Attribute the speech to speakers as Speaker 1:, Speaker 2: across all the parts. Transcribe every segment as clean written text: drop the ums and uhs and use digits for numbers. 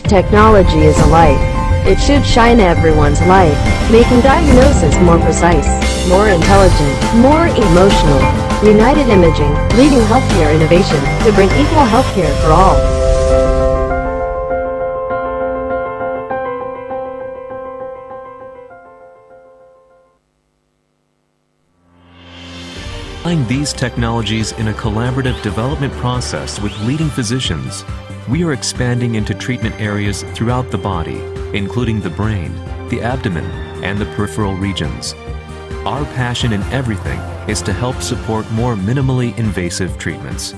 Speaker 1: technology is a light. It should shine everyone's light, making diagnosis more precise, more intelligent, more emotional. United Imaging, leading healthcare innovation to bring equal healthcare for all.
Speaker 2: Applying these technologies in a collaborative development process with leading physicians, we are expanding into treatment areas throughout the body, including the brain, the abdomen, and the peripheral regions. Our passion in everything is to help support more minimally invasive treatments.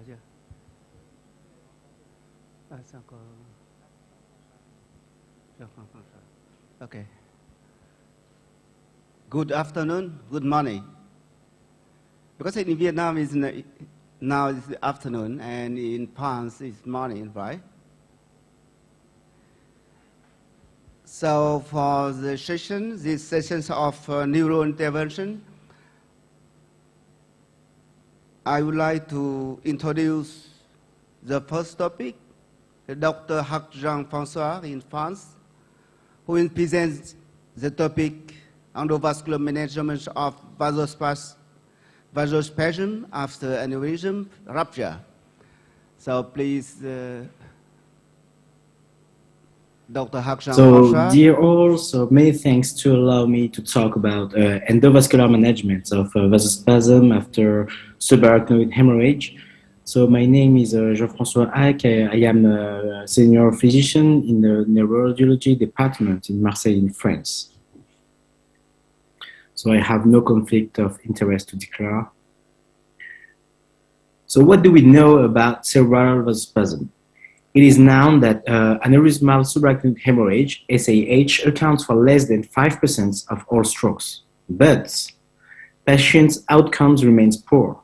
Speaker 3: chưa? Sao có... Okay. Good afternoon, good morning. Because in Vietnam now it's the afternoon, and in France it's morning, right? So for the session, these sessions of neurointervention, I would like to introduce the first topic, Dr. Hạc Jean-François in France, who will present the topic endovascular management of vasospasm after aneurysm rupture. So please, Dr. Hạc Jean-François.
Speaker 4: So, dear all, so many thanks to allow me to talk about endovascular management of vasospasm after subarachnoid hemorrhage. So, my name is Jean-François Hac. I am a senior physician in the Neurology department in Marseille, in France. So, I have no conflict of interest to declare. So, what do we know about cerebral vasospasm? It is known that aneurysmal subarachnoid hemorrhage, SAH, accounts for less than 5% of all strokes. But patients' outcomes remains poor,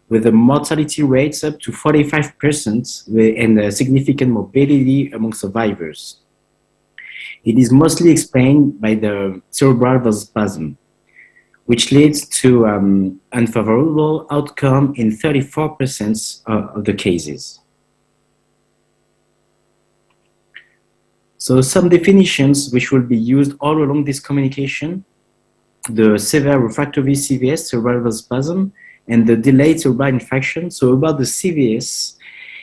Speaker 4: with the mortality rates up to 45% and a significant morbidity among survivors. It is mostly explained by the cerebral vasospasm, which leads to unfavorable outcome in 34% of the cases. So some definitions which will be used all along this communication: the severe refractory CVS, cerebral vasospasm, and the delayed cerebral infection. So about the CVS,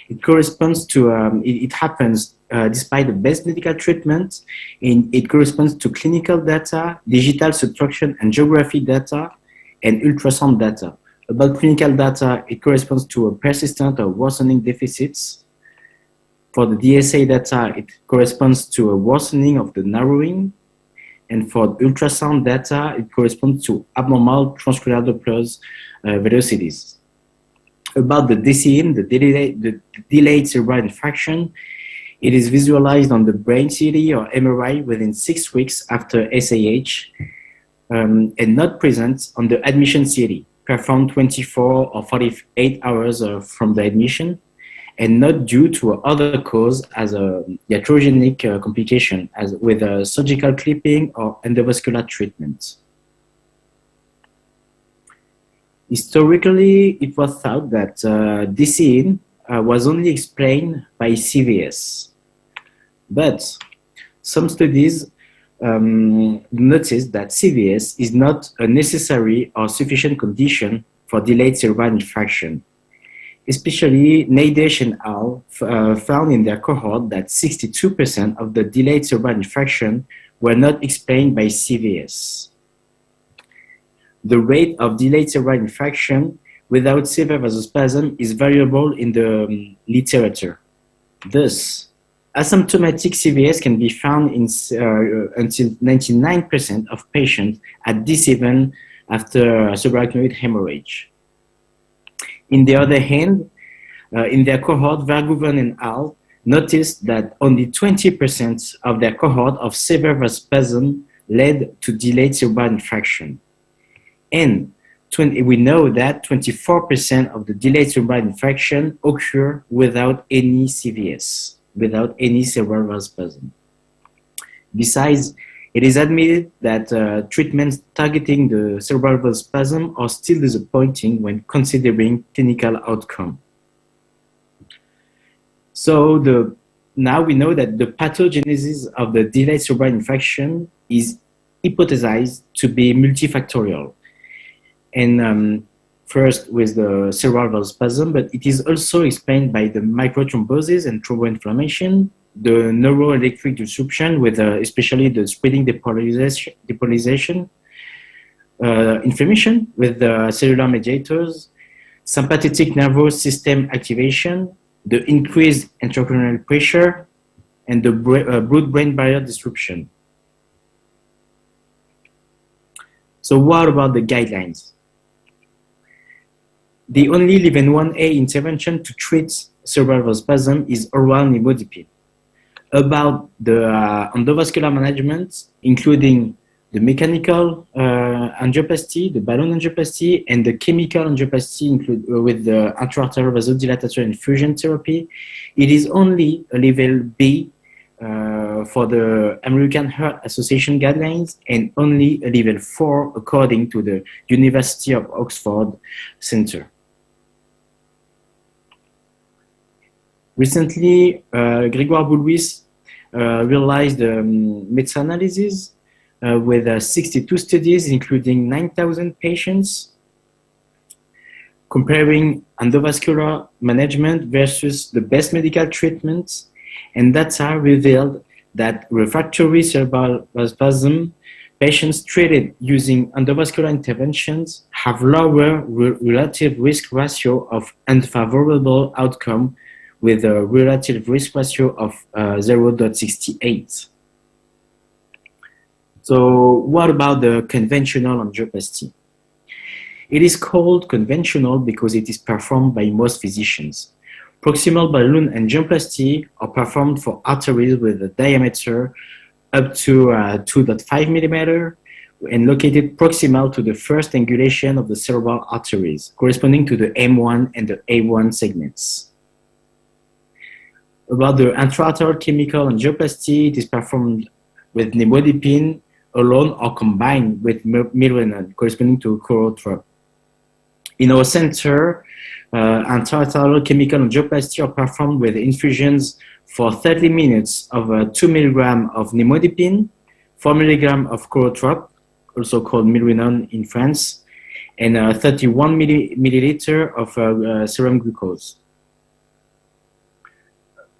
Speaker 4: it corresponds to, it happens despite the best medical treatment, and it corresponds to clinical data, digital subtraction and geography data, and ultrasound data. About clinical data, it corresponds to a persistent or worsening deficits. For the DSA data, it corresponds to a worsening of the narrowing. And for ultrasound data, it corresponds to abnormal transcranial Doppler velocities. About the DCIN, the delayed cerebral infection, it is visualized on the brain CT or MRI within 6 weeks after SAH, and not present on the admission CT, performed 24 or 48 hours from the admission, and not due to other cause as a iatrogenic complication, as with a surgical clipping or endovascular treatment. Historically, it was thought that DCIN was only explained by CVS, but some studies noticed that CVS is not a necessary or sufficient condition for delayed cerebral infarction. Especially Nadesh and al. Found in their cohort that 62% of the delayed cerebral infarction were not explained by CVS. The rate of delayed cerebral infarction without severe vasospasm is variable in the literature. Thus, asymptomatic CVS can be found in until 99% of patients at D7 after subarachnoid hemorrhage. In the other hand, in their cohort, Verhoeven and al. Noticed that only 20% of their cohort of severe vasospasm led to delayed cerebral infarction. And we know that 24% of the delayed cerebral infarction occur without any CVS, without any cerebral vasospasm. Besides, it is admitted that treatments targeting the cerebral vasospasm are still disappointing when considering clinical outcome. So now we know that the pathogenesis of the delayed cerebral infection is hypothesized to be multifactorial. And first with the cerebral vasospasm, but it is also explained by the microthrombosis and thromboinflammation, the neuroelectric disruption with especially the spreading depolarization, inflammation with the cellular mediators, sympathetic nervous system activation, the increased intracranial pressure, and the blood-brain barrier disruption. So what about the guidelines? the only level 1A intervention to treat cerebral vasospasm is oral nimodipine. About the endovascular management, including the mechanical angioplasty, the balloon angioplasty, and the chemical angioplasty with the intraarterial vasodilatator infusion therapy, it is only a level B for the American Heart Association guidelines and only a level 4 according to the University of Oxford Center. Recently, Grégoire Boulouis realized meta-analysis with 62 studies, including 9,000 patients, comparing endovascular management versus the best medical treatments, and data revealed that refractory cerebral vasospasm patients treated using endovascular interventions have lower relative risk ratio of unfavorable outcome with a relative risk ratio of 0.68. So what about the conventional angioplasty? It is called conventional because it is performed by most physicians. Proximal balloon angioplasty are performed for arteries with a diameter up to 2.5 millimeter and located proximal to the first angulation of the cerebral arteries, corresponding to the M1 and the A1 segments. About the intraarterial chemical angioplasty, it is performed with nimodipine alone or combined with milrinone, corresponding to chorotrop. In our center, intraarterial chemical angioplasty are performed with infusions for 30 minutes of 2 milligrams of nimodipine, 4 milligrams of chorotrop, also called milrinone in France, and 31 milliliter of serum glucose.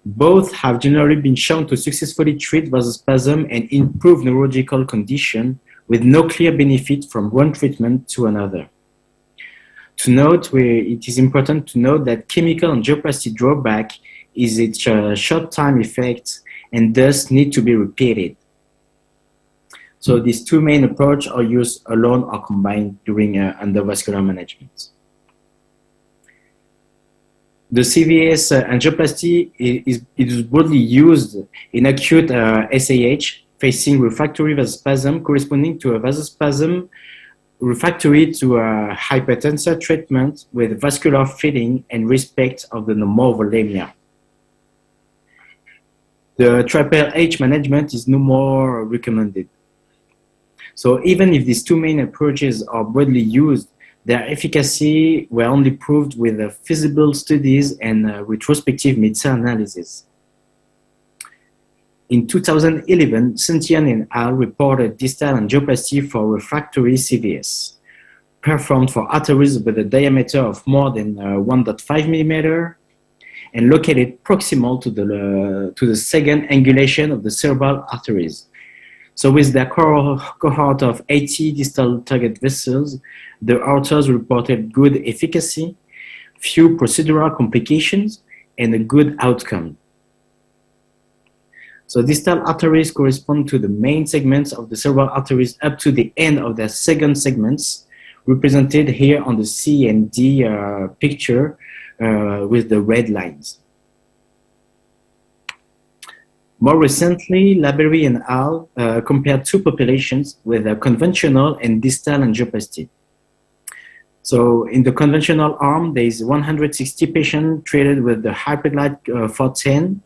Speaker 4: Both have generally been shown to successfully treat vasospasm and improve neurological condition with no clear benefit from one treatment to another. To note, it is important to note that chemical angioplasty drawback is its short time effect and thus need to be repeated. So these two main approaches are used alone or combined during endovascular management. The CVS angioplasty is broadly used in acute SAH facing refractory vasospasm corresponding to a vasospasm refractory to a hypertensive treatment with vascular filling and respect of the normovolemia. The triple H management is no more recommended. So even if these two main approaches are broadly used, their efficacy were only proved with feasible studies and retrospective meta-analysis. In 2011, Sentian and al. Reported distal angioplasty for refractory CVS, performed for arteries with a diameter of more than 1.5 millimeter and located proximal to the second angulation of the cerebral arteries. So with their cohort of 80 distal target vessels, the authors reported good efficacy, few procedural complications, and a good outcome. So distal arteries correspond to the main segments of the cerebral arteries up to the end of their second segments, represented here on the C and D picture with the red lines. More recently, Laberry and al. Compared two populations with a conventional and distal angioplasty. So in the conventional arm, there is 160 patients treated with the Hyperglide 410,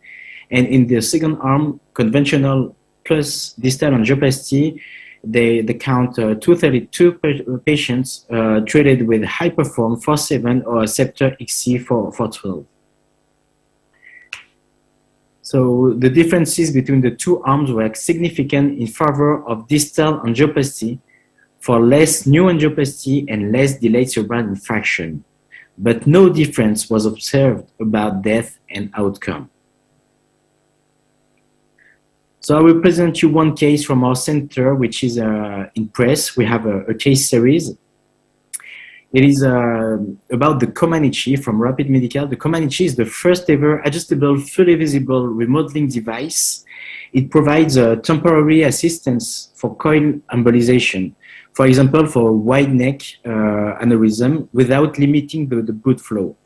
Speaker 4: and in the second arm, conventional plus distal angioplasty, they count 232 patients treated with Hyperform 47 or Scepter XC 412. So the differences between the two arms were significant in favor of distal angioplasty for less new angioplasty and less delayed cerebral infarction, but no difference was observed about death and outcome. So I will present you one case from our center, which is in press. We have a case series. It is about the Comanici from Rapid Medical. The Comanici is the first ever adjustable, fully visible remodeling device. It provides temporary assistance for coil embolization. For example, for wide neck aneurysm without limiting the blood flow.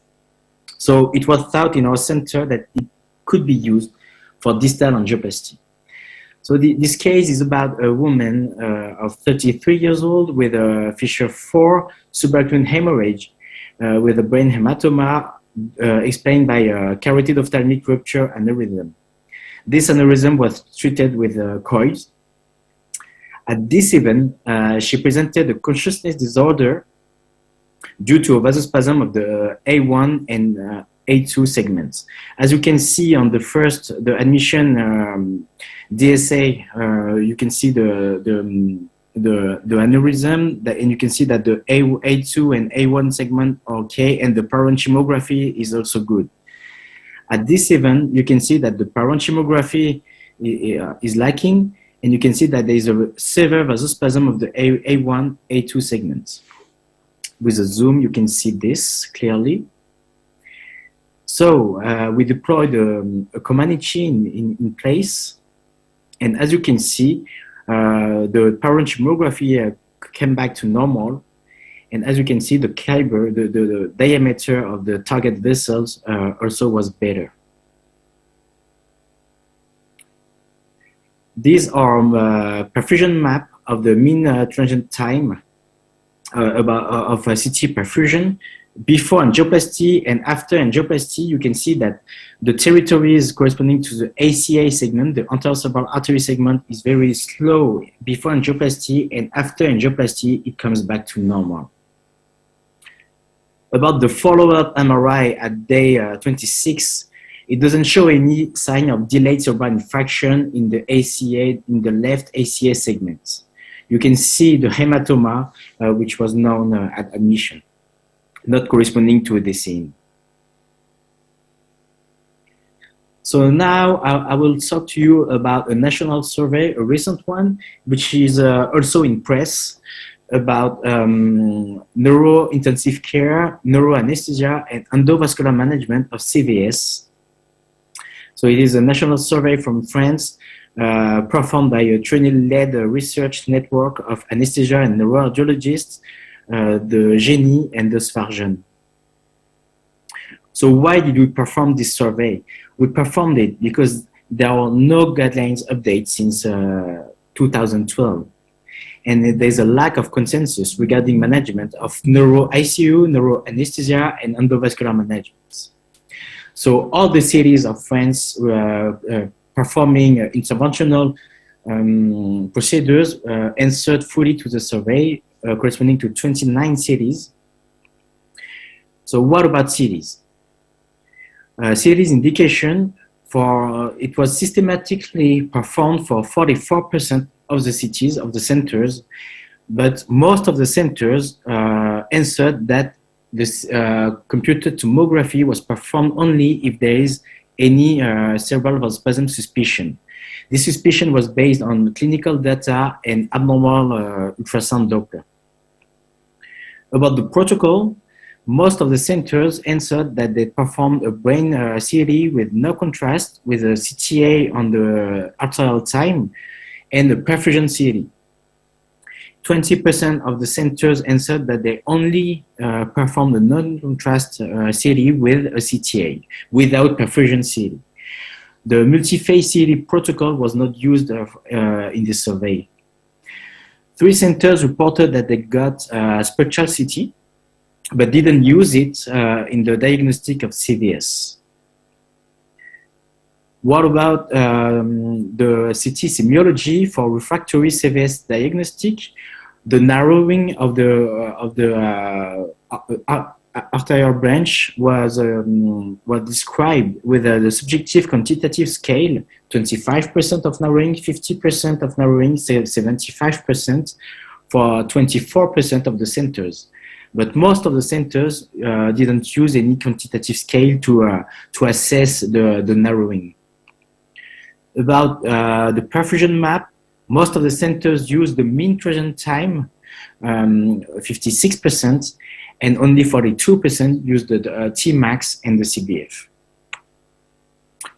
Speaker 4: So it was thought in our center that it could be used for distal angioplasty. So this case is about a woman of 33 years old with a fissure 4 subarachnoid hemorrhage with a brain hematoma explained by a carotid ophthalmic rupture aneurysm. This aneurysm was treated with coils. At this event, she presented a consciousness disorder due to a vasospasm of the A1 and A2 segments. As you can see on the admission DSA, you can see the aneurysm, and you can see that the A2 and A1 segment are okay, and the parenchymography is also good. At this event, you can see that the parenchymography is lacking, and you can see that there is a severe vasospasm of the A1, A2 segments. With a zoom, you can see this clearly. So we deployed a Comaneci in place, and as you can see, the parenchymography came back to normal, and as you can see, the caliber, the diameter of the target vessels also was better. These are perfusion map of the mean transient time of CT perfusion before angioplasty and after angioplasty. You can see that the territories corresponding to the ACA segment, the anterocerebral artery segment, is very slow before angioplasty, and after angioplasty, it comes back to normal. About the follow-up MRI at day 26, it doesn't show any sign of delayed cerebral infarction in the ACA, in the left ACA segment. You can see the hematoma, which was known at admission, not corresponding to the scene. So now I will talk to you about a national survey, a recent one, which is also in press, about neurointensive care, neuroanesthesia, and endovascular management of CVS. So it is a national survey from France performed by a trainee-led research network of anesthesia and neuroradiologists, the GENI and the SFARGEN. So why did we perform this survey? We performed it because there are no guidelines updates since 2012. And there's a lack of consensus regarding management of neuro-ICU, neuroanesthesia, and endovascular management. So all the cities of France were performing interventional procedures answered fully to the survey, corresponding to 29 cities. So what about cities? Cities indication it was systematically performed for 44% of the cities, of the centers, but most of the centers answered that this computed tomography was performed only if there is any cerebral vasospasm suspicion. This suspicion was based on clinical data and abnormal ultrasound Doppler. About the protocol, most of the centers answered that they performed a brain CT with no contrast, with a CTA on the arterial time and a perfusion CT. 20% of the centers answered that they only performed a non-contrast CT with a CTA, without perfusion CT. The multi-phase CT protocol was not used in this survey. 3 centers reported that they got spectral CT, but didn't use it in the diagnostic of CVS. What about the CT semiology for refractory CVS diagnostic? The narrowing of the arterial branch was described with the subjective quantitative scale: 25% of narrowing, 50% of narrowing, 75% for 24% of the centers. But most of the centers didn't use any quantitative scale to assess the narrowing. About the perfusion map, most of the centers use the mean transient time, 56%, and only 42% use the Tmax and the CBF.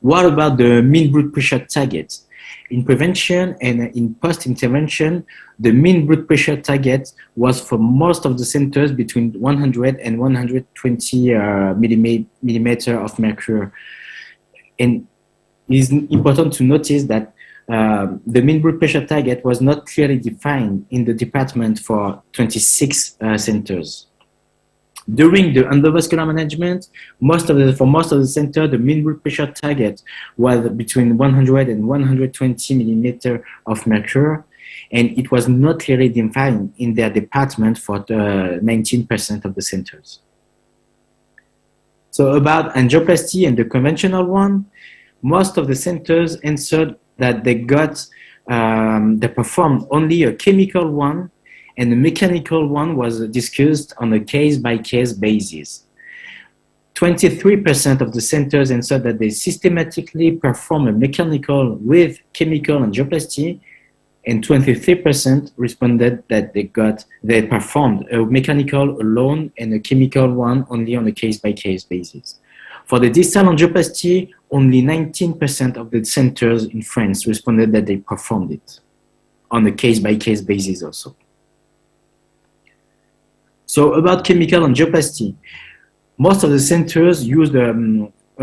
Speaker 4: What about the mean blood pressure target? In prevention and in post-intervention, the mean blood pressure target was for most of the centers between 100 and 120 millimeter of mercury. And it is important to notice that the mean blood pressure target was not clearly defined in the department for 26 centers. During the endovascular management, for most of the center, the mean blood pressure target was between 100 and 120 millimeter of mercury, and it was not clearly defined in their department for 19% of the centers. So about angioplasty and the conventional one, most of the centers answered that they performed only a chemical one, and the mechanical one was discussed on a case-by-case basis. 23% of the centers answered that they systematically perform a mechanical with chemical angioplasty, and 23% responded that they performed a mechanical alone and a chemical one only on a case-by-case basis. For the distal angioplasty, only 19% of the centers in France responded that they performed it on a case-by-case basis also. So about chemical angioplasty, most of the centers used a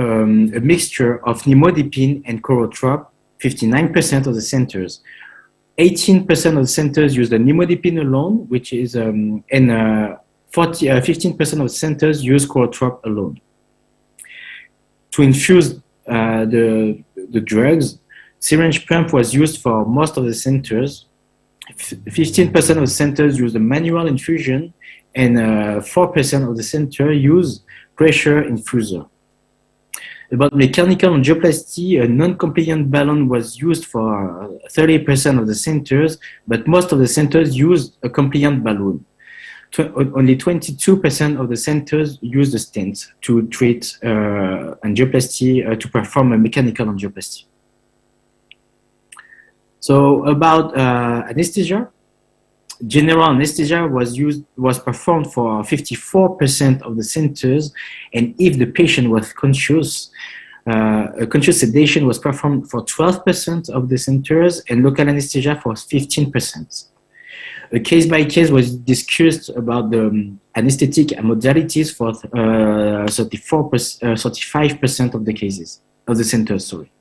Speaker 4: mixture of nimodipine and chorotrop, 59% of the centers. 18% of the centers used the nimodipine alone, which is, 15% of the centers used chorotrop alone. To infuse the drugs, syringe pump was used for most of the centers. 15% of the centers used a manual infusion, and 4% of the center use pressure infuser. About mechanical angioplasty, a non-compliant balloon was used for 30% of the centers, but most of the centers used a compliant balloon. Only 22% of the centers used a stent to treat angioplasty, to perform a mechanical angioplasty. So about anesthesia, general anesthesia was performed for 54% of the centers, and if the patient was conscious, a conscious sedation was performed for 12% of the centers, and local anesthesia for 15%. A case-by-case was discussed about the anesthetic modalities for 35% of the cases, of the centers, sorry.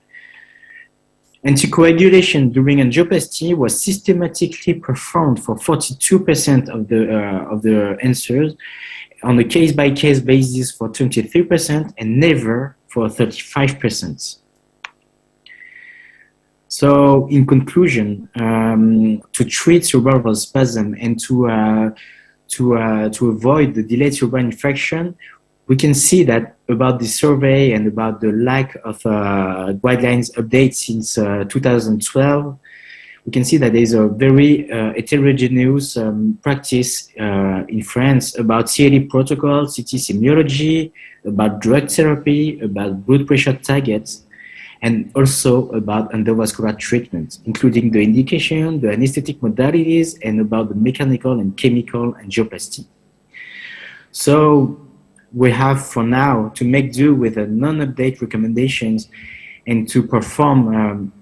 Speaker 4: Anticoagulation during angioplasty was systematically performed for 42% of the answers, on a case-by-case basis for 23%, and never for 35%. So, in conclusion, to treat cerebral spasm and to avoid the delayed cerebral infarction, we can see that about the survey and about the lack of guidelines updates since 2012, we can see that there is a very heterogeneous practice in France about CAD protocol, CT semiology, about drug therapy, about blood pressure targets, and also about endovascular treatment, including the indication, the anesthetic modalities, and about the mechanical and chemical angioplasty. So we have for now to make do with the non-update recommendations and to perform,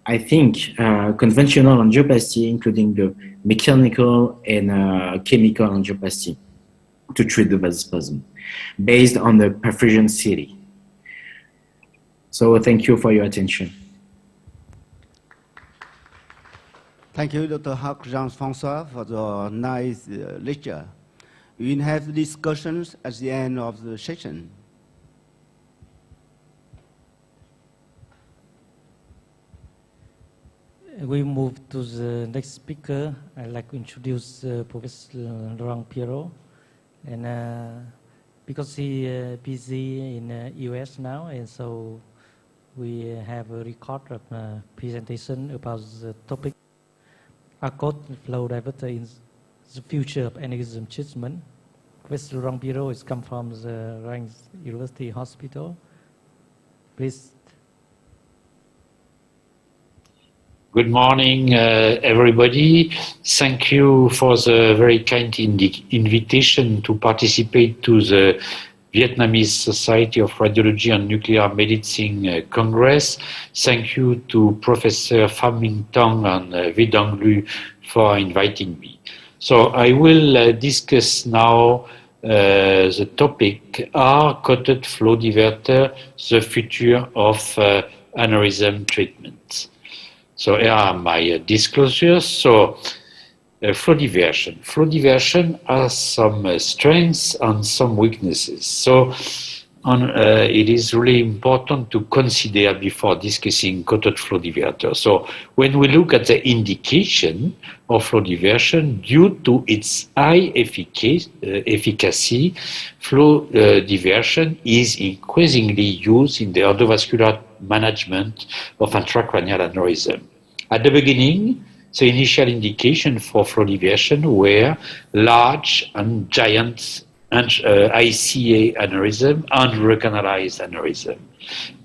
Speaker 4: I think, conventional angioplasty, including the mechanical and chemical angioplasty to treat the vasospasm based on the perfusion CT. So thank you for your attention.
Speaker 3: Thank you, Dr. Jean-François, for the nice lecture. We will have discussions at the end of the session.
Speaker 5: We move to the next speaker. I'd like to introduce Professor Laurent Pierrot. And because he is busy in the US now, and so we have a record of presentation about the topic acute flow diverter in the future of aneurysm treatment. Professor Laurent Pierrot is come from the Reims University Hospital. Please.
Speaker 6: Good morning, everybody. Thank you for the very kind invitation to participate to the Vietnamese Society of Radiology and Nuclear Medicine Congress. Thank you to Professor Pham Minh Tong and Vidong Lu for inviting me. So I will discuss now the topic, are coated flow diverter the future of aneurysm treatment? So here are my disclosures. So flow diversion. Flow diversion has some strengths and some weaknesses. So it is really important to consider before discussing coated flow diverter. So when we look at the indication of flow diversion, due to its high efficacy, flow diversion is increasingly used in the endovascular management of intracranial aneurysm. At the beginning, the initial indication for flow diversion were large and giant ICA aneurysm and recanalized aneurysm.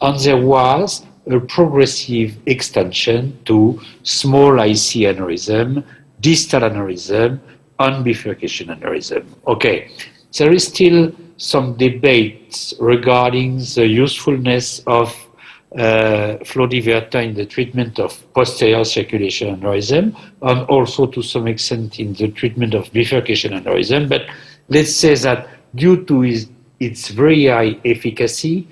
Speaker 6: And there was a progressive extension to small IC aneurysm, distal aneurysm, and bifurcation aneurysm. Okay, there is still some debate regarding the usefulness of flow diverter in the treatment of posterior circulation aneurysm, and also to some extent in the treatment of bifurcation aneurysm. But let's say that due to its very high efficacy,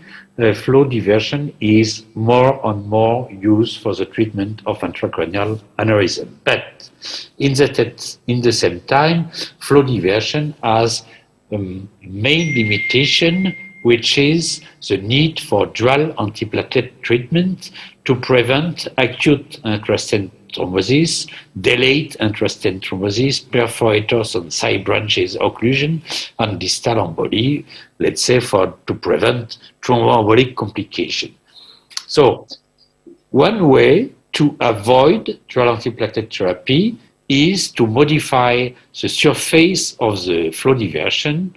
Speaker 6: flow diversion is more and more used for the treatment of intracranial aneurysm. But in the same time, flow diversion has a main limitation, which is the need for dual antiplatelet treatment to prevent acute intrastent thrombosis, delayed intrastent thrombosis, perforators and side branches occlusion, and distal emboli, let's say to prevent thromboembolic complication. So one way to avoid dual antiplatelet therapy is to modify the surface of the flow diverter,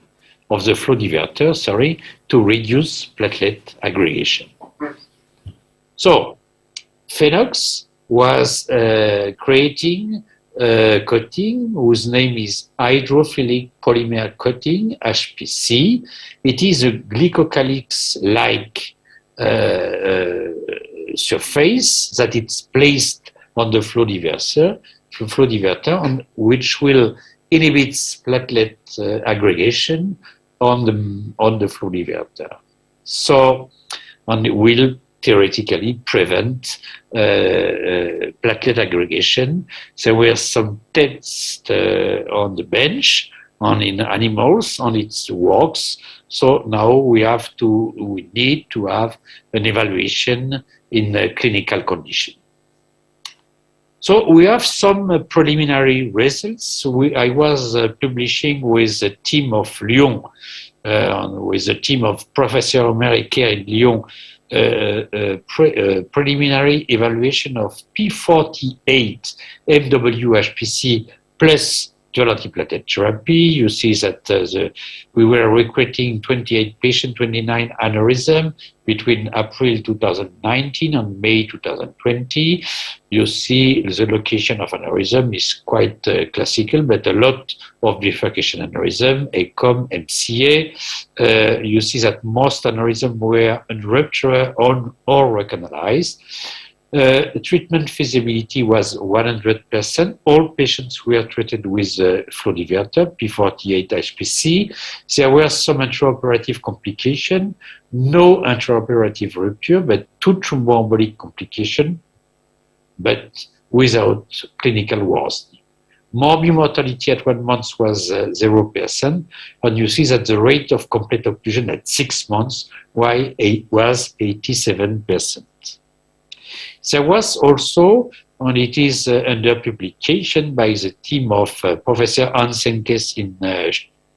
Speaker 6: to reduce platelet aggregation. So Phenox was creating a coating whose name is hydrophilic polymer coating, HPC. It is a glycocalyx-like surface that it's placed on the flow diverter, on which will inhibit platelet aggregation on the flow diverter. So, and it will theoretically prevent platelet aggregation. There were some tests on the bench, in animals, and it works. So now we need to have an evaluation in a clinical condition. So we have some preliminary results. I was publishing with a team of Lyon, with a team of Professor Americaire in Lyon, preliminary evaluation of P48 FWHPC plus dual antiplatelet therapy. You see that we were recruiting 28 patients, 29 aneurysm between April 2019 and May 2020. You see the location of aneurysm is quite classical, but a lot of bifurcation aneurysm, ACOM, MCA. You see that most aneurysm were unruptured or recanalized. Treatment feasibility was 100%. All patients were treated with flow diverter, P48 HPC. There were some intraoperative complications, no intraoperative rupture, but 2 thromboembolic complications, but without clinical worsening. Morbid mortality at 1 month was 0%, and you see that the rate of complete occlusion at 6 months was 87%. There was also, and it is under publication by the team of Professor Hans Senkes in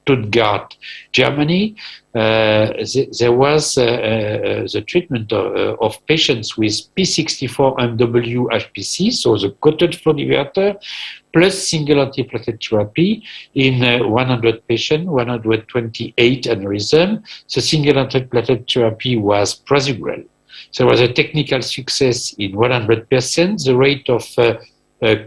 Speaker 6: Stuttgart, Germany, there was the treatment of patients with P64 MW HPC, so the coated flow diverter, plus single antiplatelet therapy in 100 patients, 128 aneurysm. The single antiplatelet therapy was prasugrel. There was a technical success in 100%. The rate of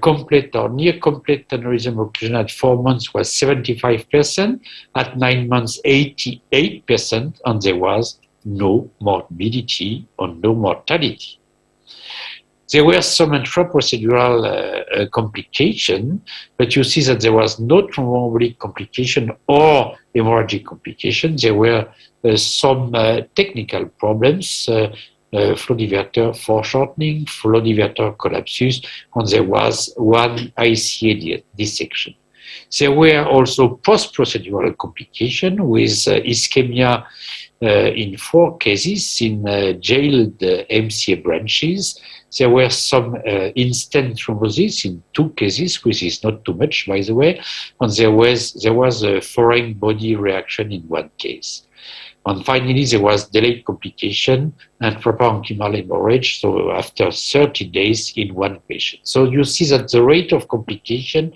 Speaker 6: complete or near complete aneurysm occlusion at 4 months was 75%, at 9 months 88%, and there was no morbidity or no mortality. There were some intraprocedural complications, but you see that there was no thromboembolic complication or hemorrhagic complication. There were some technical problems, flow diverter foreshortening, flow diverter collapsus, and there was one ICA dissection. There were also post-procedural complications with ischemia in 4 cases in jailed MCA branches. There were some instant thrombosis in 2 cases, which is not too much, by the way, and there was a foreign body reaction in 1 case. And finally, there was delayed complication and parenchymal hemorrhage, so after 30 days in 1 patient. So you see that the rate of complication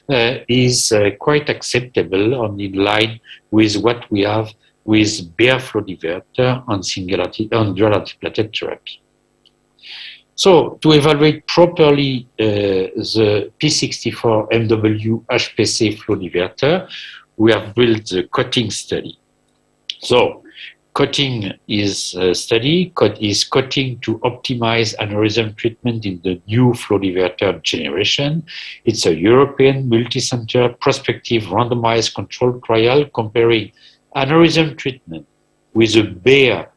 Speaker 6: is quite acceptable and in line with what we have with bare flow diverter and dual antiplatelet therapy. So to evaluate properly the P64 MW HPC flow diverter, we have built the cutting study. So cutting is a study, is cutting to optimize aneurysm treatment in the new flow diverter generation. It's a European multi-center prospective randomized controlled trial comparing aneurysm treatment with a bare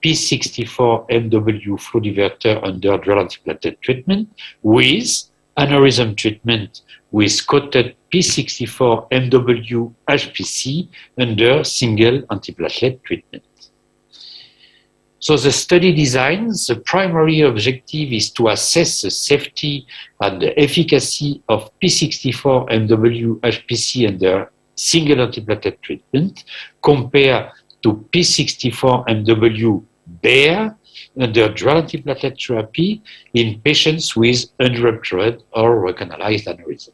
Speaker 6: P64 MW flow diverter under dual antiplatelet treatment with aneurysm treatment with coated P64 MW HPC under single antiplatelet treatment. So the study design, the primary objective is to assess the safety and the efficacy of P64 MW HPC under single antiplatelet treatment compared to P64 MW bare under dual antiplatelet therapy in patients with unruptured or recanalized aneurysm.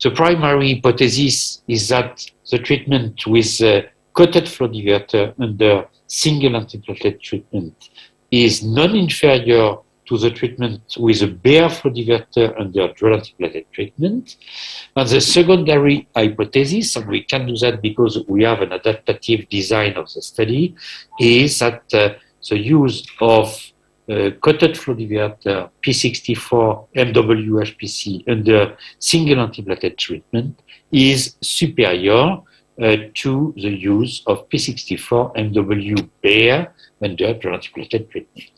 Speaker 6: The primary hypothesis is that the treatment with coated flow diverter under single antiplatelet treatment is non-inferior to the treatment with a bare flow diverter under dual antiplatelet treatment. And the secondary hypothesis, and we can do that because we have an adaptive design of the study, is that the use of coated flow diverter P64 MW HPC under single antiplatelet treatment is superior to the use of P64 MW bare under dual antiplatelet treatment.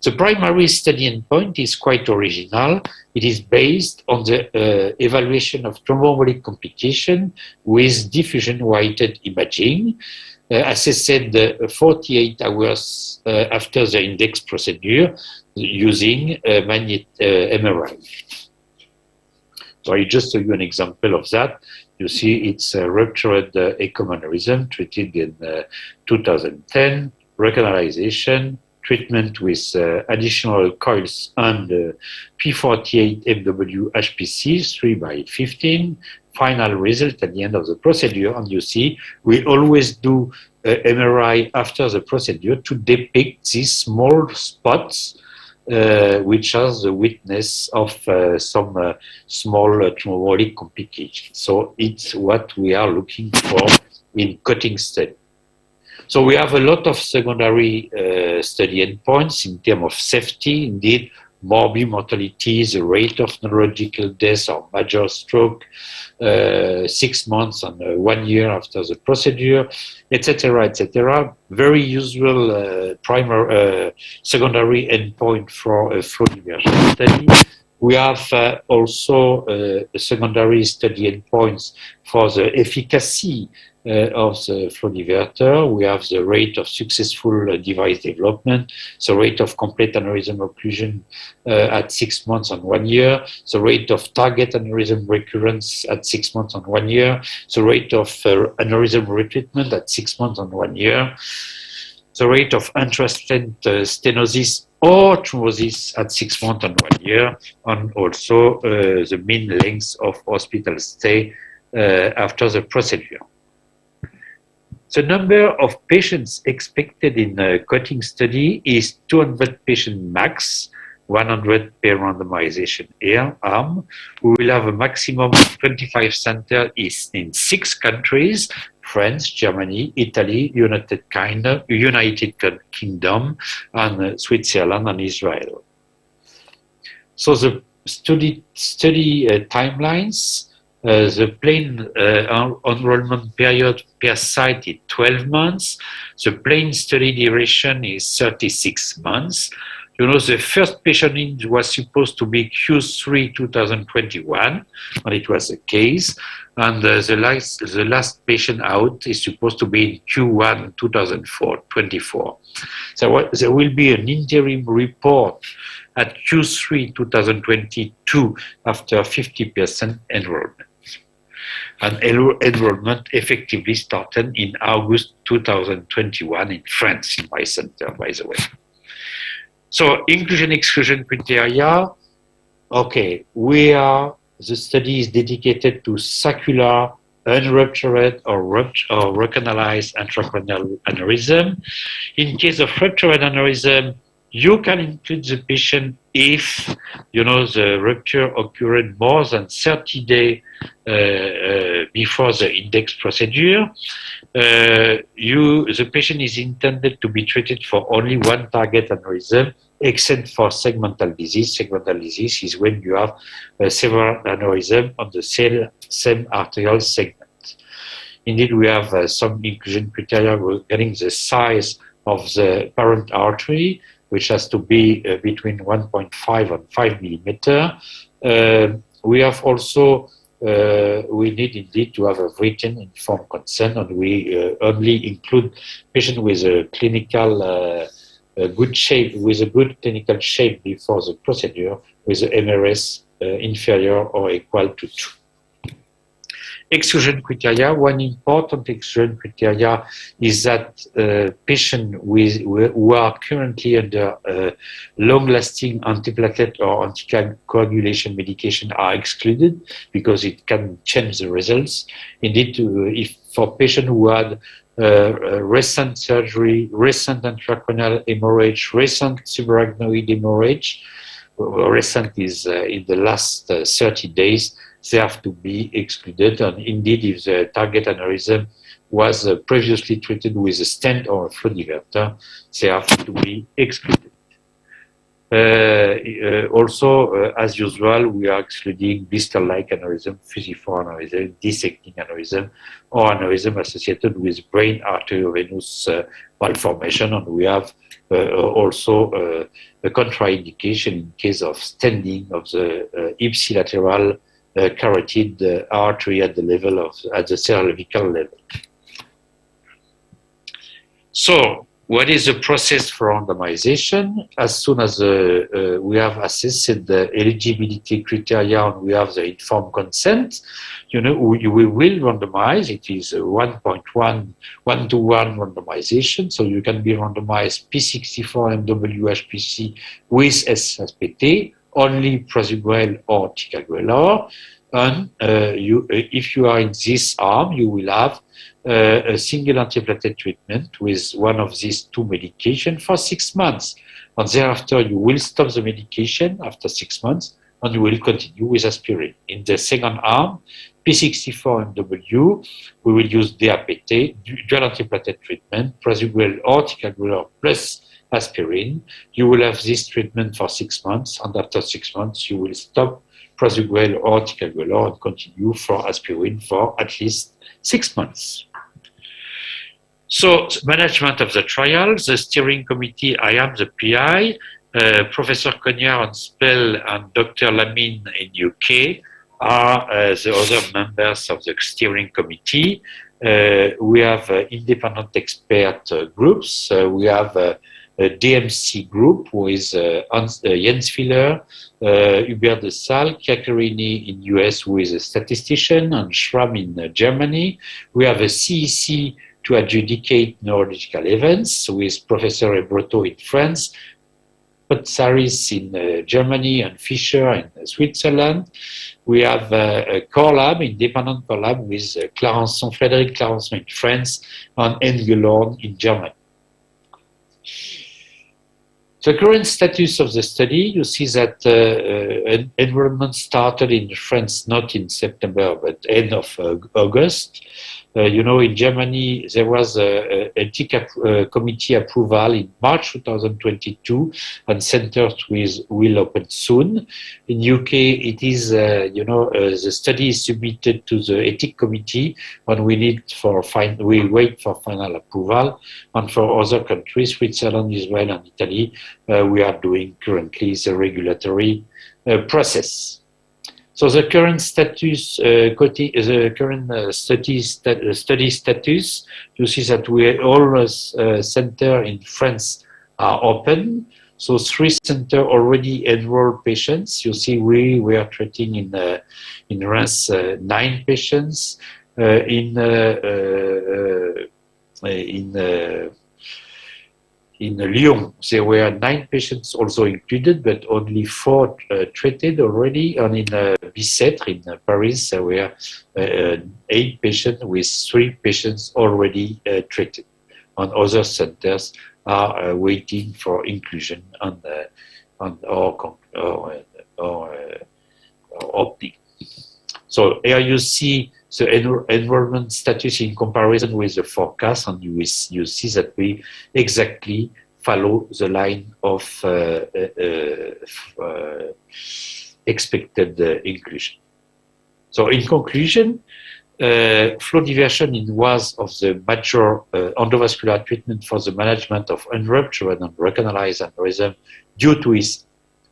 Speaker 6: The primary study endpoint is quite original. It is based on the evaluation of thromboembolic complication with diffusion-weighted imaging, as I said, 48 hours after the index procedure using MRI. So I just show you an example of that. You see it's a ruptured ecom aneurysm treated in 2010, recanalization, treatment with additional coils and P48 MW HPC 3x15, final result at the end of the procedure. And you see, we always do MRI after the procedure to depict these small spots which are the witness of some small thromboembolic complications. So it's what we are looking for in cutting study. So we have a lot of secondary study endpoints in terms of safety, indeed, morbid mortality, the rate of neurological death or major stroke, 6 months and 1 year after the procedure, etc., etc. Very usual secondary endpoint for a flow diversion study. We have also secondary study endpoints for the efficacy of the flow diverter. We have the rate of successful device development, the rate of complete aneurysm occlusion at 6 months and 1 year, the rate of target aneurysm recurrence at 6 months and 1 year, the rate of aneurysm retreatment at 6 months and 1 year, the rate of intrastent stenosis or thrombosis at 6 months and 1 year, and also the mean length of hospital stay after the procedure. The number of patients expected in a cutting study is 200 patients max, 100 per randomization arm. We will have a maximum of 25 centers in 6 countries: France, Germany, Italy, United Kingdom, and Switzerland and Israel. So the study timelines, the plain enrollment period per site is 12 months. The plain study duration is 36 months. You know, the first patient in was supposed to be Q3 2021, and it was the case. And the last patient out is supposed to be in Q1 2024. So there will be an interim report at Q3 2022 after 50% enrollment. And enrollment effectively started in August 2021 in France, in my center, by the way. So inclusion-exclusion criteria, okay, the study is dedicated to saccular, unruptured or recanalized intracranial aneurysm. In case of ruptured aneurysm, you can include the patient if, you know, the rupture occurred more than 30 days before the index procedure. The patient is intended to be treated for only one target aneurysm, except for segmental disease. Segmental disease is when you have several aneurysms on the same arterial segment. Indeed, we have some inclusion criteria regarding the size of the parent artery, which has to be between 1.5 and 5 millimeter. We have also, we need indeed to have a written informed consent, and we only include patients with a clinical good shape, with a good clinical shape before the procedure, with the MRS inferior or equal to 2. Exclusion criteria. One important exclusion criteria is that patients who are currently under long-lasting antiplatelet or anticoagulation medication are excluded because it can change the results. Indeed, if for patients who had recent surgery, recent intracranial hemorrhage, recent subarachnoid hemorrhage, recent is in the last 30 days, they have to be excluded. And indeed, if the target aneurysm was previously treated with a stent or a flow diverter, they have to be excluded. Also, as usual, we are excluding blister-like aneurysm, fusiform aneurysm, dissecting aneurysm, or aneurysm associated with brain arteriovenous malformation. And we have also a contraindication in case of stenting of the ipsilateral carotid artery at the level of the cervical level. So, what is the process for randomization? As soon as we have assessed the eligibility criteria and we have the informed consent, you know, we will randomize. It is a 1.1 1-to-1 randomization. So you can be randomized P64 MWHPC with SSPT, only prasugrel or ticagrelor. And if you are in this arm, you will have a single antiplatelet treatment with one of these 2 medications for 6 months. And thereafter, you will stop the medication after 6 months, and you will continue with aspirin. In the second arm, P64MW, we will use DAPT, dual antiplatelet treatment, prasugrel or ticagrelor plus aspirin. You will have this treatment for 6 months, and after 6 months, you will stop prasugrel or ticagrelor and continue for aspirin for at least 6 months. So, management of the trial, the steering committee, I am the PI, Professor Cognard and Spell and Dr. Lamine in UK are the other members of the steering committee. We have independent expert groups. We have a DMC group with Jens Filler, Hubert de Salle, Chiaccherini in US who is a statistician, and Schramm in Germany. We have a CEC to adjudicate neurological events with Professor Ebroto in France, Potsaris in Germany, and Fischer in Switzerland. We have a core lab, independent core lab with Frédéric Clarençon in France and Engelhorn in Germany. The current status of the study, you see that enrollment started in France not in September but end of August. You know, in Germany there was a ethics committee approval in March 2022, and centers will open soon. In UK, it is the study is submitted to the ethics committee, and we wait for final approval. And for other countries, Switzerland, Israel, and Italy, we are doing currently the regulatory process. So the current status, study status, you see that all centers in France are open. So 3 centers already enrolled patients. You see, we are treating in Reims 9 patients. In Lyon, there were 9 patients also included, but only 4 treated already. And in VSIR in Paris, there were 8 patients with 3 patients already treated. And other centers are waiting for inclusion or opting. So here you see the enrollment status in comparison with the forecast, and you see that we exactly follow the line of expected inclusion. So in conclusion, flow diversion was of the major endovascular treatment for the management of unruptured and recognized aneurysm due to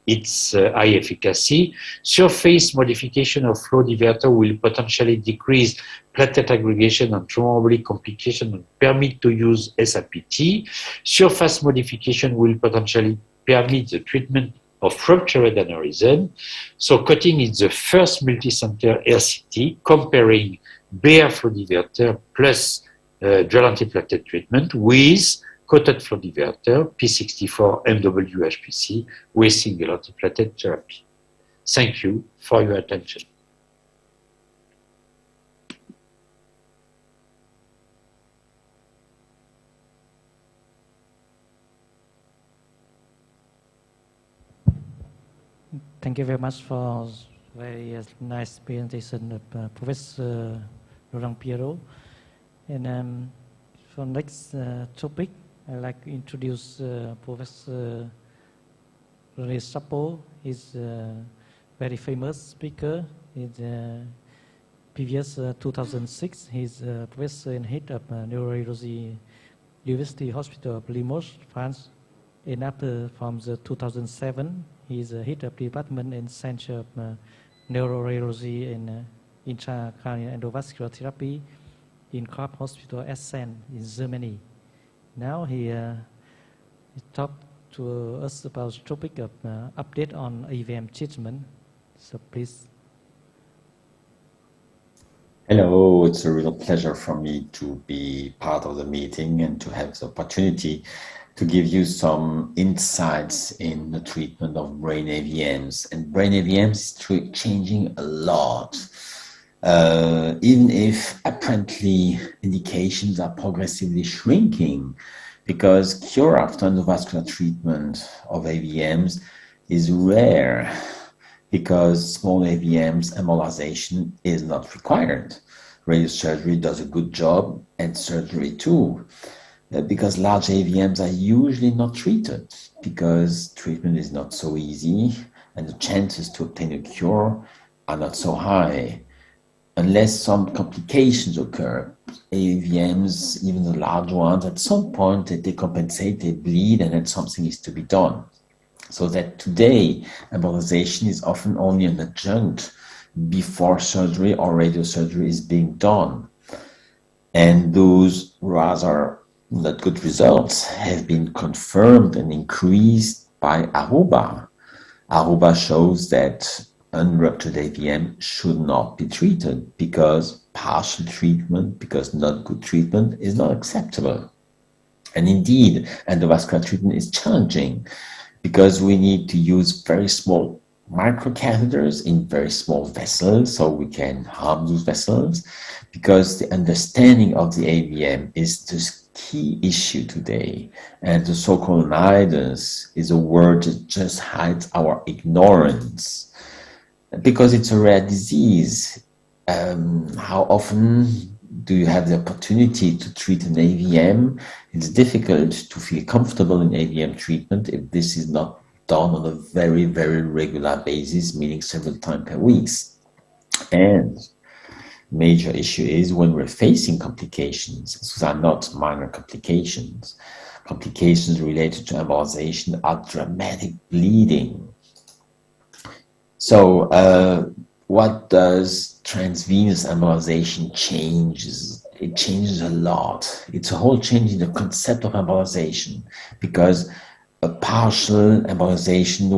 Speaker 6: its high efficacy. Surface modification of flow diverter will potentially decrease platelet aggregation and thromboembolic complication and permit to use SRPT. Surface modification will potentially permit the treatment of ruptured aneurysm. So cutting is the first multi-center RCT comparing bare flow diverter plus dual antiplatelet treatment with coated flow diverter, P64 MWHPC with single antiplatelet therapy. Thank you for your attention.
Speaker 5: Thank you very much for very nice presentation of Professor Laurent Pierrot. And for next topic, I'd like to introduce Professor René Chapeau. He's a very famous speaker. In previous 2006, he's a professor and head of Neurology University Hospital of Limoges, France. And after, from the 2007, he's a head of department and center of Neurology and intracranial endovascular therapy in Krupp Hospital Essen in Germany. Now he talked to us about the topic of update on AVM treatment. So please.
Speaker 7: Hello, it's a real pleasure for me to be part of the meeting and to have the opportunity to give you some insights in the treatment of brain AVMs. And brain AVMs is changing a lot. Even if apparently indications are progressively shrinking, because cure after endovascular treatment of AVMs is rare, because small AVMs embolization is not required. Radiosurgery does a good job, and surgery too, because large AVMs are usually not treated, because treatment is not so easy, and the chances to obtain a cure are not so high. Unless some complications occur, AVMs, even the large ones, at some point they decompensate, they bleed, and then something is to be done. So that today, embolization is often only an adjunct before surgery or radiosurgery is being done. And those rather not good results have been confirmed and increased by Aruba. Aruba shows that unruptured AVM should not be treated because partial treatment, because not good treatment is not acceptable. And indeed, endovascular treatment is challenging because we need to use very small microcatheters in very small vessels so we can harm those vessels, because the understanding of the AVM is to key issue today. And the so-called nidus is a word that just hides our ignorance. Because it's a rare disease, how often do you have the opportunity to treat an AVM? It's difficult to feel comfortable in AVM treatment if this is not done on a very, very regular basis, meaning several times per week. And major issue is when we're facing complications. These are not minor complications. Complications related to embolization are dramatic bleeding. So what does transvenous embolization change? It changes a lot. It's a whole change in the concept of embolization, because a partial embolization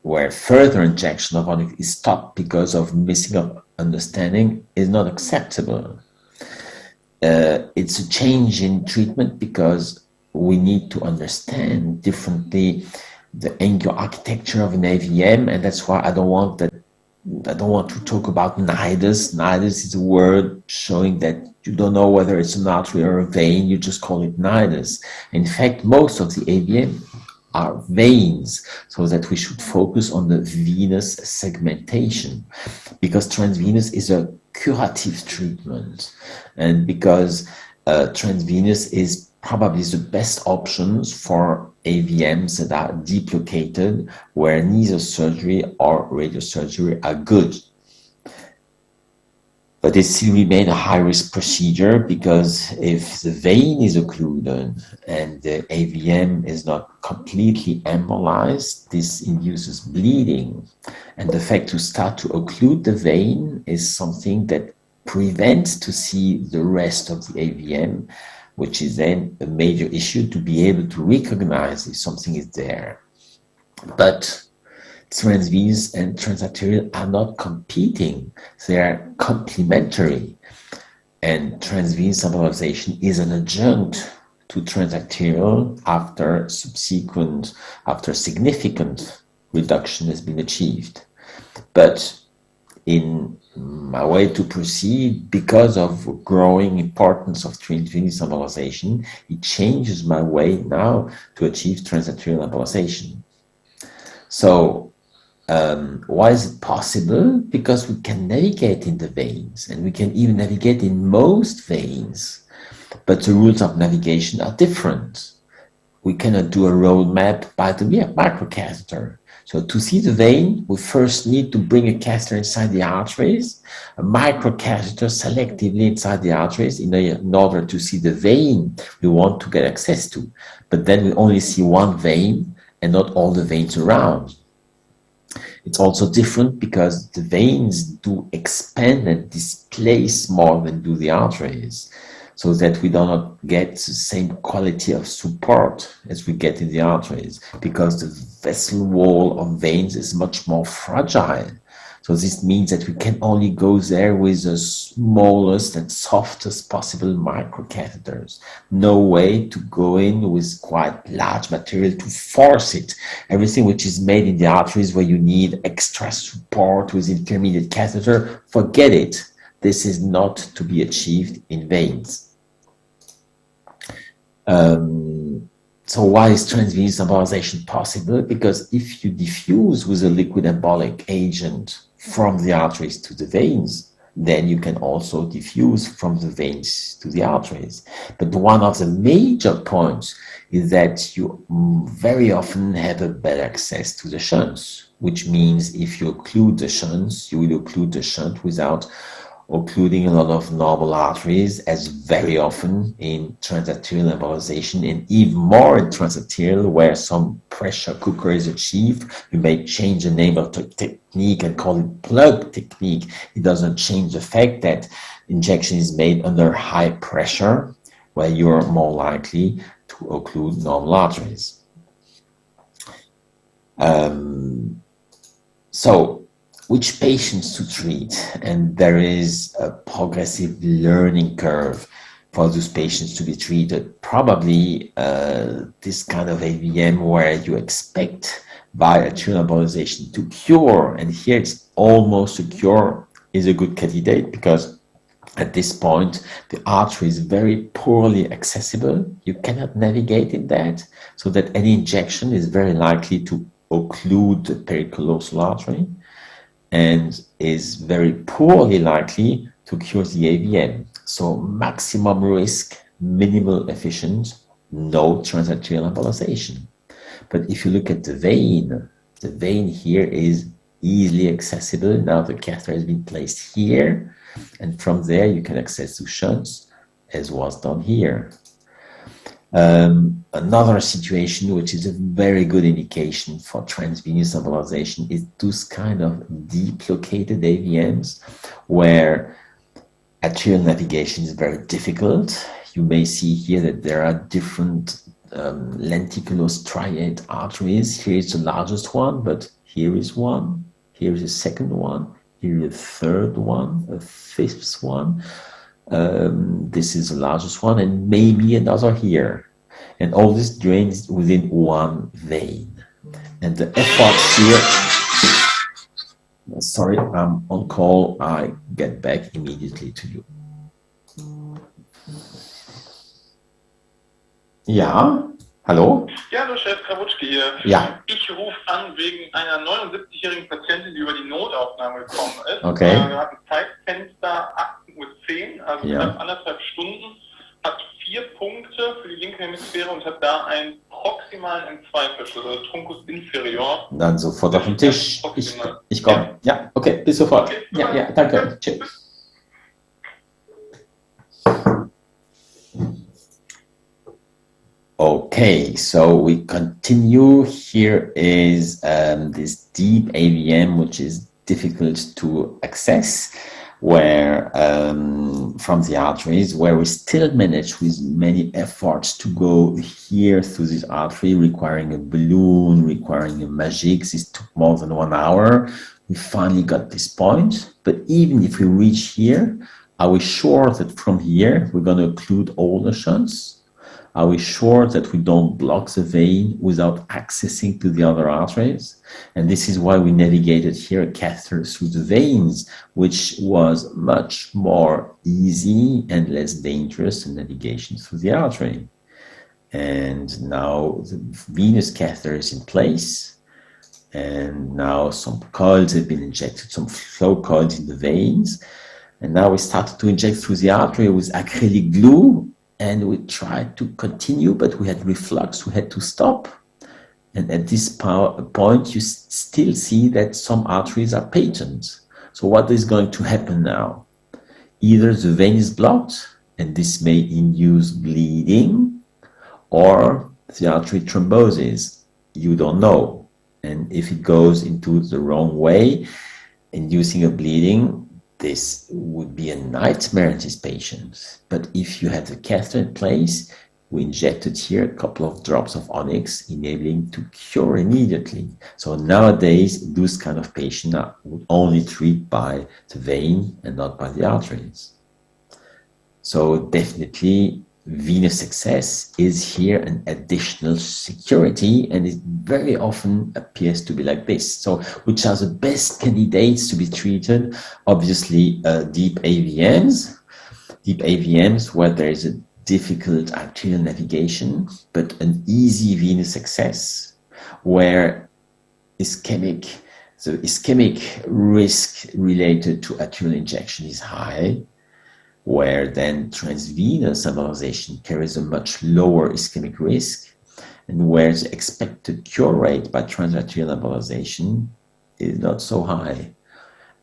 Speaker 7: where further injection of onyx is stopped because of missing of understanding is not acceptable. It's a change in treatment because we need to understand differently the angular architecture of an AVM, and that's why I don't want to talk about nidus. Nidus is a word showing that you don't know whether it's an artery or a vein, you just call it nidus. In fact, most of the AVM are veins, so that we should focus on the venous segmentation, because transvenous is a curative treatment, and because transvenous is probably the best options for AVMs that are deep located, where neither surgery or radiosurgery are good. But it still remains a high-risk procedure, because if the vein is occluded and the AVM is not completely embolized, this induces bleeding. And the fact to start to occlude the vein is something that prevents to see the rest of the AVM, which is then a major issue to be able to recognize if something is there. But transvenous and transarterial are not competing, they are complementary. And transvenous embolization is an adjunct to transarterial after significant reduction has been achieved. But in my way to proceed, because of growing importance of transvenous embolization, it changes my way now to achieve transarterial embolization. So why is it possible? Because we can navigate in the veins, and we can even navigate in most veins, but the rules of navigation are different. We cannot do a roadmap by the microcatheter. So to see the vein, we first need to bring a catheter inside the arteries, a microcatheter selectively inside the arteries in order to see the vein we want to get access to. But then we only see one vein and not all the veins around. It's also different because the veins do expand and displace more than do the arteries, so that we do not get the same quality of support as we get in the arteries, because the vessel wall of veins is much more fragile. So this means that we can only go there with the smallest and softest possible microcatheters. No way to go in with quite large material to force it. Everything which is made in the arteries where you need extra support with intermediate catheter, forget it. This is not to be achieved in veins. So why is transvenous embolization possible? Because if you diffuse with a liquid embolic agent from the arteries to the veins, then you can also diffuse from the veins to the arteries. But one of the major points is that you very often have a better access to the shunts, which means if you occlude the shunts, you will occlude the shunt without occluding a lot of normal arteries, as very often in transarterial embolization, and even more in transarterial, where some pressure cooker is achieved. You may change the name of the technique and call it plug technique. It doesn't change the fact that injection is made under high pressure, where you're more likely to occlude normal arteries. So, which patients to treat? And there is a progressive learning curve for those patients to be treated. Probably this kind of AVM where you expect by arterial embolization to cure, and here it's almost a cure, is a good candidate, because At this point, the artery is very poorly accessible. You cannot navigate in that, so that any injection is very likely to occlude the pericallosal artery and is very poorly likely to cure the AVM. So maximum risk, minimal efficient, no transarterial embolization. But if you look at the vein here is easily accessible. Now the catheter has been placed here, and from there you can access the shunts, as was done here. Another situation which is a very good indication for transvenous embolization is those kind of deep located AVMs where arterial navigation is very difficult. You may see here that there are different lenticulous striate arteries. Here is the largest one, but here is one, here is a second one, here is a third one, a fifth one. This is the largest one, and maybe another here. And all this drains within one vein. And the efforts here, sorry, I'm on call, I get back immediately to you. Ja, hallo?
Speaker 8: Ja, hallo Chef Krawutschke hier.
Speaker 7: Ja.
Speaker 8: Ich rufe an wegen einer 79-jährigen Patientin, die über die Notaufnahme gekommen ist.
Speaker 7: Okay.
Speaker 8: Wir hatten Zeitfenster 18:10 Uhr, also
Speaker 7: Ja.
Speaker 8: knapp 1,5 Stunden, hat 4 Punkte für die linke Hemisphäre und hat da einen proximalen M2-Verschluss, also Truncus inferior.
Speaker 7: Dann sofort auf den Tisch. Ich komme. Ja, okay, bis sofort.
Speaker 8: Okay,
Speaker 7: ja, ja, danke. Tschüss. Okay, so we continue. Here is this deep AVM, which is difficult to access, where from the arteries, where we still manage with many efforts to go here through this artery, requiring a balloon, requiring a magic. This took more than 1 hour. We finally got this point, but even if we reach here, are we sure that from here we're going to occlude all the shunts? Are we sure that we don't block the vein without accessing to the other arteries? And this is why we navigated here a catheter through the veins, which was much more easy and less dangerous than navigation through the artery. And now the venous catheter is in place. And now some coils have been injected, some flow coils in the veins. And now we started to inject through the artery with acrylic glue. And we tried to continue, but we had reflux, we had to stop. And at this point, you still see that some arteries are patent. So what is going to happen now? Either the vein is blocked, and this may induce bleeding, or the artery thrombosis. You don't know. And if it goes into the wrong way, inducing a bleeding, this would be a nightmare in these patients. But if you have the catheter in place, we injected here a couple of drops of onyx, enabling to cure immediately. So nowadays, those kind of patients are only treated by the vein and not by the arteries. So definitely, venous access is here an additional security, and it very often appears to be like this. So which are the best candidates to be treated? Obviously deep AVMs where there is a difficult arterial navigation but an easy venous access, where the ischemic risk related to arterial injection is high, where then transvenous embolization carries a much lower ischemic risk, and where the expected cure rate by transarterial embolization is not so high.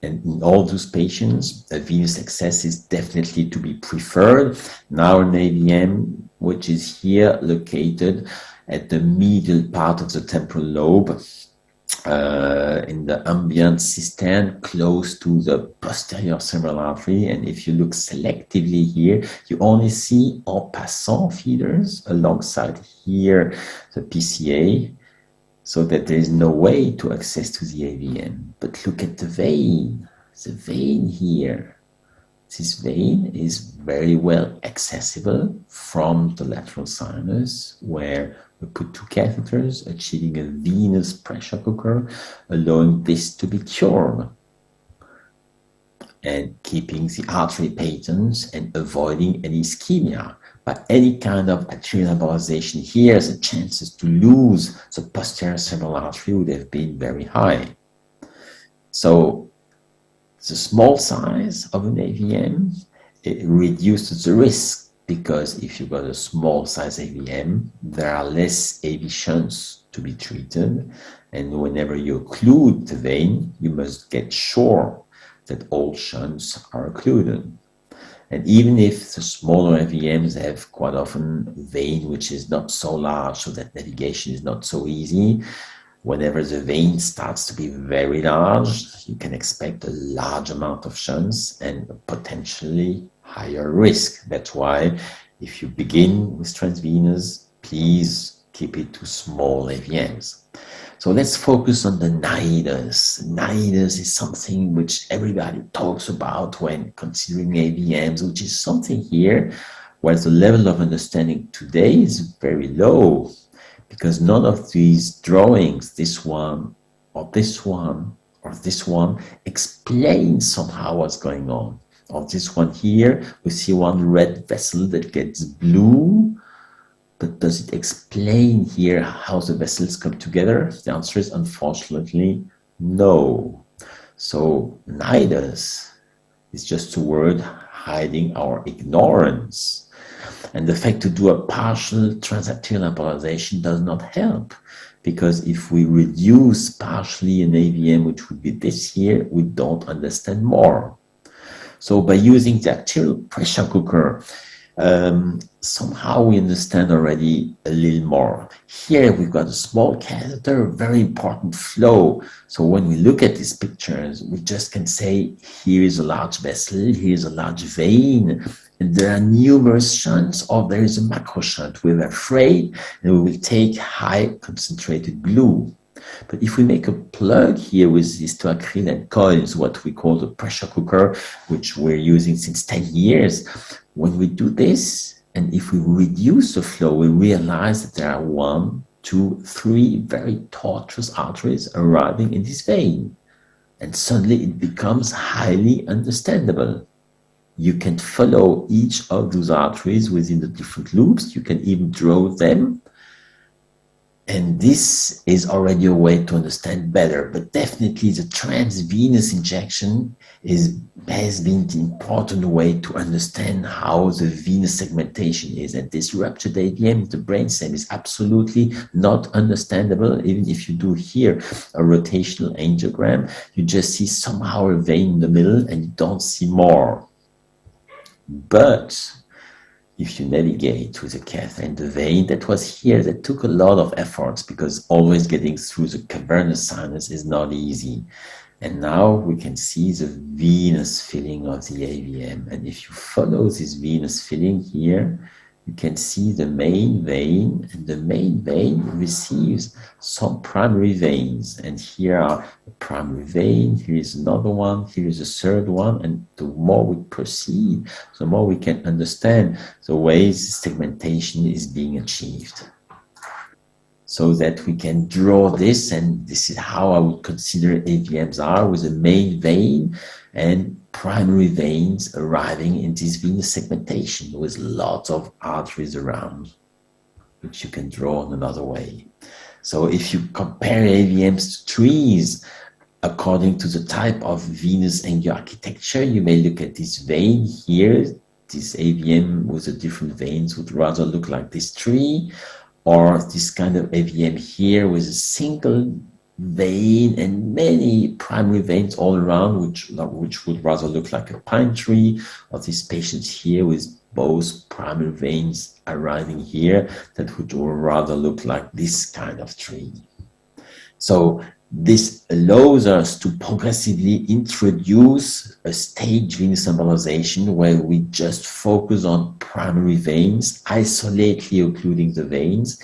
Speaker 7: And in all those patients, a venous access is definitely to be preferred. Now an AVM, which is here located at the medial part of the temporal lobe, in the ambient cistern close to the posterior cerebral artery. And if you look selectively here, you only see en passant feeders alongside here the PCA, so that there is no way to access to the AVM. But look at the vein here. This vein is very well accessible from the lateral sinus, where we put 2 catheters, achieving a venous pressure cooker, allowing this to be cured. and keeping the artery patents and avoiding any ischemia. But any kind of arterial embolization here, the chances to lose the posterior cerebral artery would have been very high. So the small size of an AVM, it reduces the risk, because if you've got a small size AVM, there are less AV shunts to be treated. And whenever you occlude the vein, you must get sure that all shunts are occluded. And even if the smaller AVMs have quite often a vein which is not so large, so that navigation is not so easy, whenever the vein starts to be very large, you can expect a large amount of shunts and a potentially higher risk. That's why if you begin with transvenous, please keep it to small AVMs. So let's focus on the nidus. Nidus is something which everybody talks about when considering AVMs, which is something here where the level of understanding today is very low, because none of these drawings, this one or this one or this one, explain somehow what's going on. Or this one here, we see one red vessel that gets blue. But does it explain here how the vessels come together? The answer is unfortunately no. So nidus is just a word hiding our ignorance. And the fact to do a partial transarterial embolization does not help, because if we reduce partially an AVM, which would be this here, we don't understand more. So by using the arterial pressure cooker, somehow we understand already a little more. Here we've got a small catheter, a very important flow. So when we look at these pictures, we just can say, here is a large vessel, here is a large vein, and there are numerous shunts, or there is a macro shunt. We're afraid, and we will take high concentrated glue. But if we make a plug here with these two acrylic coils, what we call the pressure cooker, which we're using since 10 years, when we do this, and if we reduce the flow, we realize that there are 1, 2, 3 very tortuous arteries arriving in this vein. And suddenly it becomes highly understandable. You can follow each of those arteries within the different loops. You can even draw them. And this is already a way to understand better. But definitely the transvenous injection has been the important way to understand how the venous segmentation is. And this ruptured AVM in the brainstem is absolutely not understandable. Even if you do here a rotational angiogram, you just see somehow a vein in the middle and you don't see more. But if you navigate with a catheter in the vein, that was here, that took a lot of efforts, because always getting through the cavernous sinus is not easy. And now we can see the venous filling of the AVM. And if you follow this venous filling here, you can see the main vein, and the main vein receives some primary veins. And here are the primary vein, here is another one, here is a third one. And the more we proceed, the more we can understand the ways segmentation is being achieved. So that we can draw this, and this is how I would consider AVMs are, with a main vein and primary veins arriving in this venous segmentation with lots of arteries around, which you can draw in another way. So if you compare AVMs to trees, according to the type of venous angioarchitecture, you may look at this vein here. This AVM with the different veins would rather look like this tree, or this kind of AVM here with a single vein and many primary veins all around, which would rather look like a pine tree, or these patients here with both primary veins arriving here, that would rather look like this kind of tree. So this allows us to progressively introduce a stage venous embolization where we just focus on primary veins, isolately occluding the veins,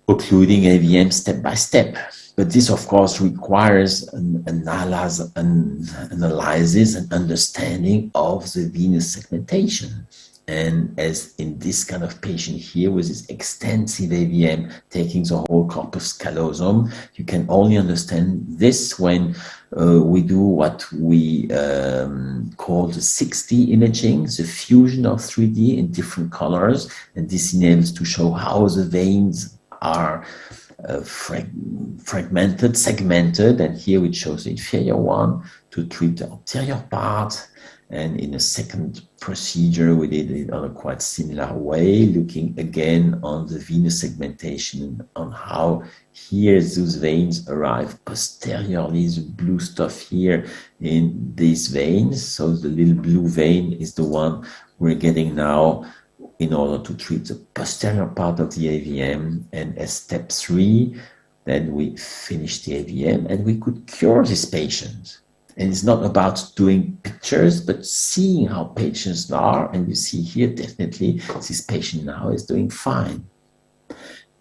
Speaker 7: occluding AVM step by step. But this, of course, requires an analysis and understanding of the venous segmentation. And as in this kind of patient here with this extensive AVM taking the whole corpus callosum, you can only understand this when we do what we call the 6D imaging, the fusion of 3D in different colors. And this enables to show how the veins are fragmented, segmented. And here it shows the inferior one to treat the anterior part. And in a second procedure, we did it on a quite similar way, looking again on the venous segmentation, on how here those veins arrive posteriorly, the blue stuff here in these veins. So the little blue vein is the one we're getting now in order to treat the posterior part of the AVM. And as step 3, then we finished the AVM and we could cure this patient. And it's not about doing pictures, but seeing how patients are. And you see here, definitely, this patient now is doing fine.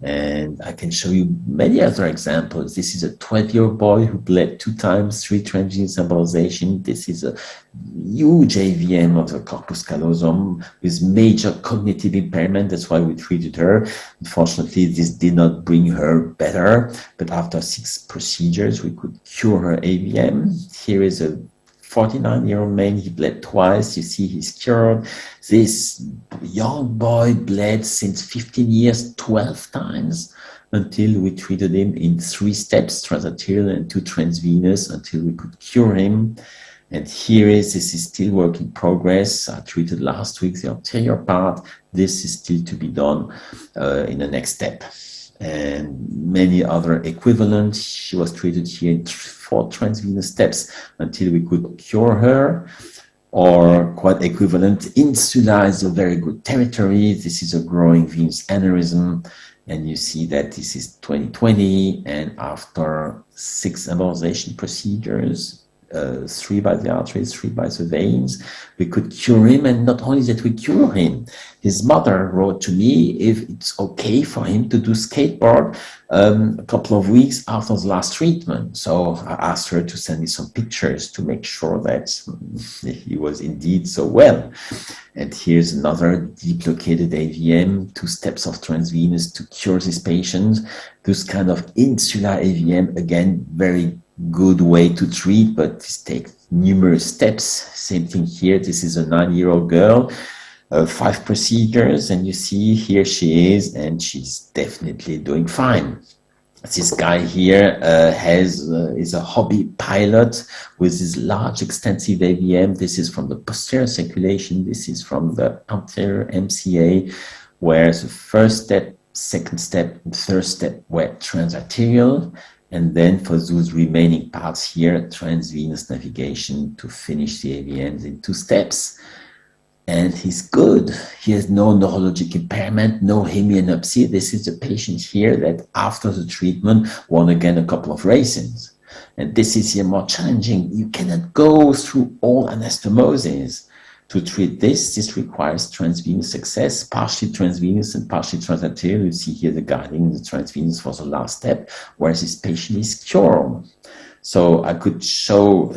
Speaker 7: And I can show you many other examples. This is a 12-year-old boy who bled 2 times, 3 transvenous embolization. This is a huge AVM of the corpus callosum with major cognitive impairment. That's why we treated her. Unfortunately, this did not bring her better. But after 6 procedures, we could cure her AVM. Here is a 49-year-old man, he bled twice. You see he's cured. This young boy bled since 15 years, 12 times, until we treated him in 3 steps, transarterial and 2 transvenous, until we could cure him. And this is still work in progress. I treated last week the anterior part. This is still to be done in the next step. And many other equivalents. She was treated here in 4 transvenous steps until we could cure her, or quite equivalent. Insula is a very good territory. This is a growing venous aneurysm, and you see that this is 2020, and after 6 embolization procedures, 3 by the arteries, 3 by the veins, we could cure him. And not only that we cure him, his mother wrote to me if it's okay for him to do skateboard a couple of weeks after the last treatment. So I asked her to send me some pictures to make sure that he was indeed so well. And here's another deep located AVM, 2 steps of transvenous to cure this patient. This kind of insular AVM, again, very good way to treat, but this takes numerous steps. Same thing here. This is a 9-year-old girl, 5 procedures, and you see here she is, and she's definitely doing fine. This guy here is a hobby pilot with this large extensive AVM. This is from the posterior circulation. This is from the anterior MCA, where the first step, second step, and third step were transarterial. And then for those remaining parts here, transvenous navigation to finish the AVMs in 2 steps. And he's good. He has no neurologic impairment, no hemianopsy. This is a patient here that after the treatment won again a couple of races. And this is here more challenging. You cannot go through all anastomosis to treat this. This requires transvenous access, partially transvenous and partially transarterial. You see here the guiding the transvenous for the last step, whereas this patient is cured. So I could show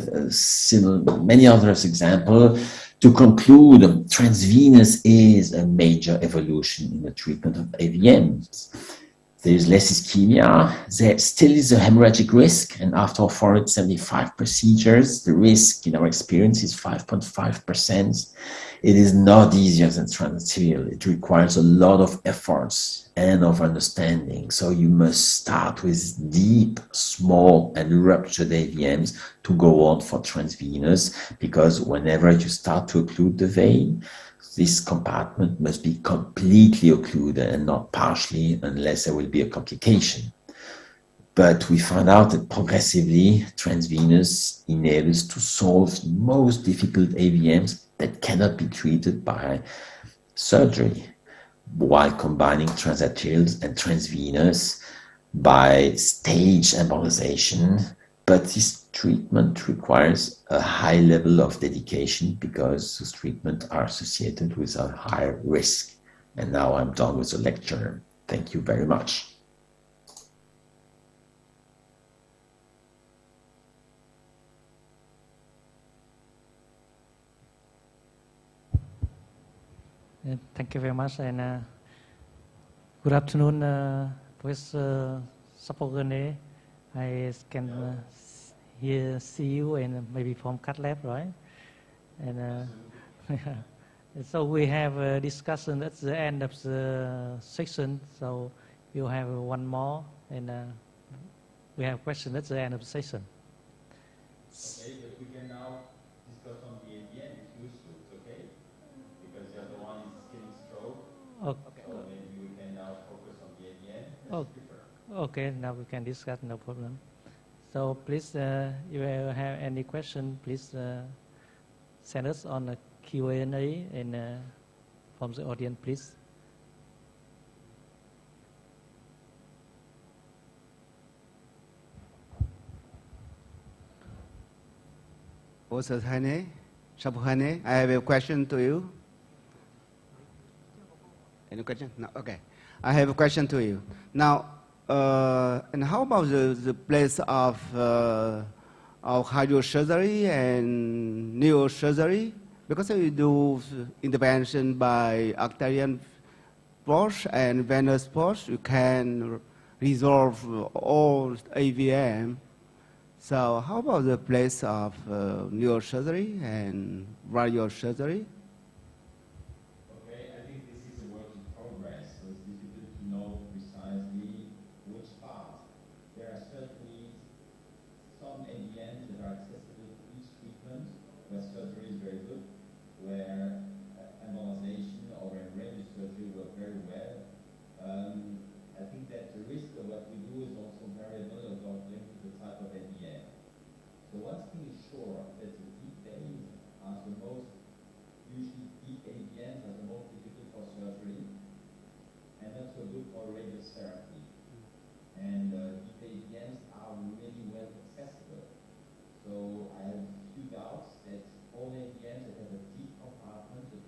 Speaker 7: many other examples. To conclude, transvenous is a major evolution in the treatment of AVMs. There is less ischemia. There still is a hemorrhagic risk, and after 475 procedures, the risk in our experience is 5.5%. It is not easier than transarterial. It requires a lot of efforts and of understanding. So you must start with deep, small, and ruptured AVMs to go on for transvenous, because whenever you start to occlude the vein, this compartment must be completely occluded and not partially, unless there will be a complication. But we found out that progressively transvenous enables to solve most difficult AVMs that cannot be treated by surgery, while combining transarterials and transvenous by stage embolization. But this treatment requires a high level of dedication, because those treatments are associated with a higher risk. And now I'm done with the lecture. Thank you very much.
Speaker 5: Thank you very much, and good afternoon, Professor Sapogane. I can see you and maybe from Cat Lab, right? And so we have a discussion at the end of the section. So we'll have one more, and we have question at the end of the session.
Speaker 7: Okay, but we can now discuss on the ABN if useful, it's okay? Because the other one is ischemic stroke.
Speaker 5: Okay.
Speaker 7: So maybe we can now focus on the ABN.
Speaker 5: Okay, now we can discuss, no problem. So please, if you have any question, please send us on a Q&A and from the audience, please.
Speaker 3: Professor Hane, Shabuhane, I have a question to you. Any question? No, okay. I have a question to you. Now, and how about the place of hydrosurgery and neurosurgery? Because we do intervention by arterial force and venous force, you can resolve all AVM. So how about the place of neurosurgery and radiosurgery?
Speaker 7: Okay, I think this is a work in progress, so it's difficult to know precisely which part. There are certainly some AVMs that are accessible to each treatment, where surgery is very good, where embolization or radiosurgery work very well. I think that the risk of what we do is also variable according to the type of AVM. So one thing is sure, that the deep veins are the most, usually deep AVMs are the most difficult for surgery and not so good for radiotherapy. And deep AVMs are really well accessible. So I have a few doubts that all AVMs that have a deep compartment should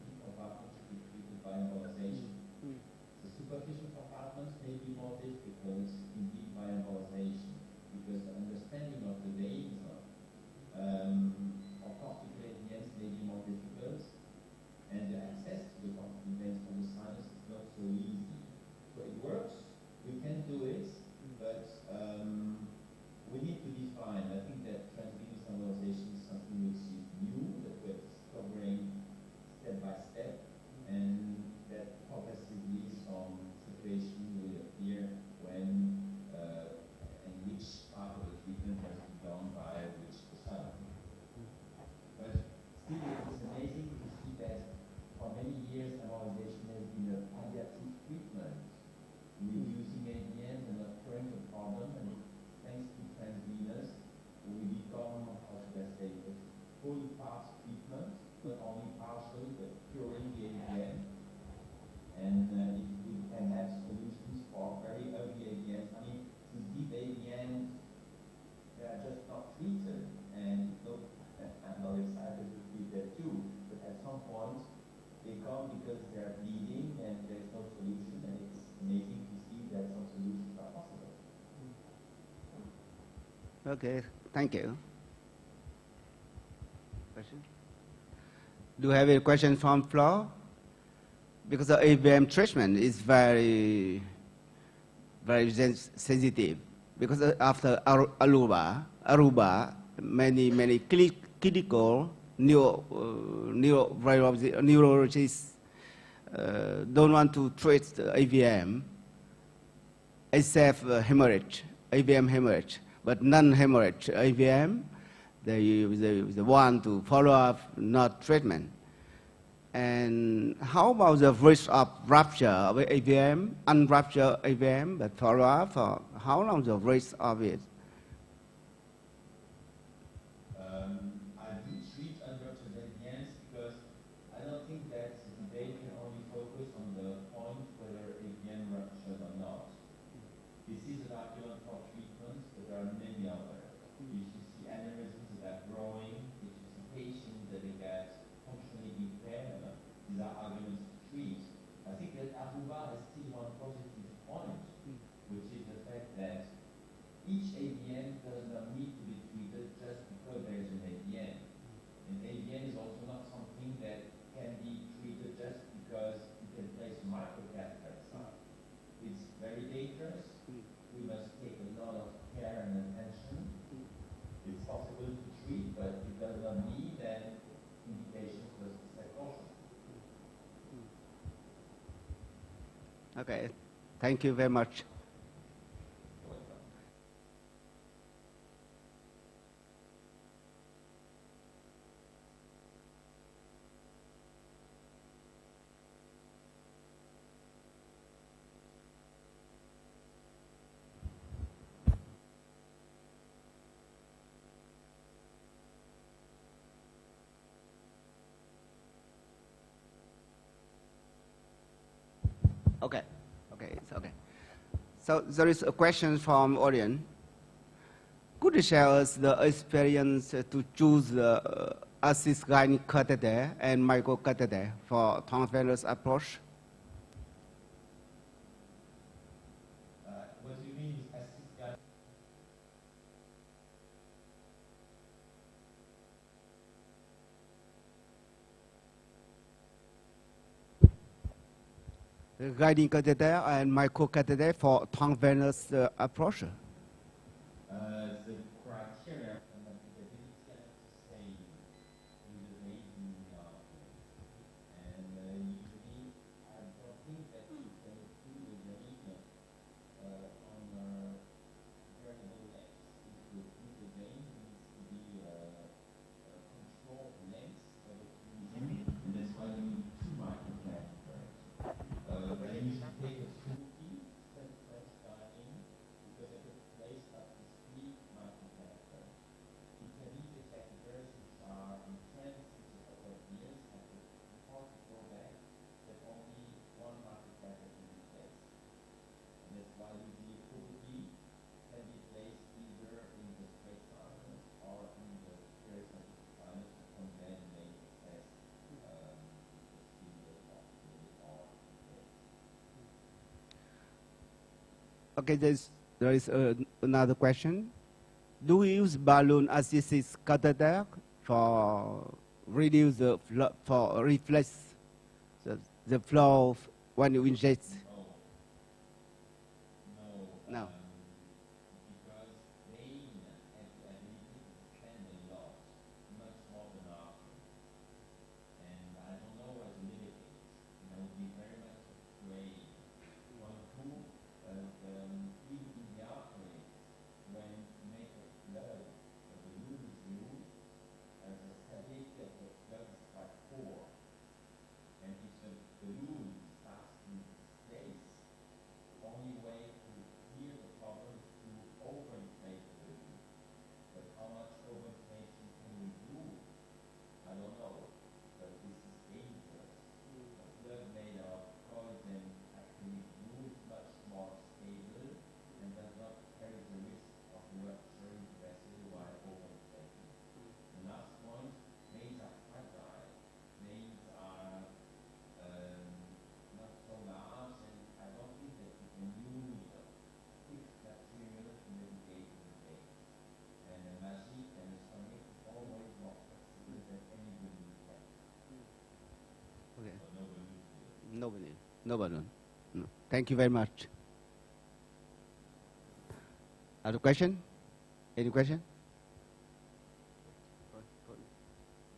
Speaker 7: be treated by embolization. The superficial compartments may be more difficult indeed by embolization, because the understanding of the veins of cortical AVMs may be more difficult, and the access to the cortical veins from the sinus is not so easy. So it works, we can do it, but we need to define. I think that transvenous embolization is something which is new, that we're discovering step by step, and that progressively some situation will appear when and which part of the treatment has to be done by which specialty. But still, it's amazing to see that for many years embolization has been a palliative treatment, reducing AVMs and not curing the problem, and thanks to transvenous, we become, how should I say, a full part treatment, not only partial, but curing the AVM. And if we can have solutions for very ugly AVMs, I mean, the deep AVMs, they are just not treated, and look, I'm not excited to treat that too, but at some point, they come because they're bleeding and there's no solution, and it's amazing to see that some solutions are possible.
Speaker 3: Okay, thank you. Question? Do you have a question from floor? Because the AVM treatment is very sensitive. Because after Aruba, many clinical neurologists don't want to treat the AVM except hemorrhage, AVM hemorrhage, but non-hemorrhage AVM, they want to follow up, not treatment. And how about the risk of rupture of AVM, unruptured AVM, but follow up for how long the risk of it?
Speaker 7: I do treat unruptured AVMs because I don't think that the debate can only focus on the point whether AVM ruptured or not. This is an argument for treatment, but there are many others. If you see aneurysms that are growing, if you see patients that they get functionally impaired, these are arguments to treat. I think that Aruba has still one positive point, which is the fact that each AVM does not need to be treated just because there is an AVM. An AVM is also not something that can be treated just because
Speaker 3: Okay, thank you very much. Okay, it's okay. So there is a question from audience. Could you share us the experience to choose the assist gynae catheter and microcatheter for transvenous approach?
Speaker 7: What do you mean is assist gynae?
Speaker 3: Guiding catheter and microcatheter for transvenous approach.
Speaker 7: The criteria and the ability to say with the maiden and usually I don't think that you can do the vein on variable length. If you do the vein, it needs to be controlled length of the fluid, and that's why you need two microcatheters. But I usually take a full key, set French in, because I could place up to 3 microcatheters. You can leave the catheters which are in transit a couple of years, and before to go back, that only 1 microcatheter can be placed. And that's why usually a full key can be placed either in the straight sinus or in the pericentric sinus, and then they access the cerebral or
Speaker 3: Okay, there is another question. Do we use balloon assisted catheter for reduce the flow, for reflex the flow when you inject? No.
Speaker 7: Because vein has the ability to expand a lot, much more than artery. And I don't know what to limit it. And I would be very much afraid one who even in the artery, when you make a flow, the balloon is used, the stability of the flow is quite poor. And if the balloon starts to displace, the only way to clear the problem is to overinflate the balloon. But how much overinflation can we do? I don't know. But this is dangerous. A flow made of poison actually glue is much more stable and does not carry the risk of rupturing the vessel while overinflating. The last point, veins are fragile. Veins are not so large, and I don't think that you can use thick material to navigate in the vein. And the magic and the stomach is always more flexible than any balloon can.
Speaker 3: Okay.
Speaker 7: So no balloon.
Speaker 3: No balloon. No balloon. No. Thank you very much. Other question? Any question?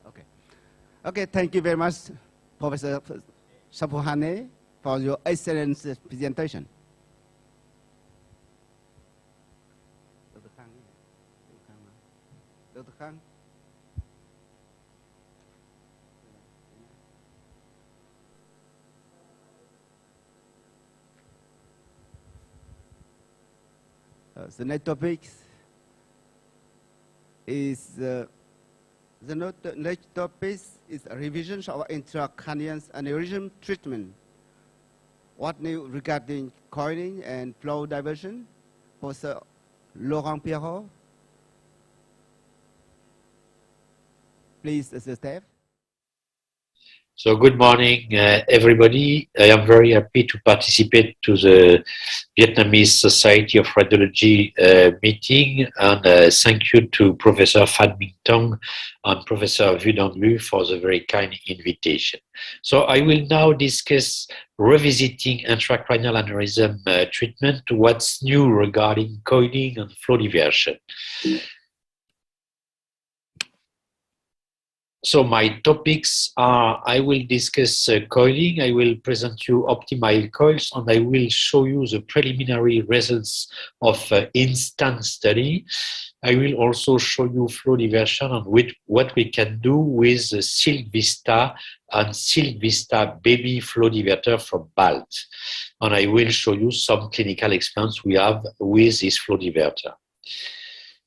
Speaker 3: Okay. Okay, thank you very much, Professor Sapuhane, for your excellent presentation. Dr. Khang. Dr. Khang. The next topic is next topic is a revision of intracranial aneurysm treatment. What new regarding coiling and flow diversion? Professor Laurent Pierrot, please, step.
Speaker 6: So good morning, everybody. I am very happy to participate to the Vietnamese Society of Radiology meeting, and thank you to Professor Phan Minh Tong and Professor Vu Dong Lu for the very kind invitation. So I will now discuss revisiting intracranial aneurysm treatment, what's new regarding coiling and flow diversion. So my topics are, I will discuss coiling, I will present you optimal coils, and I will show you the preliminary results of instant study. I will also show you flow diversion and with what we can do with the Silk Vista and Silk Vista baby flow diverter from BALT. And I will show you some clinical experience we have with this flow diverter.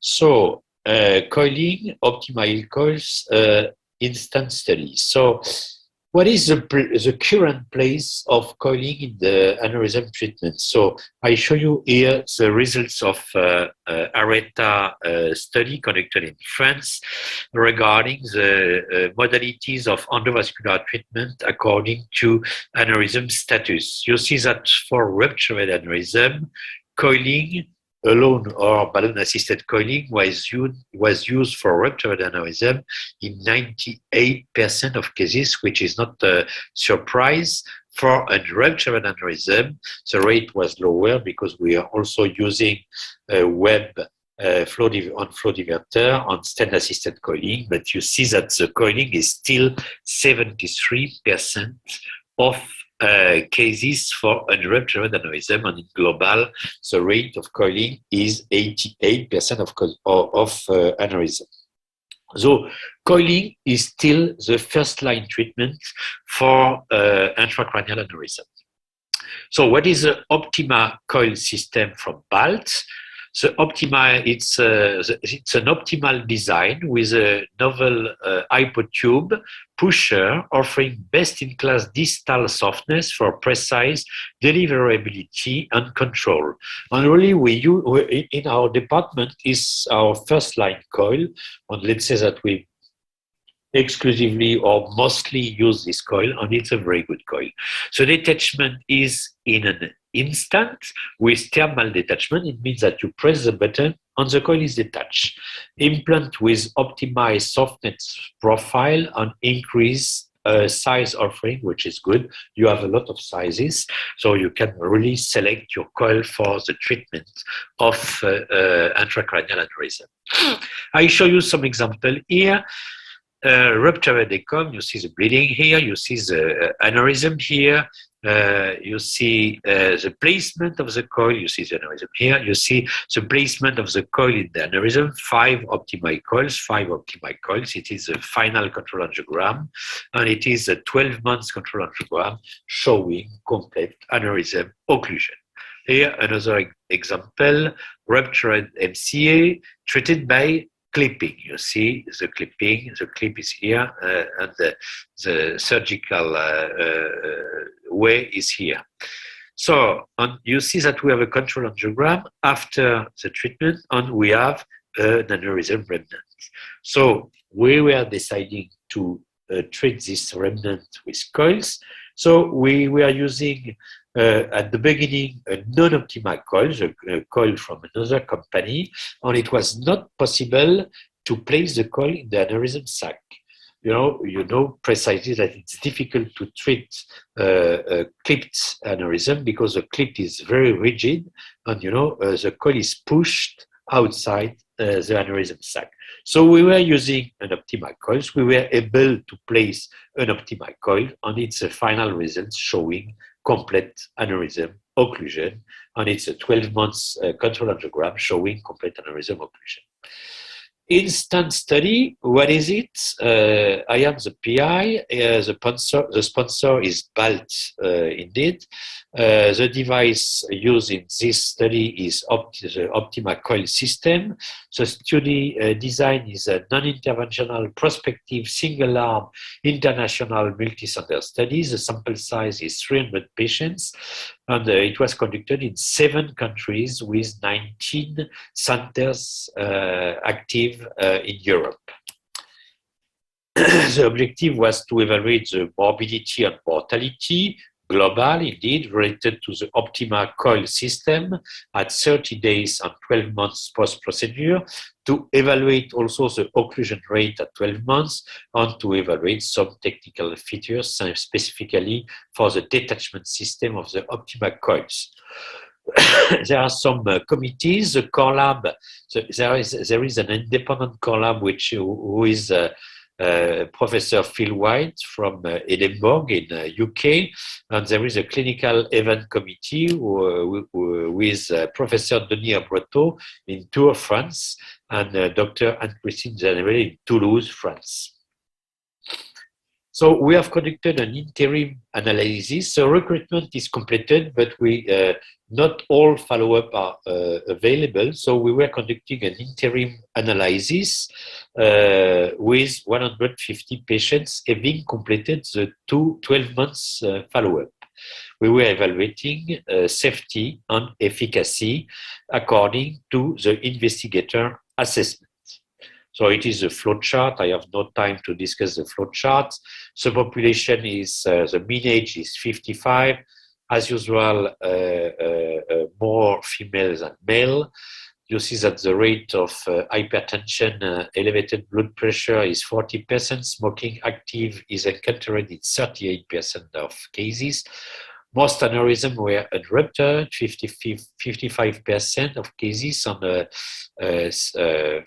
Speaker 6: So, coiling, optimal coils, instant study. So, what is the current place of coiling in the aneurysm treatment? So, I show you here the results of ARETA study conducted in France regarding the modalities of endovascular treatment according to aneurysm status. You see that for ruptured aneurysm, coiling alone or balloon-assisted coiling was used for ruptured aneurysm in 98% of cases, which is not a surprise. For a ruptured aneurysm, the rate was lower because we are also using web flow diverter on stent-assisted coiling, but you see that the coiling is still 73% of cases for unruptured aneurysm, and in global, the rate of coiling is 88% of aneurysm. So coiling is still the first-line treatment for intracranial aneurysm. So what is the Optima coil system from BALT? The Optima, it's an optimal design with a novel hypotube pusher offering best-in-class distal softness for precise deliverability and control. And really, we in our department is our first-line coil, and let's say that we exclusively or mostly use this coil, and it's a very good coil. So detachment is in an instant with thermal detachment. It means that you press the button and the coil is detached. Implant with optimized softness profile and increased size offering, which is good. You have a lot of sizes, so you can really select your coil for the treatment of intracranial aneurysm. I show you some example here. Ruptured decom, you see the bleeding here, you see the aneurysm here, you see the placement of the coil, you see the aneurysm here, you see the placement of the coil in the aneurysm, 5 optimal coils, it is the final control angiogram, and it is a 12 months control angiogram showing complete aneurysm occlusion. Here, another example, ruptured MCA treated by clipping. You see the clipping, the clip is here, and the surgical way is here. So you see that we have a control angiogram after the treatment, and we have an aneurysm remnant. So we were deciding to treat this remnant with coils. So we were using at the beginning a non-optimal coil, a coil from another company, and it was not possible to place the coil in the aneurysm sac. You know precisely that it's difficult to treat a clipped aneurysm because the clip is very rigid, and the coil is pushed outside the aneurysm sac. So we were using an optimal coil. We were able to place an optimal coil, and it's a final result showing complete aneurysm occlusion, and it's a 12 months control angiogram showing complete aneurysm occlusion. Instant study, what is it? I am the PI, the sponsor is BALT indeed. The device used in this study is the Optima coil system. The study design is a non-interventional prospective single-arm international multi-center study. The sample size is 300 patients, and it was conducted in 7 countries with 19 centers active in Europe. The objective was to evaluate the morbidity and mortality, global indeed, related to the Optima coil system at 30 days and 12 months post-procedure, to evaluate also the occlusion rate at 12 months, and to evaluate some technical features, specifically for the detachment system of the Optima coils. There are some committees. The core lab, there is an independent core lab who is Professor Phil White from Edinburgh in UK, and there is a clinical event committee with Professor Denis Abreteau in Tours, France, and Dr. Anne-Christine Janelle in Toulouse, France. So we have conducted an interim analysis. So recruitment is completed, but not all follow-up are available. So we were conducting an interim analysis with 150 patients having completed the 12 months follow-up. We were evaluating safety and efficacy according to the investigator assessment. So it is a flowchart. I have no time to discuss the flowchart. The population is, the mean age is 55. As usual, more females than male. You see that the rate of hypertension, elevated blood pressure is 40%. Smoking active is encountered in 38% of cases. Most aneurysms were unruptured, 55% of cases, and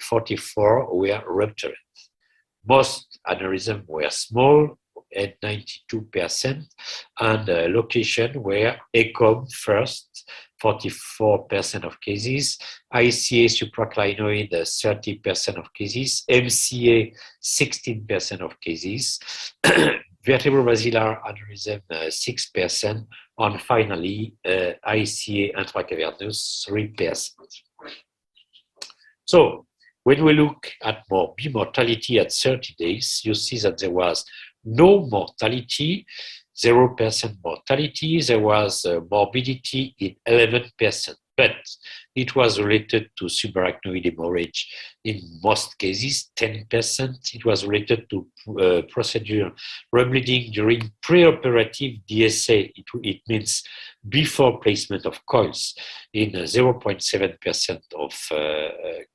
Speaker 6: 44 were ruptured. Most aneurysms were small, at 92%, and location were ECOM first, 44% of cases, ICA supraclinoid, 30% of cases, MCA, 16% of cases, vertebrobasilar aneurysm, 6%, and finally, ICA intracavernous, 3%. So, when we look at mortality at 30 days, you see that there was no mortality, 0% mortality. There was morbidity in 11%, but it was related to subarachnoid hemorrhage in most cases, 10%. It was related to procedure rebleeding during preoperative DSA. It means before placement of coils in 0.7% of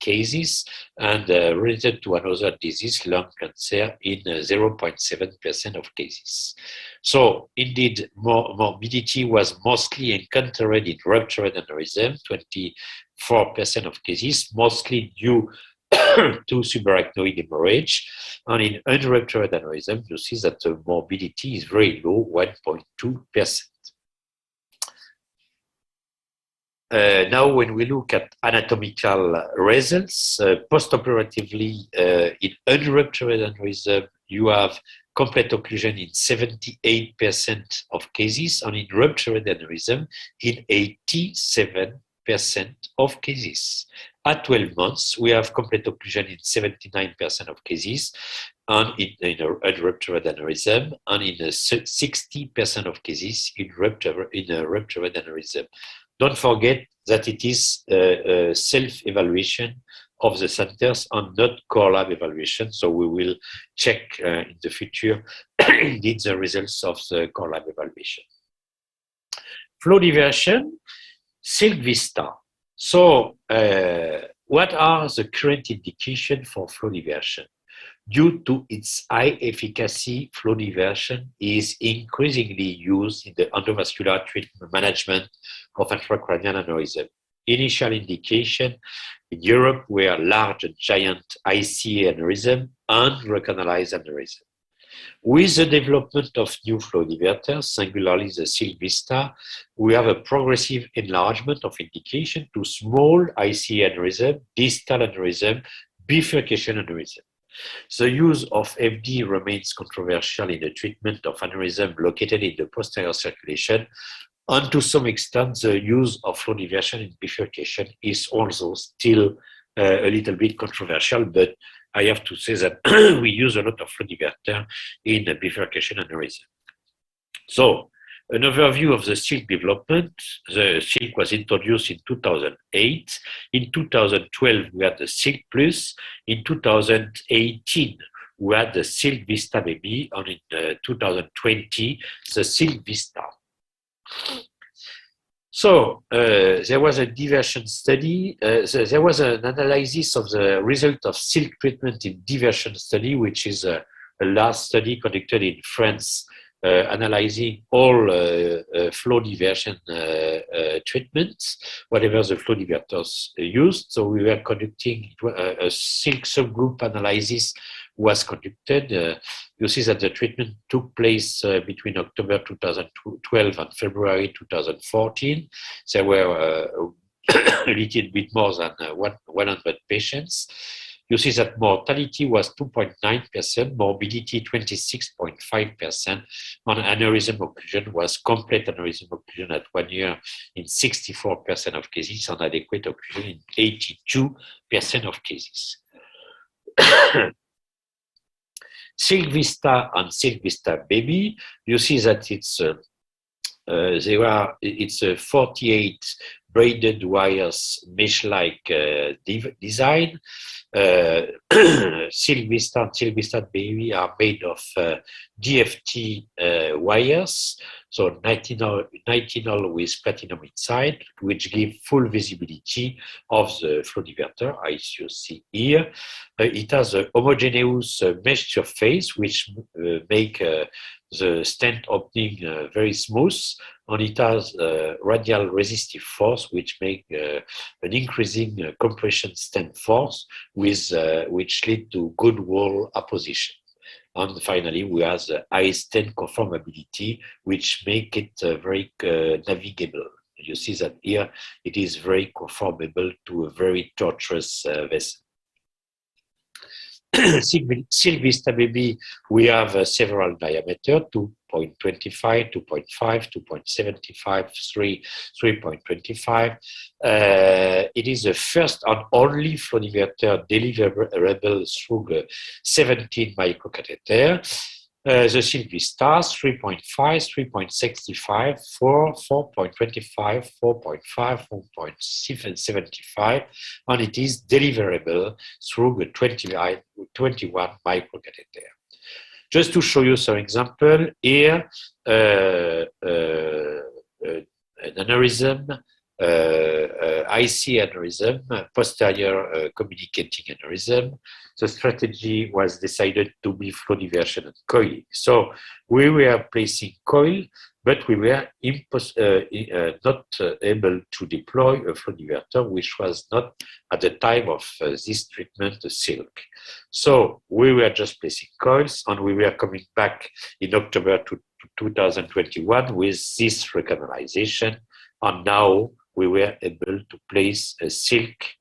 Speaker 6: cases, and related to another disease, lung cancer, in 0.7% of cases. So indeed, morbidity was mostly encountered in ruptured aneurysm, 24% of cases, mostly due to subarachnoid hemorrhage. And in unruptured aneurysm, you see that the morbidity is very low, 1.2%. Now, when we look at anatomical results, postoperatively in unruptured aneurysm, you have complete occlusion in 78% of cases, and in ruptured aneurysm in 87% of cases. At 12 months, we have complete occlusion in 79% of cases, and in unruptured aneurysm, and in 60% of cases in ruptured aneurysm. Don't forget that it is self-evaluation of the centers and not core lab evaluation. So we will check in the future indeed the results of the core lab evaluation. Flow diversion, Silk Vista. So what are the current indications for flow diversion? Due to its high efficacy, flow diversion is increasingly used in the endovascular treatment management of intracranial aneurysm. Initial indication in Europe were large and giant ICA aneurysm and recanalized aneurysm. With the development of new flow diverters, singularly the Silk Vista, we have a progressive enlargement of indication to small ICA aneurysm, distal aneurysm, bifurcation aneurysm. The use of FD remains controversial in the treatment of aneurysm located in the posterior circulation, and to some extent the use of flow diversion in bifurcation is also still a little bit controversial, but I have to say that we use a lot of flow diverter in bifurcation aneurysm. So, an overview of the Silk development. The Silk was introduced in 2008. In 2012, we had the Silk Plus. In 2018, we had the Silk Vista Baby. And in 2020, the Silk Vista. So, there was a diversion study. There was an analysis of the result of Silk treatment in diversion study, which is a last study conducted in France, analyzing all flow diversion treatments, whatever the flow diverters used. So we were conducting a Silk subgroup analysis was conducted. You see that the treatment took place between October 2012 and February 2014. There were a little bit more than 100 patients. You see that mortality was 2.9%, morbidity 26.5%, and aneurysm occlusion was complete aneurysm occlusion at 1 year in 64% of cases, and adequate occlusion in 82% of cases. Silk Vista and Silk Vista Baby, you see that it's 48 braided wires mesh-like design. Silk Vista and Silk Vista Baby are made of DFT wires, so 19 with platinum inside, which give full visibility of the flow diverter, as you see here. It has a homogeneous mesh surface, which make the stent opening very smooth, and it has radial resistive force, which make an increasing compression stent force, with which lead to good wall apposition. And finally, we have the high stent conformability, which make it very navigable. You see that here it is very conformable to a very tortuous vessel. Silk Vista Baby, we have several diameter, 2.25, 2.5, 2.75, 3, 3.25. It is the first and only flow diverter deliverable through the 17 microcatheter. The Silk Vista 3.5, 3.65, 4, 4.25, 4.5, 4.75, and it is deliverable through the 21 microcatheter. Just to show you some example, here an aneurysm, IC aneurysm, posterior communicating aneurysm. The strategy was decided to be flow diversion and coiling. So we were placing coil, but we were not able to deploy a flow diverter, which was not at the time of this treatment the silk. So we were just placing coils, and we were coming back in October 2021 with this recanalization, and now we were able to place a Silk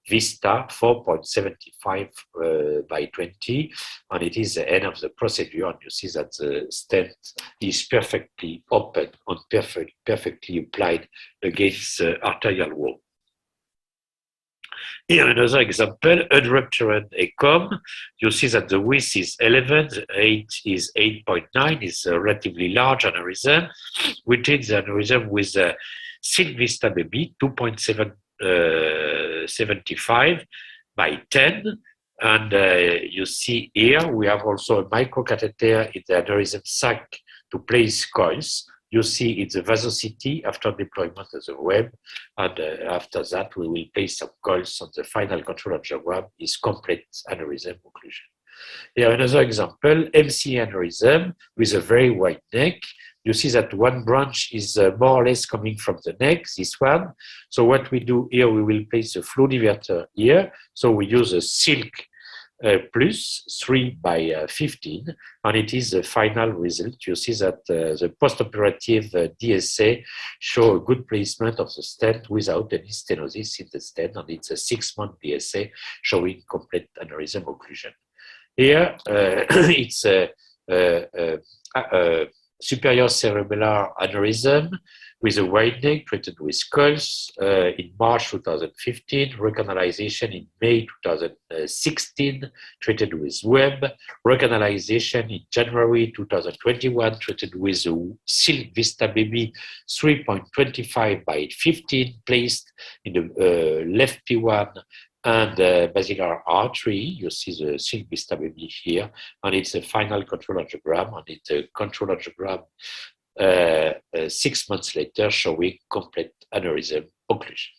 Speaker 6: Vista 4.75 by 20, and it is the end of the procedure, and you see that the stent is perfectly open and perfectly applied against the arterial wall. Here another example, unruptured ECOM. You see that the width is 11, the height is 8.9, it's a relatively large aneurysm. We treat the aneurysm with a Silk Vista Baby 2.75 by 10, and you see here we have also a microcatheter in the aneurysm sac to place coils. You see it's a vasosity after deployment of the web, and after that we will place some coils, and the final control angiogram is complete aneurysm occlusion. Here another example, MC aneurysm with a very wide neck. You see that one branch is more or less coming from the neck, this one. So what we do here, we will place a flow diverter here. So we use a Silk plus 3 by 15, and it is the final result. You see that the postoperative DSA show a good placement of the stent without any stenosis in the stent, and it's a 6-month DSA showing complete aneurysm occlusion. Here, it's a superior cerebellar aneurysm with a wide neck treated with coils in March 2015, recanalization in May 2016, treated with web, recanalization in January 2021, treated with a Silk Vista Baby 3.25 by 15, placed in the left P1 and basilar artery. You see the Silk Vista Baby here, and it's a final control angiogram, and it's a control angiogram 6 months later showing complete aneurysm occlusion.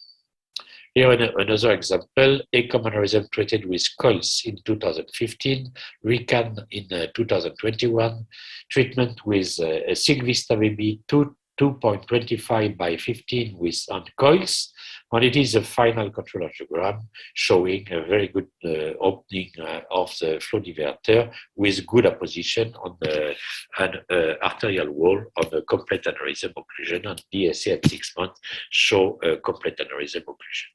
Speaker 6: Here another example, ECOM aneurysm treated with coils in 2015, recan in 2021, treatment with a Silk Vista Baby 2 2.25 by 15 with on coils, and it is a final control angiogram showing a very good opening of the flow diverter with good apposition on an arterial wall of a complete aneurysm occlusion, and DSA at 6 months show a complete aneurysm occlusion.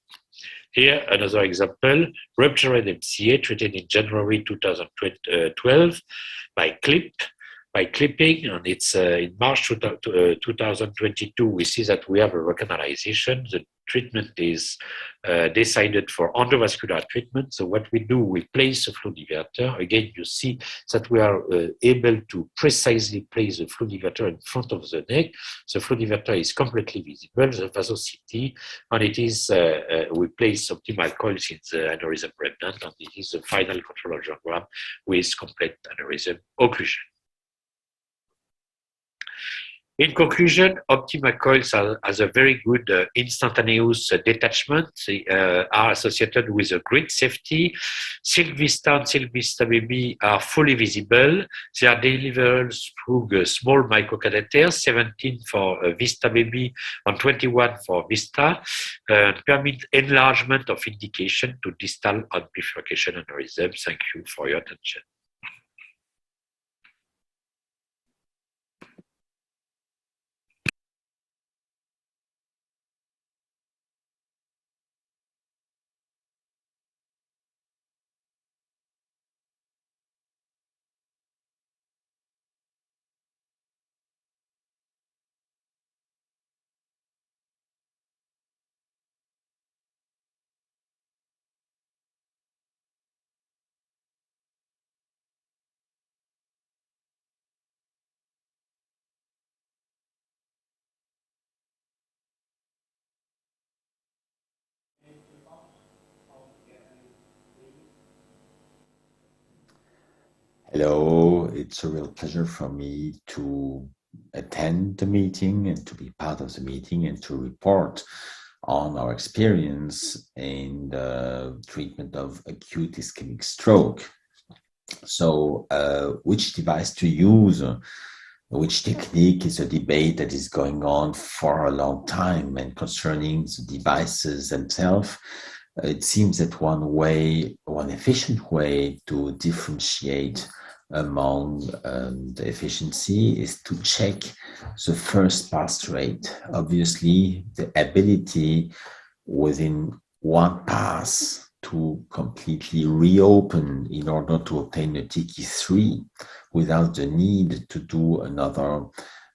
Speaker 6: Here, another example, ruptured MCA treated in January 2012 by clipping, and it's in March 2022, we see that we have a recanalization. The treatment is decided for endovascular treatment. So what we do, we place a flow diverter. Again, you see that we are able to precisely place the flow diverter in front of the neck. The flow diverter is completely visible, the vasocity, and it is, we place optimal coils in the aneurysm remnant, and it is the final control angiogram with complete aneurysm occlusion. In conclusion, optimal coils has a very good instantaneous detachment. They are associated with a great safety. Silk Vista and Silk Vista Baby are fully visible. They are delivered through small microcatheters, 17 for Vista Baby and 21 for Vista, permit enlargement of indication to distal and bifurcation aneurysm. Thank you for your attention.
Speaker 7: Hello, it's a real pleasure for me to attend the meeting and to be part of the meeting and to report on our experience in the treatment of acute ischemic stroke. So, which device to use, which technique is a debate that is going on for a long time, and concerning the devices themselves, it seems that one efficient way to differentiate among the efficiency is to check the first pass rate. Obviously, the ability within one pass to completely reopen in order to obtain a TK3 without the need to do another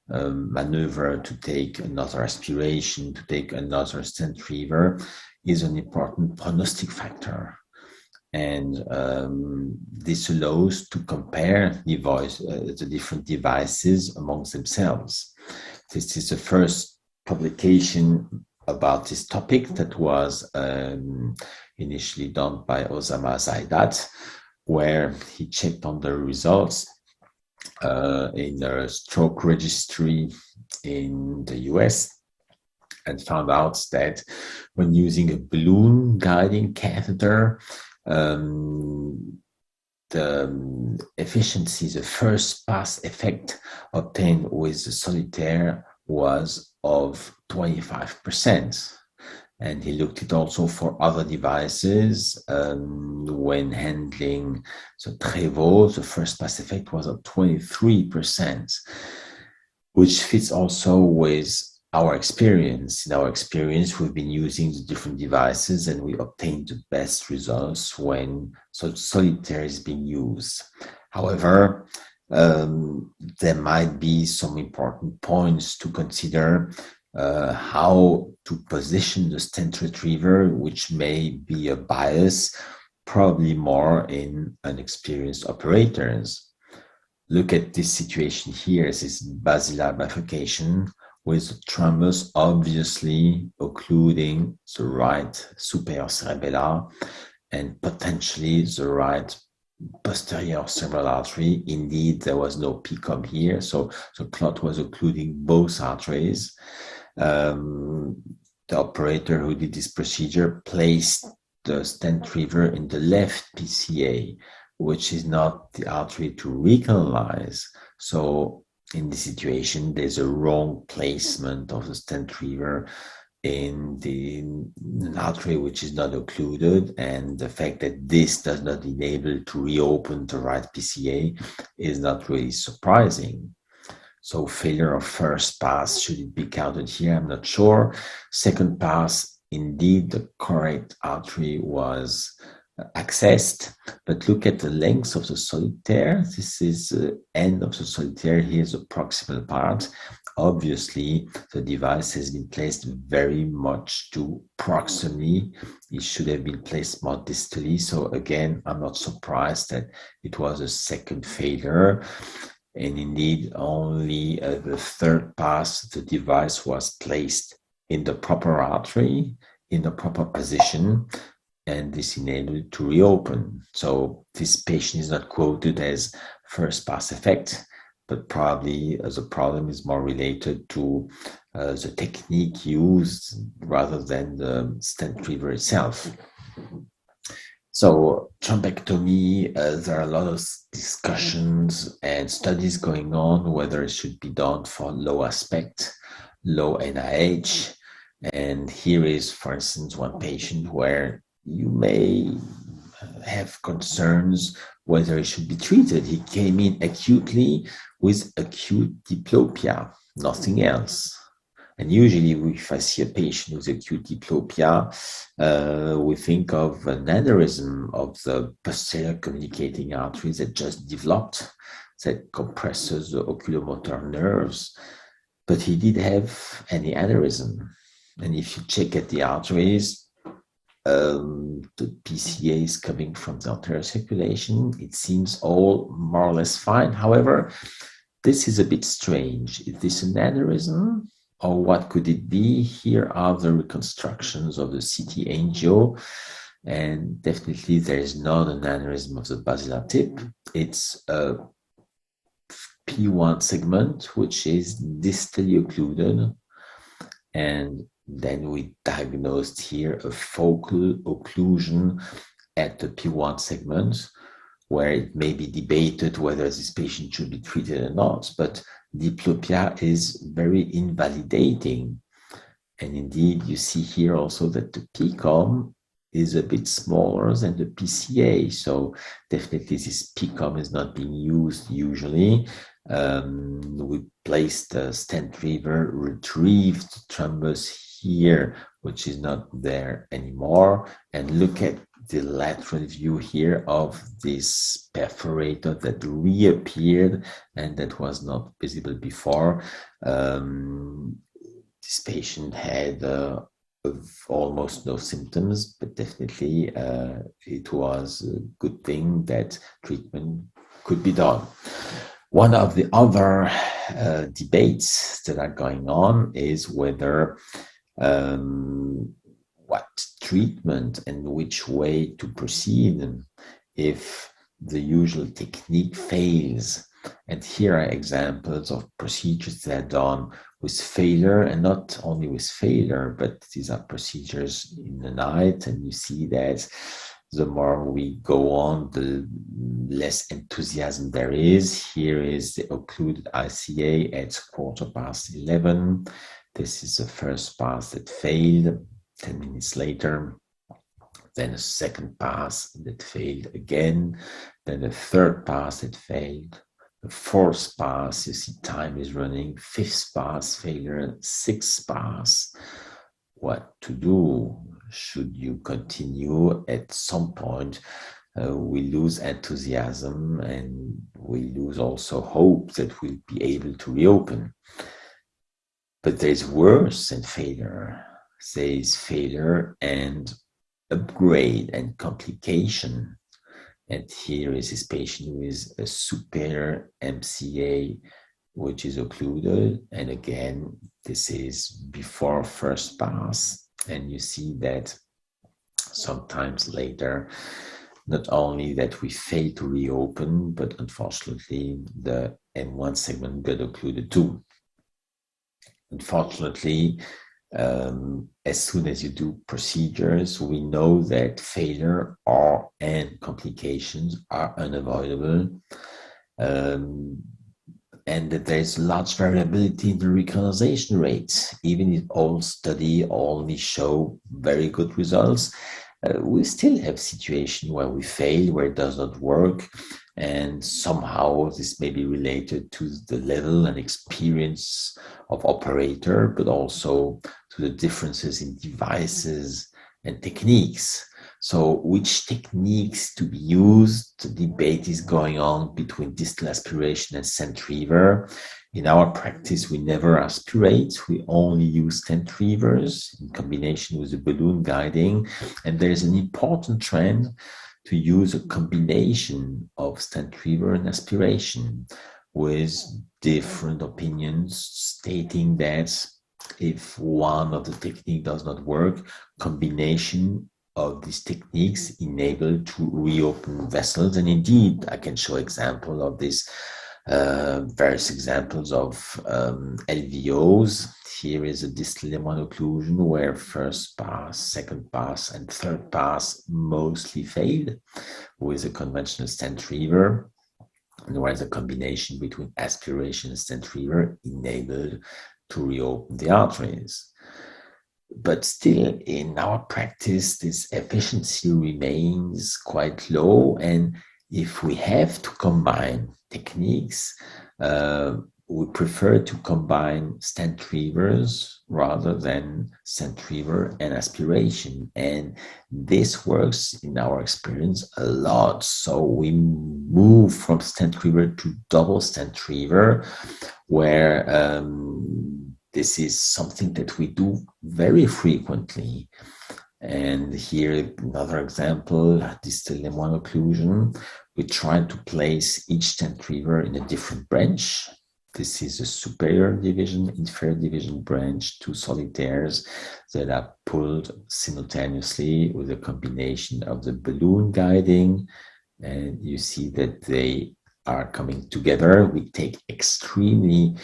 Speaker 7: maneuver, to take another aspiration, to take another stent retriever, is an important prognostic factor. And this allows to compare the different devices amongst themselves. This is the first publication about this topic that was initially done by Osama Zaidat, where he checked on the results in a stroke registry in the US, and found out that when using a balloon guiding catheter, the efficiency, the first pass effect obtained with the solitaire was of 25%. And he looked at also for other devices. When handling the Trevo, the first pass effect was of 23%, which fits also with our experience. In our experience, we've been using the different devices and we obtained the best results when solitaire is being used. However, there might be some important points to consider, how to position the stent retriever, which may be a bias, probably more in inexperienced operators. Look at this situation here. This is basilar bifurcation with the thrombus obviously occluding the right superior cerebellar and potentially the right posterior cerebral artery. Indeed, there was no PCOM here, so the clot was occluding both arteries. The operator who did this procedure placed the stent retriever in the left PCA, which is not the artery to recanalize. So in this situation, there's a wrong placement of the stent retriever in an artery which is not occluded, and the fact that this does not enable to reopen the right PCA is not really surprising. So failure of first pass, should it be counted here? I'm not sure. Second pass, indeed, the correct artery was accessed, but look at the length of the solitaire. This is the end of the solitaire. Here's the proximal part. Obviously, the device has been placed very much too proximally. It should have been placed more distally. So again, I'm not surprised that it was a second failure. And indeed, only the third pass, the device was placed in the proper artery, in the proper position, and this enabled to reopen. So this patient is not quoted as first pass effect, but probably the problem is more related to the technique used rather than the stent retriever itself. So thrombectomy, there are a lot of discussions and studies going on whether it should be done for low aspect, low NIH. And here is, for instance, one patient where you may have concerns whether it should be treated. He came in acutely with acute diplopia, nothing else. And usually, if I see a patient with acute diplopia, we think of an aneurysm of the posterior communicating arteries that just developed, that compresses the oculomotor nerves. But he did have any aneurysm. And if you check at the arteries, the PCA is coming from the arterial circulation. It seems all more or less fine. However, this is a bit strange. Is this an aneurysm? Or what could it be? Here are the reconstructions of the CT angio, and definitely there is not an aneurysm of the basilar tip. It's a P1 segment, which is distally occluded, and then we diagnosed here a focal occlusion at the P1 segment, where it may be debated whether this patient should be treated or not, but diplopia is very invalidating. And indeed, you see here also that the PCOM is a bit smaller than the PCA. So definitely this PCOM is not being used usually. We placed the stent retriever, retrieved thrombus here, which is not there anymore. And look at the lateral view here of this perforator that reappeared and that was not visible before. This patient had almost no symptoms, but definitely it was a good thing that treatment could be done. One of the other debates that are going on is whether what treatment and which way to proceed if the usual technique fails. And here are examples of procedures that are done with failure, and not only with failure, but these are procedures in the night. And you see that the more we go on, the less enthusiasm there is. Here is the occluded ICA at 11:15. This is the first pass that failed. 10 minutes later, then a second pass that failed again, then a third pass that failed, the fourth pass, you see time is running, fifth pass failure, sixth pass. What to do? Should you continue? At some point, we lose enthusiasm and we lose also hope that we'll be able to reopen. But there's worse than failure. There is failure and upgrade and complication. And here is this patient with a superior MCA, which is occluded. And again, this is before first pass. And you see that sometimes later, not only that we fail to reopen, but unfortunately, the M1 segment got occluded too. Unfortunately, as soon as you do procedures, we know that failure and complications are unavoidable. and that there is large variability in the recolonization rate. Even if all study only show very good results, we still have situations where we fail, where it does not work, and somehow this may be related to the level and experience of operator, but also to the differences in devices and techniques. So which techniques to be used? The debate is going on between distal aspiration and centrifuge. In our practice, we never aspirate. We only use centrifugers in combination with the balloon guiding. And there's an important trend to use a combination of centrifuge and aspiration, with different opinions stating that if one of the technique does not work, combination of these techniques enable to reopen vessels. And indeed, I can show example of this, various examples of LVOs. Here is a distal M1 occlusion where first pass, second pass, and third pass mostly failed with a conventional centrifuge, and whereas a combination between aspiration and centrifuge enabled to reopen the arteries. But still, in our practice, this efficiency remains quite low. And if we have to combine techniques, we prefer to combine centrifugers rather than centrifuge and aspiration. And this works, in our experience, a lot. So we move from centrifuge to double centrifuge, where this is something that we do very frequently. And here, another example, distal M1 occlusion. We try to place each centrifuge in a different branch. This is a superior division, inferior division branch, two solitaires that are pulled simultaneously with a combination of the balloon guiding. And you see that they are coming together. We take extremely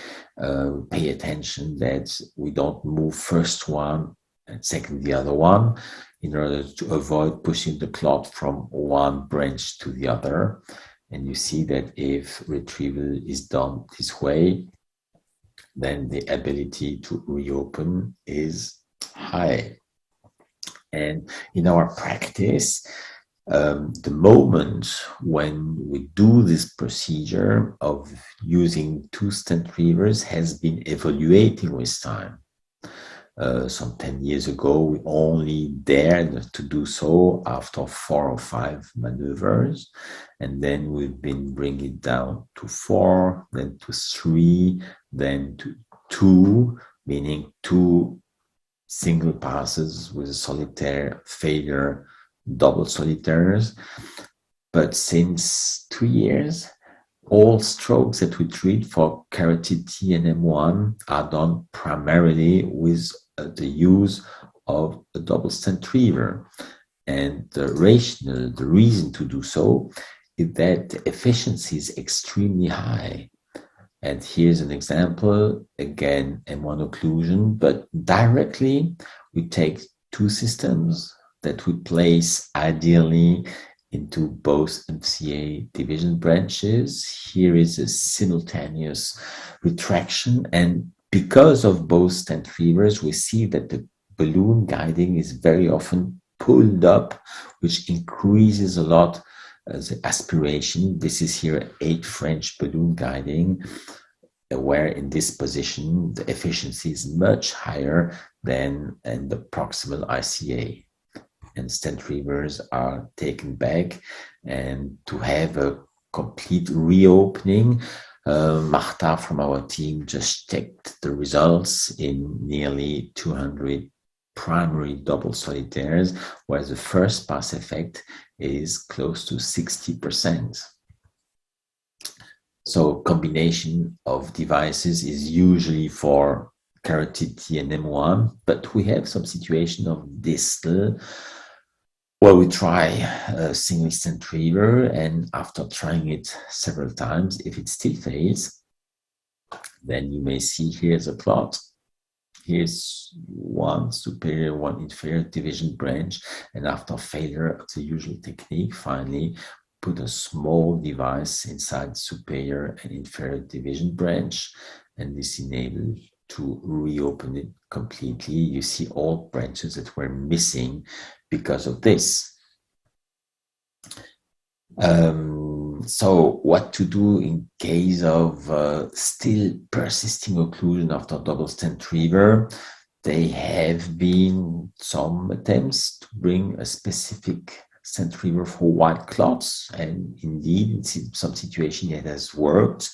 Speaker 7: pay attention that we don't move first one and second the other one, in order to avoid pushing the clot from one branch to the other. And you see that if retrieval is done this way, then the ability to reopen is high. And in our practice, the moment when we do this procedure of using two centrifugers has been evaluating with time. Some 10 years ago, we only dared to do so after 4 or 5 maneuvers. And then we've been bringing it down to 4, then to 3, then to 2, meaning 2 single passes with a solitaire failure, double solitaires. But since 2 years, all strokes that we treat for carotid T and M1 are done primarily with the use of a double centrifuge. And the rationale, the reason to do so, is that the efficiency is extremely high. And here's an example, again, M1 occlusion, but directly we take 2 systems that we place ideally into both MCA division branches. Here is a simultaneous retraction, and because of both centrifugers, we see that the balloon guiding is very often pulled up, which increases a lot the aspiration. This is here 8 French balloon guiding, where in this position the efficiency is much higher than in the proximal ICA. And centrifugers are taken back, and to have a complete reopening, Marta from our team just checked the results in nearly 200 primary double solitaires, where the first pass effect is close to 60%. So combination of devices is usually for carotid T and M1, but we have some situation of distal where we try a single centrifuge, and after trying it several times, if it still fails, then you may see here's a plot. Here's one superior, one inferior division branch, and after failure of the usual technique, finally put a small device inside superior and inferior division branch, and this enabled to reopen it completely. You see all branches that were missing because of this. So what to do in case of still persisting occlusion after double stent reaver? There have been some attempts to bring a specific stent reaver for white clots, and indeed in some situations it has worked.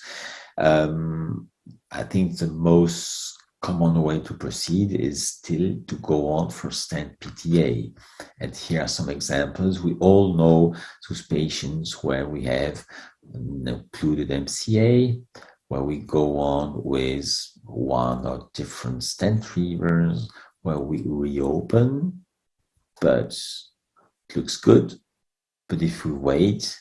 Speaker 7: I think the most common way to proceed is still to go on for stent PTA. And here are some examples. We all know those patients where we have an occluded MCA, where we go on with one or different stent reavers, where we reopen, but it looks good. But if we wait,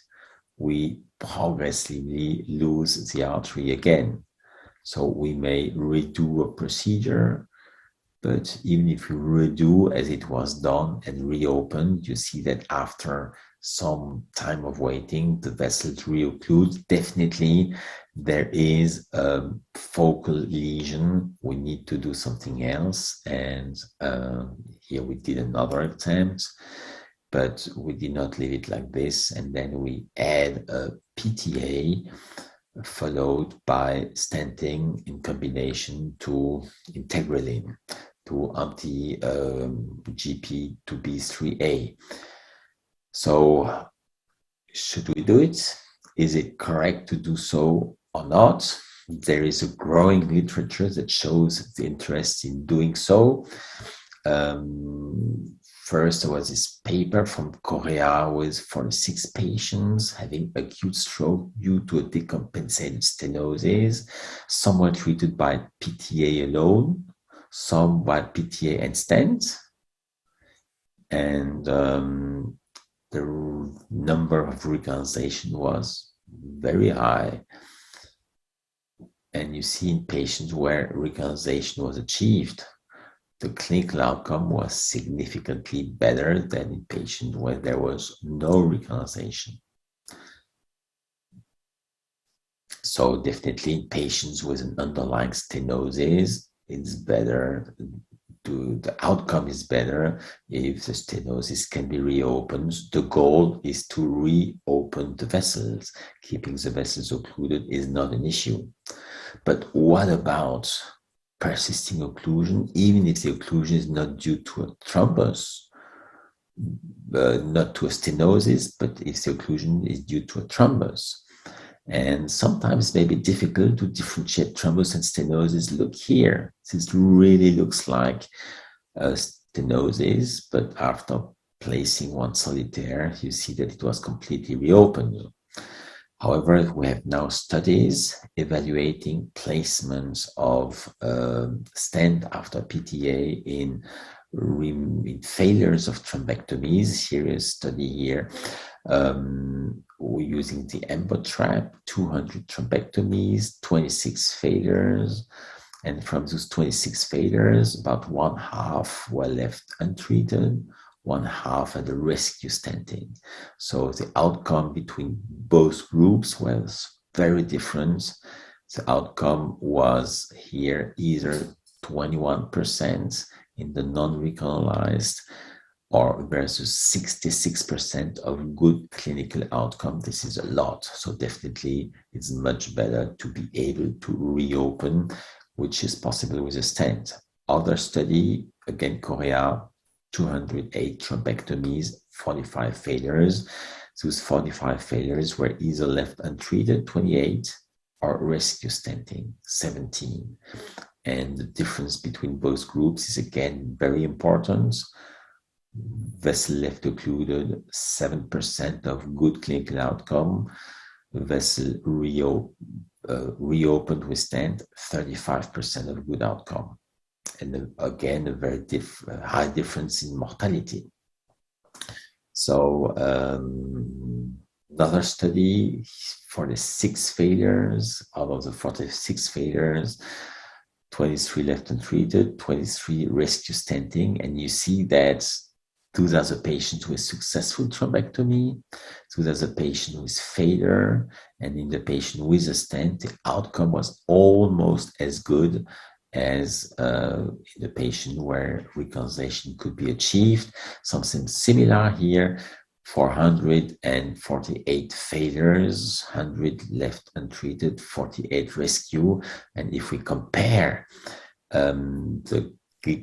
Speaker 7: we progressively lose the artery again. So we may redo a procedure, but even if you redo as it was done and reopened, you see that after some time of waiting, the vessels reocclude. Definitely there is a focal lesion. We need to do something else. And here we did another attempt, but we did not leave it like this. And then we add a PTA followed by stenting in combination to integralin, to anti-GP2B3A. So should we do it? Is it correct to do so or not? There is a growing literature that shows the interest in doing so. First, there was this paper from Korea with 46 patients having acute stroke due to a decompensated stenosis. Some were treated by PTA alone, some by PTA and stent. And the number of recanalization was very high. And you see in patients where recanalization was achieved, the clinical outcome was significantly better than in patients where there was no recanalization. So definitely in patients with an underlying stenosis, it's better, the outcome is better if the stenosis can be reopened. The goal is to reopen the vessels. Keeping the vessels occluded is not an issue. But what about persisting occlusion, even if the occlusion is not due to a thrombus, not to a stenosis, but if the occlusion is due to a thrombus? And sometimes it may be difficult to differentiate thrombus and stenosis. Look here, this really looks like a stenosis, but after placing one solitaire, you see that it was completely reopened. However, we have now studies evaluating placements of stent after PTA in failures of thrombectomies. Here is a study here. We're using the EMBO trap, 200 thrombectomies, 26 failures. And from those 26 failures, about one half were left untreated, one half had a rescue stenting. So the outcome between both groups was very different. The outcome was here either 21% in the non-recanalized or versus 66% of good clinical outcome. This is a lot. So definitely it's much better to be able to reopen, which is possible with a stent. Other study, again, Korea, 208 thrombectomies, 45 failures. Those 45 failures were either left untreated, 28, or rescue stenting, 17. And the difference between both groups is again very important. Vessel left occluded, 7% of good clinical outcome. Vessel reopened with stent, 35% of good outcome. And again, a very high difference in mortality. So another study, 46 failures. Out of the 46 failures, 23 left untreated, 23 rescue stenting. And you see that Those are the patients with successful thrombectomy. Those are the patient with failure. And in the patient with a stent, the outcome was almost as good as in the patient where reconciliation could be achieved. Something similar here. 448 failures, 100 left untreated, 48 rescue. And if we compare the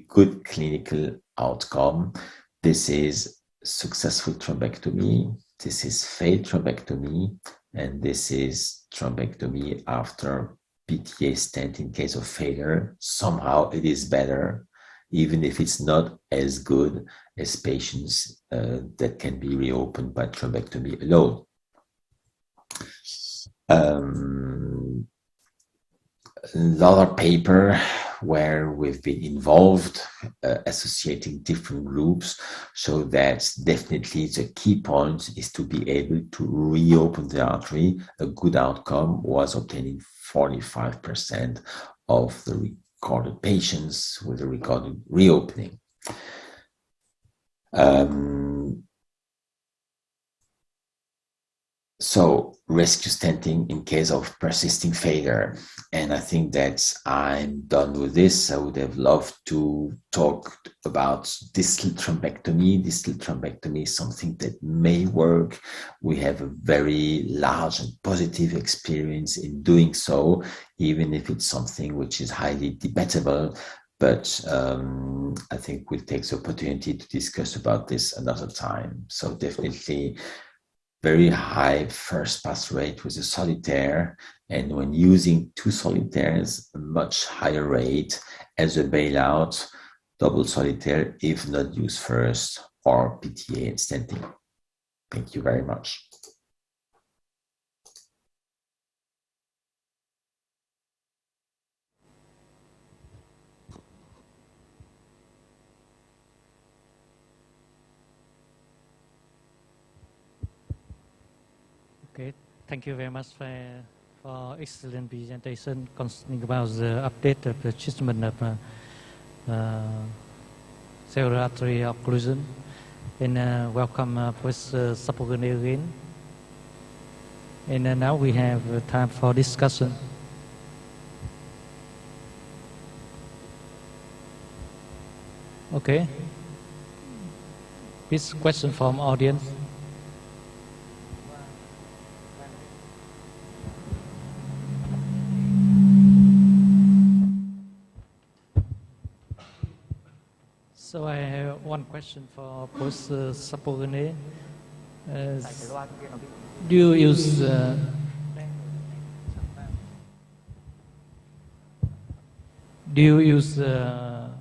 Speaker 7: good clinical outcome, this is successful thrombectomy, this is failed thrombectomy, and this is thrombectomy after PTA stent in case of failure. Somehow it is better, even if it's not as good as patients that can be reopened by thrombectomy alone. Another paper where we've been involved, associating different groups, show that definitely the key point is to be able to reopen the artery. A good outcome was obtaining 45% of the recorded patients with a recorded reopening. So rescue stenting in case of persisting failure. And I think that I'm done with this. I would have loved to talk about distal thrombectomy. Distal thrombectomy is something that may work. We have a very large and positive experience in doing so, even if it's something which is highly debatable. But I think we'll take the opportunity to discuss about this another time. So definitely very high first pass rate with a solitaire, and when using two solitaires, a much higher rate as a bailout, double solitaire if not used first, or PTA and stenting. Thank you very much.
Speaker 5: Okay, thank you very much for excellent presentation concerning about the update of the treatment of cerebral artery occlusion. And welcome Professor Sapogane again. And now we have time for discussion. Okay. This question from audience. So I have one question for Professor Sapogane. Do you use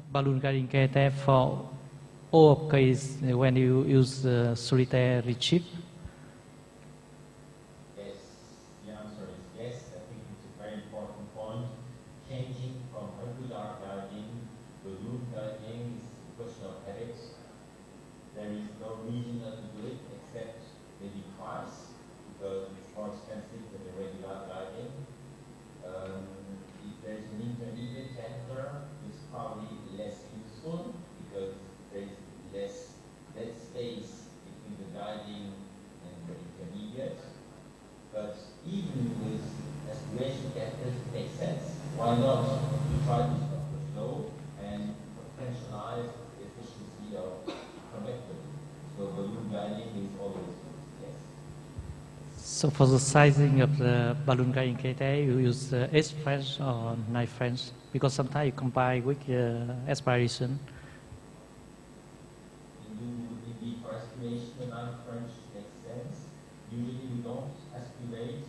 Speaker 5: balloon guiding catheter for all cases when you use solitaire retrieve?
Speaker 7: Yes, the answer is yes. I think it's a very important point. Changing from regular guiding to balloon guiding is a question of habits. There is no reason not to do it except maybe price, because it's more expensive than the regular guiding. If there's an intermediate catheter, it's probably less useful because there's less space between the guiding and the intermediate. But even with aspiration catheters, it makes sense. Why not to try to stop the flow and potentialize the efficiency of thrombectomy? So balloon guiding is always good, yes.
Speaker 5: So for the sizing of the balloon guiding catheter, you use 8 French or 9 French? Because sometimes you combine with aspiration.
Speaker 7: Indeed, for aspiration, the 9 French makes sense. Usually we don't aspirate.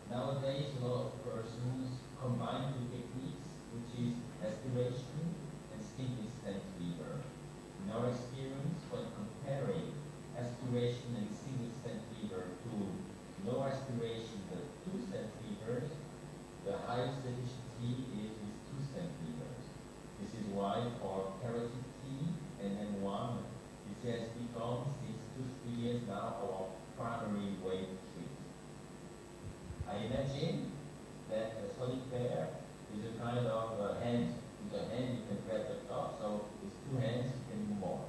Speaker 7: Nowadays, a lot of persons combine two techniques, which is aspiration and single stent lever. In our experience, when comparing aspiration and single stent lever to no aspiration but 2 stent levers, the highest efficiency is with 2 stent levers. This is why for carotid T and N1, this has become since 2-3 years now our primary way to treat. I imagine that a solitaire is a kind of hand. With a hand you can grab the top, so with 2 hands you can do more.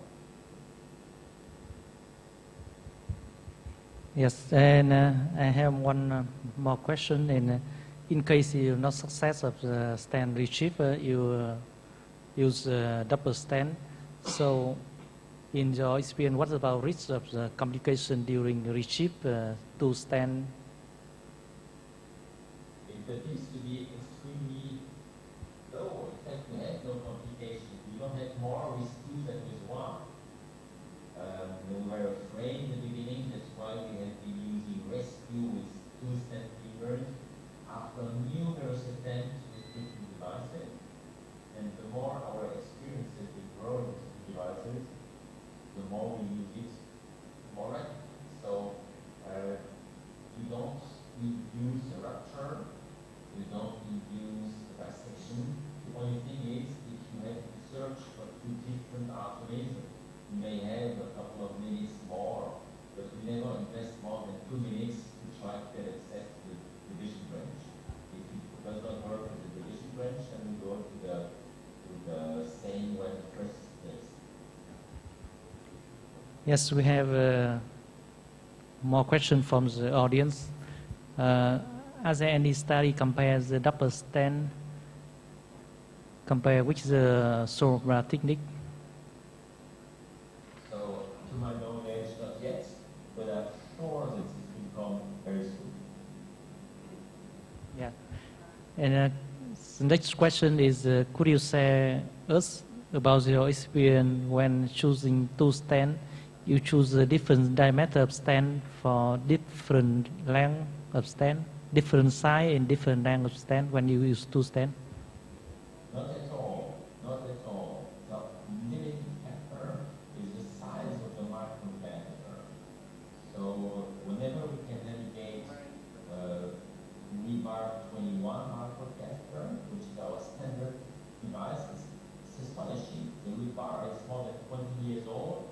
Speaker 5: Yes, and I have one more question. In case you're not success of the stent retriever, you use double stent. So, in your experience, what about risk of the complication during retrieve two stent?
Speaker 9: It appears to be extremely low. In fact, we have no complications. We don't have more with two than with one. We were afraid in the beginning. That's why we have been using rescue with two stent fibers after numerous attempts with different devices. And the more our experiences with growing devices, the more we use it more rapidly. So we don't induce a rupture, we don't induce a dissection. The only thing is if you have to search for two different arteries, you may have a couple of minutes more, but we never invest more than 2 minutes to try to get access to the division branch. If it does not work with the division branch, then we go to the same where the first is.
Speaker 5: Yes, we have more questions from the audience. Are there any study compares the double stent compare with the Sorobra technique?
Speaker 9: So, to my knowledge, not yet, but I'm sure that it will come very soon.
Speaker 5: Yeah. And the next question is, could you share us about your experience when choosing two stents? You choose a different diameter of stent for different length of stent, different size and different length of stent when you use two stents?
Speaker 9: Not at all. Not at all. The limiting factor is the size of the microcatheter. So whenever we can navigate rebar 21 microcatheter, which is our standard device, it's astonishing. The rebar is more than 20 years old.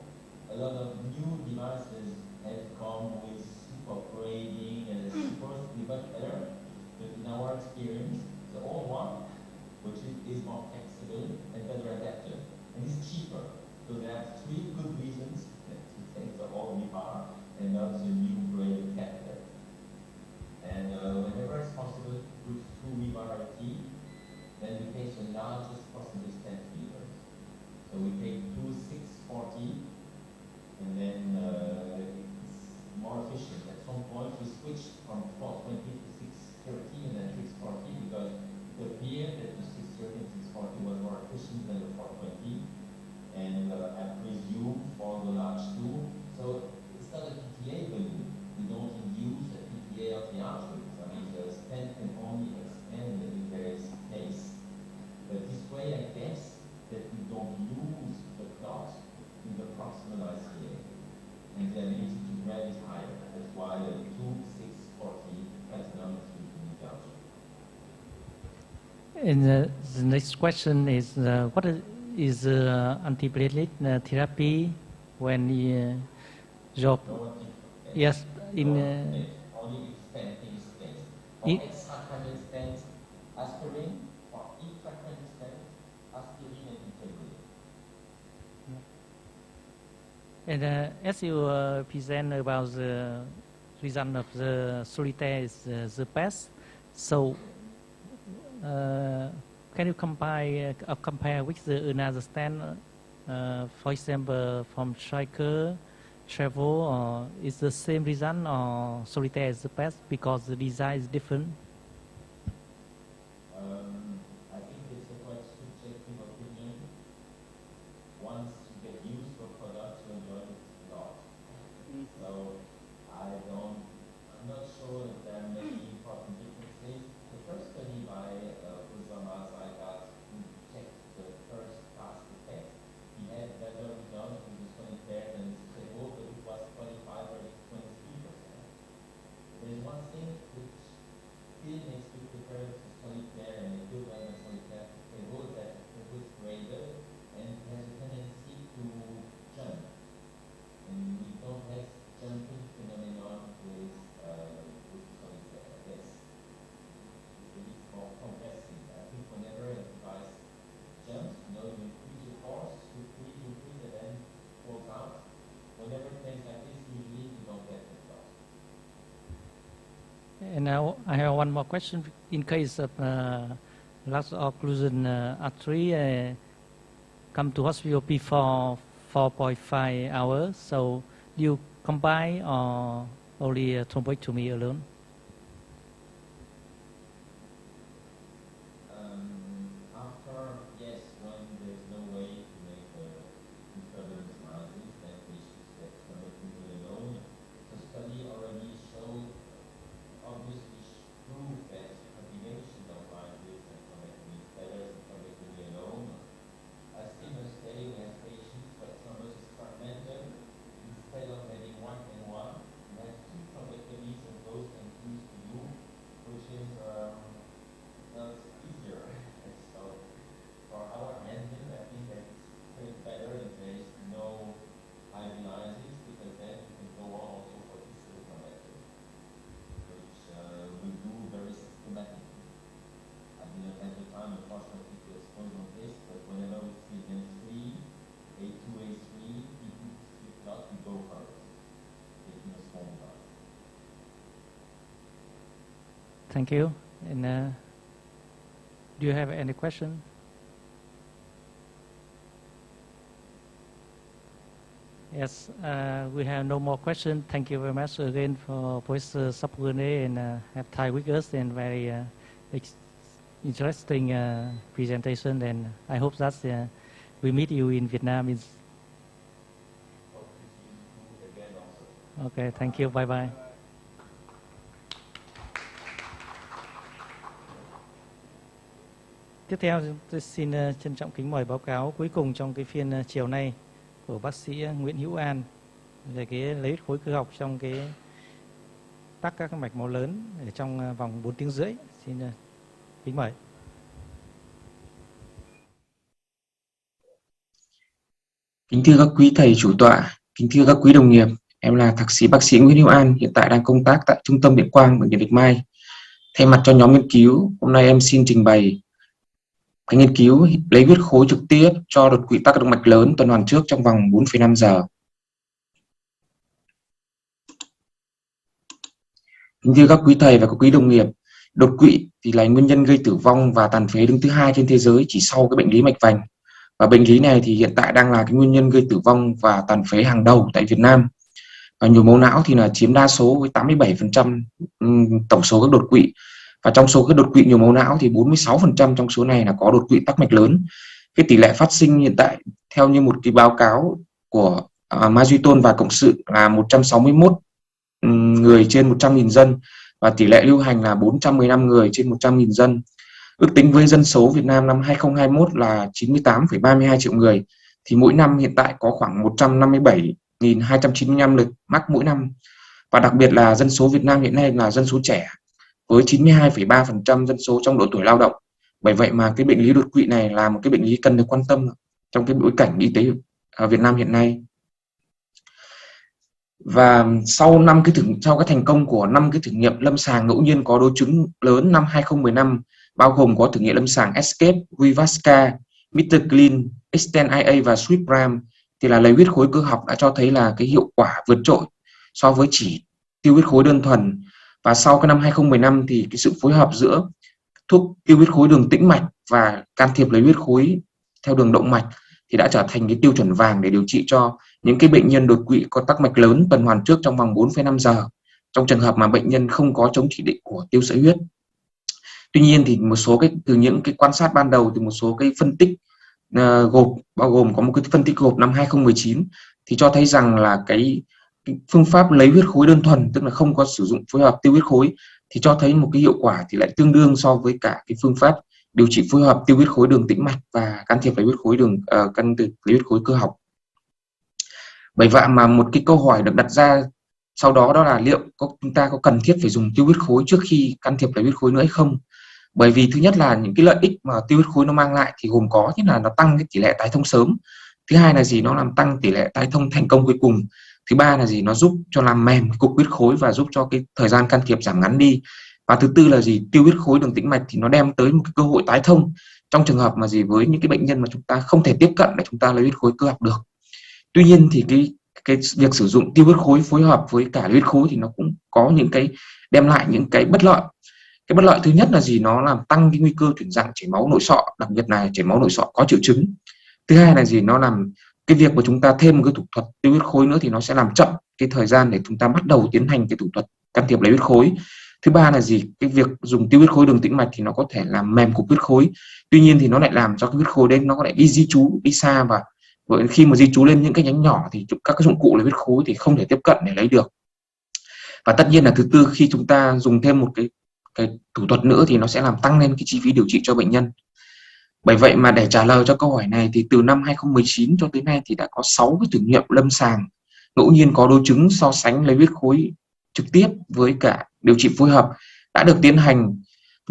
Speaker 9: A lot of new devices have come with super grading and it's supposed to be much better. But in our experience, the old one, which is more flexible and better adapted, and is cheaper. So there are three good reasons to take the old rebar and not the new graded catheter. And whenever it's possible to put two rebar RT, then we take the largest possible stent fibers. So we take two 640, and then it's more efficient. At some point we switched from 420 to 630 and then 640 because it appeared that the 630 and 640 was more efficient than the 420, and I presume for the large two. So it's not a PTA balloon. We don't induce a PTA of the arteries. I mean, the stent can only expand if there is space. But this way, I guess that we don't lose the clot in the proximal ICA, and the ability to grab is higher. That's why the 2640 platinum is usually judged.
Speaker 5: And the next question is, what is antiplatelet therapy when your yes in
Speaker 9: only expanding stent or extracranial stent, aspirin, or intracranial stent, aspirin and interventional.
Speaker 5: And as you present about the result of the solitaire is the best, so can you compare with the another stent, for example, from Striker, Travel, or is the same reason, or solitaire is the best because the design is different?
Speaker 9: I think it's a quite subjective opinion. Once you get used to a product, you enjoy it a lot. So I'm not sure that there are many important differences. The first study by Usama Zaidat, who checked the first pass effect, he had better results with the solitaire than the Trevo, but it was 25 or 23%. There's one thing which still makes me prefer the solitaire and equivalent of solitaire to Trevo, that Trevo is graded and has a tendency to jump. And we don't have jumping phenomenon with solitaire. I guess it's more compressing. I think whenever a device jumps, you increase the force, you increase, and then falls out. Whenever things like this, usually you don't get the loss.
Speaker 5: And now I have one more question. In case of large occlusion artery come to hospital before 4.5 hours, so do you combine or only thrombectomy alone?
Speaker 9: After, yes, when there's no way to make interventional analysis, then patients get thrombectomy alone. The study already showed, obviously proved that combination of analysis and thrombectomy is better than thrombectomy alone. As Stephen said, we have patients where thrombus is fragmented. Instead of having one and one, we have two thrombectomies and both can fuse to you, which is not easier. So for our engine, I think that it's better if there is no IV analysis, because then you can go on also for tissue thrombectomy, which we do very systematically. I didn't have the time, unfortunately, to expose on this, but whenever we see M3, A2, A3, if not, we go first, taking a small time.
Speaker 5: Thank you. And do you have any question? Yes, we have no more questions. Thank you very much again for Professor Sapurne and have time with us and very interesting presentation. And I hope that we meet you in Vietnam. Okay, thank you. Bye bye. Tiếp theo, tôi xin trân trọng kính mời báo cáo cuối cùng trong cái phiên chiều nay của bác sĩ Nguyễn Hữu An về cái lấy huyết khối cơ học trong cái tắc các mạch máu lớn ở trong vòng 4 tiếng rưỡi. Xin kính mời.
Speaker 10: Kính thưa các quý thầy chủ tọa, kính thưa các quý đồng nghiệp, em là thạc sĩ bác sĩ Nguyễn Hữu An, hiện tại đang công tác tại Trung tâm Điện quang Bệnh viện Bạch Mai. Thay mặt cho nhóm nghiên cứu, hôm nay em xin trình bày cái nghiên cứu lấy huyết khối trực tiếp cho đột quỵ tắc động mạch lớn tuần hoàn trước trong vòng 4,5 giờ. Kính thưa các quý thầy và các quý đồng nghiệp, đột quỵ thì là nguyên nhân gây tử vong và tàn phế đứng thứ hai trên thế giới chỉ sau cái bệnh lý mạch vành. Và bệnh lý này thì hiện tại đang là cái nguyên nhân gây tử vong và tàn phế hàng đầu tại Việt Nam. Và nhồi máu não thì là chiếm đa số với 87% tổng số các đột quỵ. Và trong số các đột quỵ nhồi máu não thì 46% trong số này là có đột quỵ tắc mạch lớn. Cái tỷ lệ phát sinh hiện tại theo như một cái báo cáo của Majuton và cộng sự là 161 người trên 100.000 dân và tỷ lệ lưu hành là 415 người trên 100.000 dân. Ước tính với dân số Việt Nam năm 2021 là 98,32 triệu người thì mỗi năm hiện tại có khoảng 157.295 lượt mắc mỗi năm. Và đặc biệt là dân số Việt Nam hiện nay là dân số trẻ với 92,3% dân số trong độ tuổi lao động. Bởi vậy mà cái bệnh lý đột quỵ này là một cái bệnh lý cần được quan tâm trong cái bối cảnh y tế ở Việt Nam hiện nay. Và sau cái thành công của 5 cái thử nghiệm lâm sàng ngẫu nhiên có đối chứng lớn năm 2015, bao gồm có thử nghiệm lâm sàng ESCAPE, VSIR, Mr. Clean, Extend IA và SweetBram, thì là lấy huyết khối cơ học đã cho thấy là cái hiệu quả vượt trội so với chỉ tiêu huyết khối đơn thuần. Và sau cái năm 2015 thì cái sự phối hợp giữa thuốc tiêu huyết khối đường tĩnh mạch và can thiệp lấy huyết khối theo đường động mạch thì đã trở thành cái tiêu chuẩn vàng để điều trị cho những cái bệnh nhân đột quỵ có tắc mạch lớn tuần hoàn trước trong vòng 4,5 giờ trong trường hợp mà bệnh nhân không có chống chỉ định của tiêu sợi huyết. Tuy nhiên thì một số từ những cái quan sát ban đầu thì một số cái phân tích gộp, bao gồm có một cái phân tích gộp năm 2019 thì cho thấy rằng là cái phương pháp lấy huyết khối đơn thuần, tức là không có sử dụng phối hợp tiêu huyết khối, thì cho thấy một cái hiệu quả thì lại tương đương so với cả cái phương pháp điều trị phối hợp tiêu huyết khối đường tĩnh mạch và can thiệp lấy huyết khối lấy huyết khối cơ học. Bởi vậy mà một cái câu hỏi được đặt ra sau đó đó là liệu chúng ta có cần thiết phải dùng tiêu huyết khối trước khi can thiệp lấy huyết khối nữa hay không? Bởi vì thứ nhất là những cái lợi ích mà tiêu huyết khối nó mang lại thì gồm có nhất là nó tăng cái tỷ lệ tái thông sớm, thứ hai là gì, nó làm tăng tỷ lệ tái thông thành công cuối cùng, thứ ba là gì, nó giúp cho làm mềm cục huyết khối và giúp cho cái thời gian can thiệp giảm ngắn đi, và thứ tư là gì, tiêu huyết khối đường tĩnh mạch thì nó đem tới một cái cơ hội tái thông trong trường hợp mà gì với những cái bệnh nhân mà chúng ta không thể tiếp cận để chúng ta lấy huyết khối cơ học được. Tuy nhiên thì cái việc sử dụng tiêu huyết khối phối hợp với cả lấy huyết khối thì nó cũng có những cái đem lại những cái bất lợi. Cái bất lợi thứ nhất là gì? Nó làm tăng cái nguy cơ chuyển dạng chảy máu nội sọ, đặc biệt là chảy máu nội sọ có triệu chứng. Thứ hai là gì? Nó làm cái việc mà chúng ta thêm một cái thủ thuật tiêu huyết khối nữa thì nó sẽ làm chậm cái thời gian để chúng ta bắt đầu tiến hành cái thủ thuật can thiệp lấy huyết khối. Thứ ba là gì? Cái việc dùng tiêu huyết khối đường tĩnh mạch thì nó có thể làm mềm cục huyết khối. Tuy nhiên thì nó lại làm cho cái huyết khối đấy nó có thể đi di trú, đi xa, và khi mà di trú lên những cái nhánh nhỏ thì các cái dụng cụ lấy huyết khối thì không thể tiếp cận để lấy được. Và tất nhiên là thứ tư, khi chúng ta dùng thêm một cái thủ thuật nữa thì nó sẽ làm tăng lên cái chi phí điều trị cho bệnh nhân. Bởi vậy mà để trả lời cho câu hỏi này thì từ năm 2019 cho tới nay thì đã có 6 cái thử nghiệm lâm sàng ngẫu nhiên có đối chứng so sánh lấy huyết khối trực tiếp với cả điều trị phối hợp đã được tiến hành.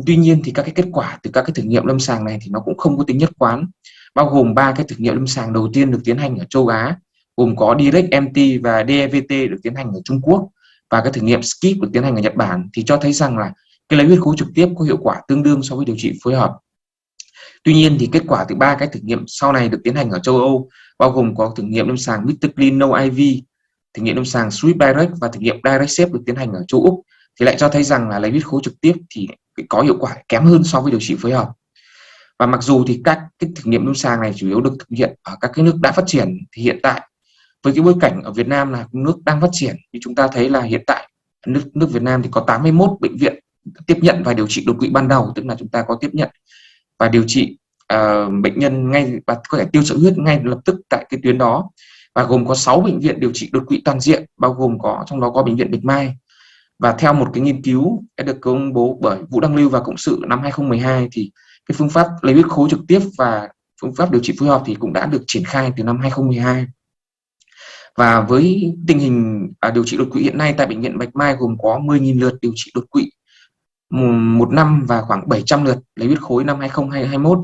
Speaker 10: Tuy nhiên thì các cái kết quả từ các cái thử nghiệm lâm sàng này thì nó cũng không có tính nhất quán, bao gồm 3 cái thử nghiệm lâm sàng đầu tiên được tiến hành ở châu Á, gồm có Direct MT và DEVT được tiến hành ở Trung Quốc, và cái thử nghiệm SKIP được tiến hành ở Nhật Bản, thì cho thấy rằng là cái lấy huyết khối trực tiếp có hiệu quả tương đương so với điều trị phối hợp. Tuy nhiên thì kết quả từ 3 cái thử nghiệm sau này được tiến hành ở châu Âu, bao gồm có thử nghiệm lâm sàng Mr. Clean No IV, thử nghiệm lâm sàng Swift Direct và thử nghiệm Direct Shape được tiến hành ở châu Úc, thì lại cho thấy rằng là lấy huyết khối trực tiếp thì có hiệu quả kém hơn so với điều trị phối hợp. Và mặc dù thì các cái thử nghiệm lâm sàng này chủ yếu được thực hiện ở các cái nước đã phát triển, thì hiện tại với cái bối cảnh ở Việt Nam là nước đang phát triển, thì chúng ta thấy là hiện tại nước Việt Nam thì có 81 bệnh viện tiếp nhận và điều trị đột quỵ ban đầu, tức là chúng ta có tiếp nhận và điều trị bệnh nhân ngay và có thể tiêu sợi huyết ngay lập tức tại cái tuyến đó, và gồm có 6 bệnh viện điều trị đột quỵ toàn diện, bao gồm trong đó có bệnh viện Bạch Mai. Và theo một cái nghiên cứu đã được công bố bởi Vũ Đăng Lưu và Cộng sự năm 2012 thì cái phương pháp lấy huyết khối trực tiếp và phương pháp điều trị phối hợp thì cũng đã được triển khai từ năm 2012. Và với tình hình điều trị đột quỵ hiện nay tại bệnh viện Bạch Mai gồm có 10.000 lượt điều trị đột quỵ một năm và khoảng 700 lượt lấy huyết khối năm 2021.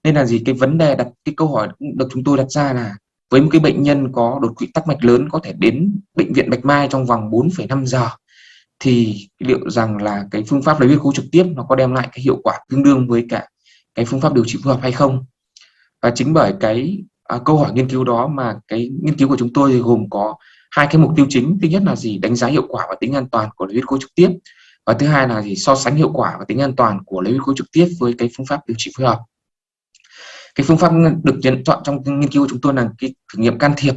Speaker 10: Nên là gì, cái vấn đề đặt cái câu hỏi được chúng tôi đặt ra là với một cái bệnh nhân có đột quỵ tắc mạch lớn có thể đến bệnh viện Bạch Mai trong vòng 4,5 giờ thì liệu rằng là cái phương pháp lấy huyết khối trực tiếp nó có đem lại cái hiệu quả tương đương với cả cái phương pháp điều trị phối hợp hay không. Và chính bởi cái câu hỏi nghiên cứu đó mà cái nghiên cứu của chúng tôi thì gồm có 2 cái mục tiêu chính. Thứ nhất là gì, đánh giá hiệu quả và tính an toàn của lấy huyết khối trực tiếp, và thứ hai là gì, so sánh hiệu quả và tính an toàn của lấy huyết khối trực tiếp với cái phương pháp điều trị phối hợp. Cái phương pháp được chọn trong nghiên cứu của chúng tôi là cái thử nghiệm can thiệp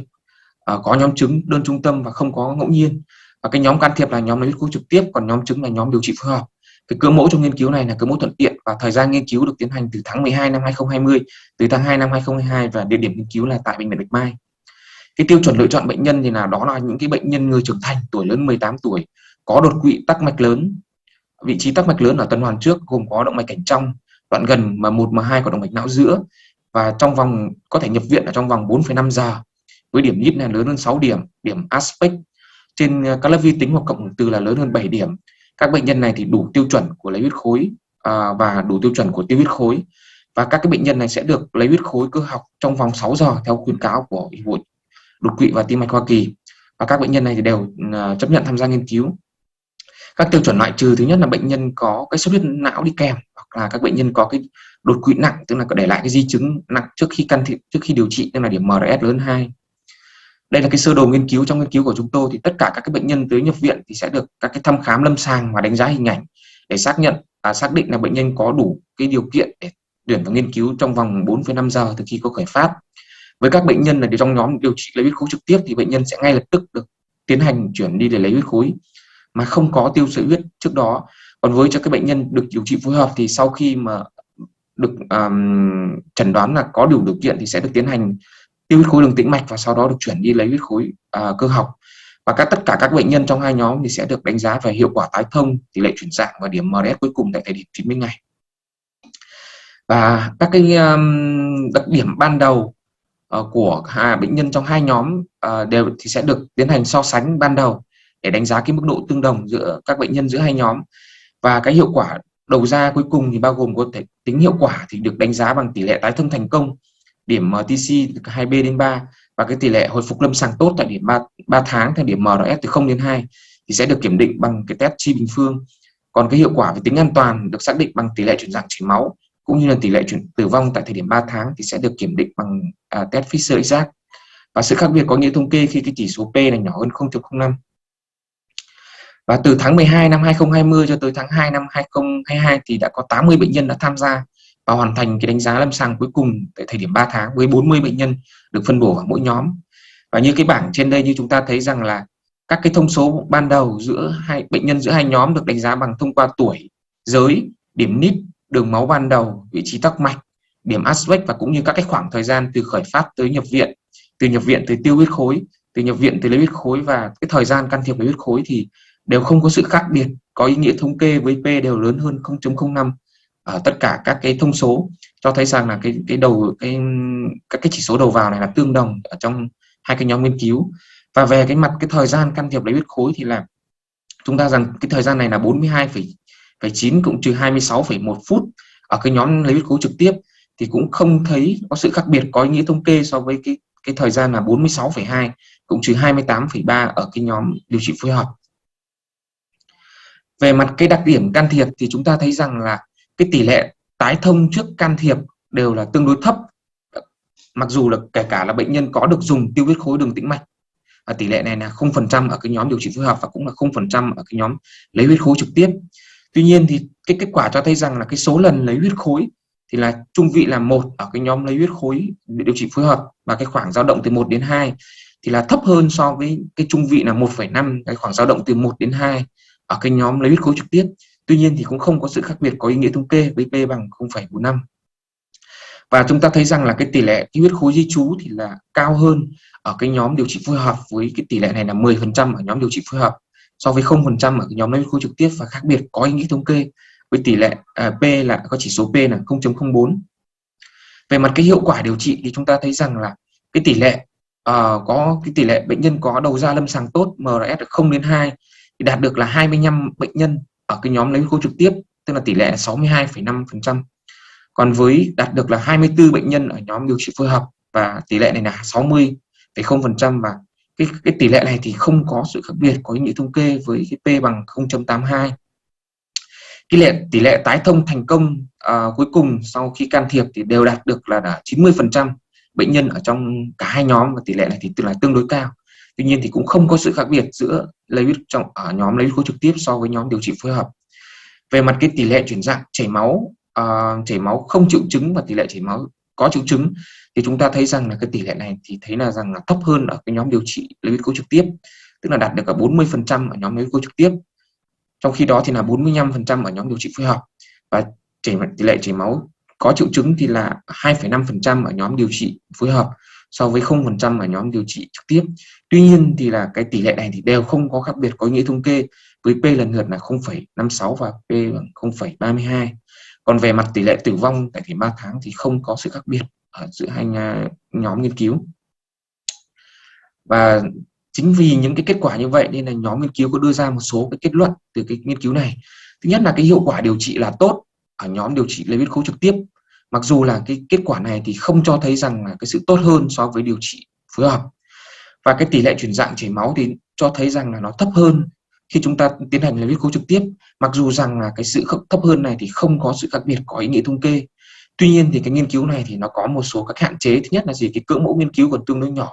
Speaker 10: có nhóm chứng đơn trung tâm và không có ngẫu nhiên, và cái nhóm can thiệp là nhóm lấy huyết khối trực tiếp, còn nhóm chứng là nhóm điều trị phối hợp. Cái cơ mẫu trong nghiên cứu này là cơ mẫu thuận tiện, và thời gian nghiên cứu được tiến hành từ tháng 12 năm 2020 tới tháng 2 năm 2022, và địa điểm nghiên cứu là tại bệnh viện Bạch Mai. Cái tiêu chuẩn lựa chọn bệnh nhân thì đó là những cái bệnh nhân người trưởng thành tuổi lớn 18 tuổi có đột quỵ tắc mạch lớn. Vị trí tắc mạch lớn ở tuần hoàn trước gồm có động mạch cảnh trong, đoạn gần M1 M2 của động mạch não giữa, và trong vòng có thể nhập viện ở trong vòng 4,5 giờ với điểm nhít là lớn hơn 6 điểm, điểm aspect trên các lớp vi tính hoặc cộng hưởng từ là lớn hơn 7 điểm. Các bệnh nhân này thì đủ tiêu chuẩn của lấy huyết khối và đủ tiêu chuẩn của tiêu huyết khối, và các cái bệnh nhân này sẽ được lấy huyết khối cơ học trong vòng 6 giờ theo khuyến cáo của Hiệp hội Đột quỵ và Tim mạch Hoa Kỳ, và các bệnh nhân này thì đều chấp nhận tham gia nghiên cứu. Các tiêu chuẩn loại trừ, thứ nhất là bệnh nhân có cái xuất huyết não đi kèm, hoặc là các bệnh nhân có cái đột quỵ nặng, tức là có để lại cái di chứng nặng trước khi can thiệp, trước khi điều trị, tức là điểm MRS lớn 2. Đây là cái sơ đồ nghiên cứu. Trong nghiên cứu của chúng tôi thì tất cả các cái bệnh nhân tới nhập viện thì sẽ được các cái thăm khám lâm sàng và đánh giá hình ảnh để xác định là bệnh nhân có đủ cái điều kiện để tuyển vào nghiên cứu trong vòng 4,5 giờ từ khi có khởi phát. Với các bệnh nhân là trong nhóm điều trị lấy huyết khối trực tiếp thì bệnh nhân sẽ ngay lập tức được tiến hành chuyển đi để lấy huyết khối mà không có tiêu sợi huyết trước đó. Còn với cho các bệnh nhân được điều trị phối hợp thì sau khi mà được chẩn đoán là có đủ điều kiện thì sẽ được tiến hành tiêu huyết khối đường tĩnh mạch và sau đó được chuyển đi lấy huyết khối cơ học. Và tất cả các bệnh nhân trong hai nhóm thì sẽ được đánh giá về hiệu quả tái thông, tỷ lệ chuyển dạng và điểm MRS cuối cùng tại thời điểm 90 ngày. Và các cái đặc điểm ban đầu của bệnh nhân trong hai nhóm đều thì sẽ được tiến hành so sánh ban đầu để đánh giá cái mức độ tương đồng giữa các bệnh nhân giữa hai nhóm. Và cái hiệu quả đầu ra cuối cùng thì bao gồm có thể tính hiệu quả thì được đánh giá bằng tỷ lệ tái thông thành công, điểm MTC từ 2B đến 3, và cái tỷ lệ hồi phục lâm sàng tốt tại điểm 3 tháng theo điểm MRS từ 0 đến 2 thì sẽ được kiểm định bằng cái test chi bình phương. Còn cái hiệu quả về tính an toàn được xác định bằng tỷ lệ chuyển dạng chảy máu cũng như là tỷ lệ tử vong tại thời điểm 3 tháng thì sẽ được kiểm định bằng test VSIR. Và sự khác biệt có nghĩa thống kê khi cái chỉ số P này nhỏ hơn 0.05. Và từ tháng 12 năm 2020 cho tới tháng 2 năm 2022 thì đã có 80 bệnh nhân đã tham gia và hoàn thành cái đánh giá lâm sàng cuối cùng tại thời điểm 3 tháng với 40 bệnh nhân được phân bổ vào mỗi nhóm. Và như cái bảng trên đây, như chúng ta thấy rằng là các cái thông số ban đầu giữa bệnh nhân giữa hai nhóm được đánh giá bằng thông qua tuổi, giới, điểm NIT, đường máu ban đầu, vị trí tắc mạch, điểm aspect và cũng như các cái khoảng thời gian từ khởi phát tới nhập viện, từ nhập viện tới tiêu huyết khối, từ nhập viện tới lấy huyết khối và cái thời gian can thiệp lấy huyết khối thì đều không có sự khác biệt, có ý nghĩa thống kê với P đều lớn hơn 0.05 ở tất cả các cái thông số, cho thấy rằng là các cái chỉ số đầu vào này là tương đồng ở trong hai cái nhóm nghiên cứu. Và về cái mặt cái thời gian can thiệp lấy huyết khối thì là chúng ta rằng cái thời gian này là 42,9 cộng trừ 26,1 phút ở cái nhóm lấy huyết khối trực tiếp, thì cũng không thấy có sự khác biệt có ý nghĩa thống kê so với cái thời gian là 46,2 cộng trừ 28,3 ở cái nhóm điều trị phối hợp. Về mặt cái đặc điểm can thiệp thì chúng ta thấy rằng là cái tỷ lệ tái thông trước can thiệp đều là tương đối thấp, mặc dù là kể cả là bệnh nhân có được dùng tiêu huyết khối đường tĩnh mạch. Tỷ lệ này là 0% ở cái nhóm điều trị phối hợp và cũng là 0% ở cái nhóm lấy huyết khối trực tiếp. Tuy nhiên thì cái kết quả cho thấy rằng là cái số lần lấy huyết khối thì là trung vị là 1 ở cái nhóm lấy huyết khối điều trị phối hợp, và cái khoảng dao động từ 1 đến 2 thì là thấp hơn so với cái trung vị là 1,5, cái khoảng dao động từ 1 đến 2 ở cái nhóm lấy huyết khối trực tiếp. Tuy nhiên thì cũng không có sự khác biệt có ý nghĩa thống kê với P bằng 0,45. Và chúng ta thấy rằng là cái tỷ lệ cái huyết khối di trú thì là cao hơn ở cái nhóm điều trị phối hợp, với cái tỷ lệ này là 10% ở nhóm điều trị phối hợp so với 0% ở cái nhóm lấy huyết khối trực tiếp, và khác biệt có ý nghĩa thống kê với tỷ lệ P là có chỉ số P là 0.04. Về mặt cái hiệu quả điều trị thì chúng ta thấy rằng là cái tỷ lệ có cái tỷ lệ bệnh nhân có đầu ra lâm sàng tốt MRS 0 đến 2 thì đạt được là 25 bệnh nhân ở cái nhóm lấy huyết khối trực tiếp, tức là tỷ lệ 62,5%. Còn với đạt được là 24 bệnh nhân ở nhóm điều trị phối hợp và tỷ lệ này là 60,0%, và cái tỷ lệ này thì không có sự khác biệt có ý nghĩa thống kê với cái P bằng 0.82. Tỷ lệ tái thông thành công cuối cùng sau khi can thiệp thì đều đạt được là 90% bệnh nhân ở trong cả hai nhóm, và tỷ lệ này thì tương đối cao. Tuy nhiên thì cũng không có sự khác biệt giữa ở nhóm lấy huyết khối trực tiếp so với nhóm điều trị phối hợp. Về mặt cái tỷ lệ chuyển dạng chảy máu không triệu chứng và tỷ lệ chảy máu có triệu chứng thì chúng ta thấy rằng là cái tỷ lệ này thì thấy là rằng là thấp hơn ở cái nhóm điều trị lấy huyết khối trực tiếp, tức là đạt được cả 40% ở nhóm lấy huyết khối trực tiếp. Trong khi đó thì là 45% ở nhóm điều trị phối hợp, và tỷ lệ chảy máu có triệu chứng thì là 2,5% ở nhóm điều trị phối hợp so với 0% ở nhóm điều trị trực tiếp. Tuy nhiên thì là cái tỷ lệ này thì đều không có khác biệt có ý nghĩa thống kê, với P lần lượt là 0,56 và P bằng 0,32. Còn về mặt tỷ lệ tử vong tại thời 3 tháng thì không có sự khác biệt ở giữa hai nhóm nghiên cứu. Và chính vì những cái kết quả như vậy nên là nhóm nghiên cứu có đưa ra một số cái kết luận từ cái nghiên cứu này. Thứ nhất là cái hiệu quả điều trị là tốt ở nhóm điều trị lấy huyết khối trực tiếp, mặc dù là cái kết quả này thì không cho thấy rằng là cái sự tốt hơn so với điều trị phối hợp. Và cái tỷ lệ chuyển dạng chảy máu thì cho thấy rằng là nó thấp hơn khi chúng ta tiến hành lấy huyết khối trực tiếp, mặc dù rằng là cái sự thấp hơn này thì không có sự khác biệt có ý nghĩa thống kê. Tuy nhiên thì cái nghiên cứu này thì nó có một số các hạn chế. Thứ nhất là cái cỡ mẫu nghiên cứu còn tương đối nhỏ,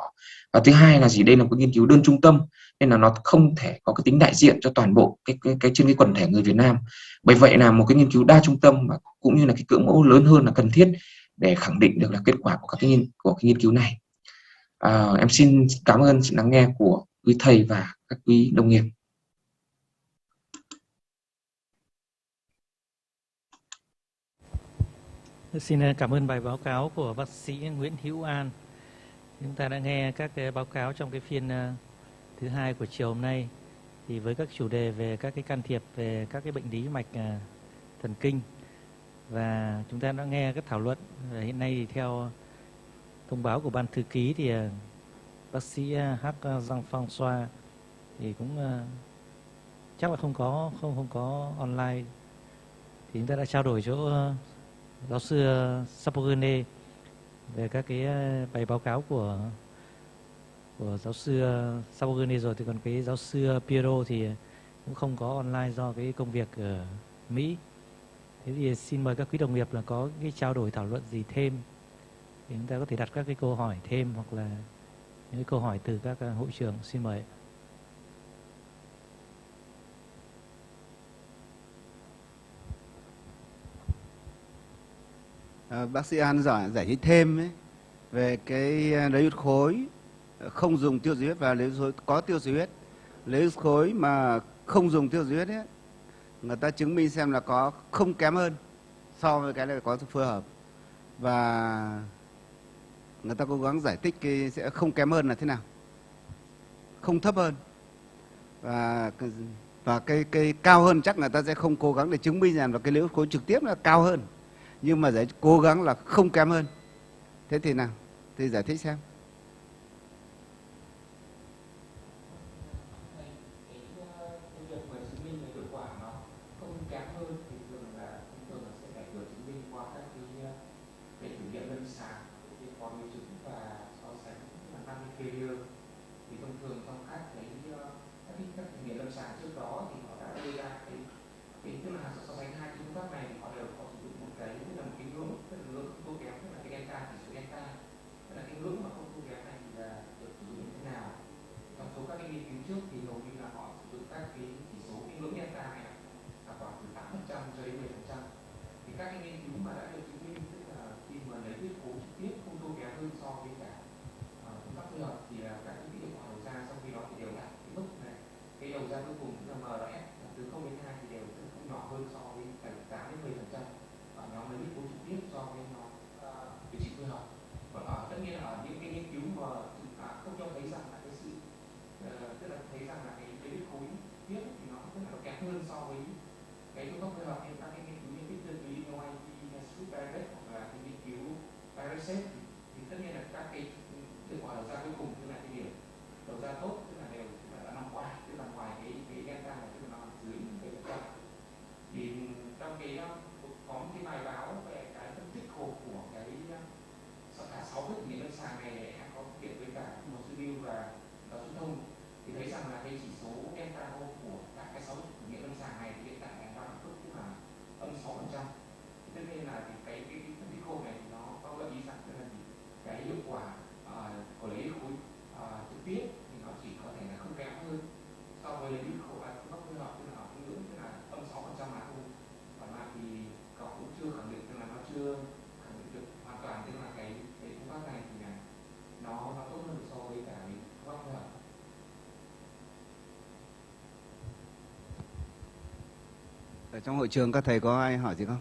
Speaker 10: và thứ hai là đây là một nghiên cứu đơn trung tâm nên là nó không thể có cái tính đại diện cho toàn bộ trên cái quần thể người Việt Nam. Bởi vậy là một cái nghiên cứu đa trung tâm và cũng như là cái cỡ mẫu lớn hơn là cần thiết để khẳng định được là kết quả của cái nghiên cứu này. Em xin cảm ơn sự lắng nghe của quý thầy và các quý đồng nghiệp.
Speaker 5: Xin cảm ơn bài báo cáo của bác sĩ Nguyễn Hữu An. Chúng ta đã nghe các cái báo cáo trong cái phiên thứ hai của chiều hôm nay, thì với các chủ đề về các cái can thiệp về các cái bệnh lý mạch thần kinh, và chúng ta đã nghe các thảo luận. Và hiện nay thì theo thông báo của ban thư ký thì bác sĩ Hắc Giang François thì cũng chắc là không có online, thì chúng ta đã trao đổi chỗ giáo sư Sapogene về các cái bài báo cáo của giáo sư Sapogene rồi, thì còn cái giáo sư Piero thì cũng không có online do cái công việc ở Mỹ. Thế thì xin mời các quý đồng nghiệp là có cái trao đổi thảo luận gì thêm thì chúng ta có thể đặt các cái câu hỏi thêm hoặc là những câu hỏi từ các hội trưởng. Xin mời.
Speaker 3: Bác sĩ An giải thích thêm ấy, về cái lấy huyết khối không dùng tiêu diệt huyết và lấy huyết khối có tiêu diệt huyết. Lấy huyết khối mà không dùng tiêu diệt huyết ấy, người ta chứng minh xem là có không kém hơn so với cái này có phối hợp, và người ta cố gắng giải thích cái sẽ không kém hơn là thế nào, không thấp hơn, và cái cao hơn chắc người ta sẽ không cố gắng để chứng minh rằng là cái lấy huyết khối trực tiếp là cao hơn, nhưng mà giải cố gắng là không kém hơn. Thế thì nào, thì giải thích xem. Ở trong hội trường các thầy có ai hỏi gì không?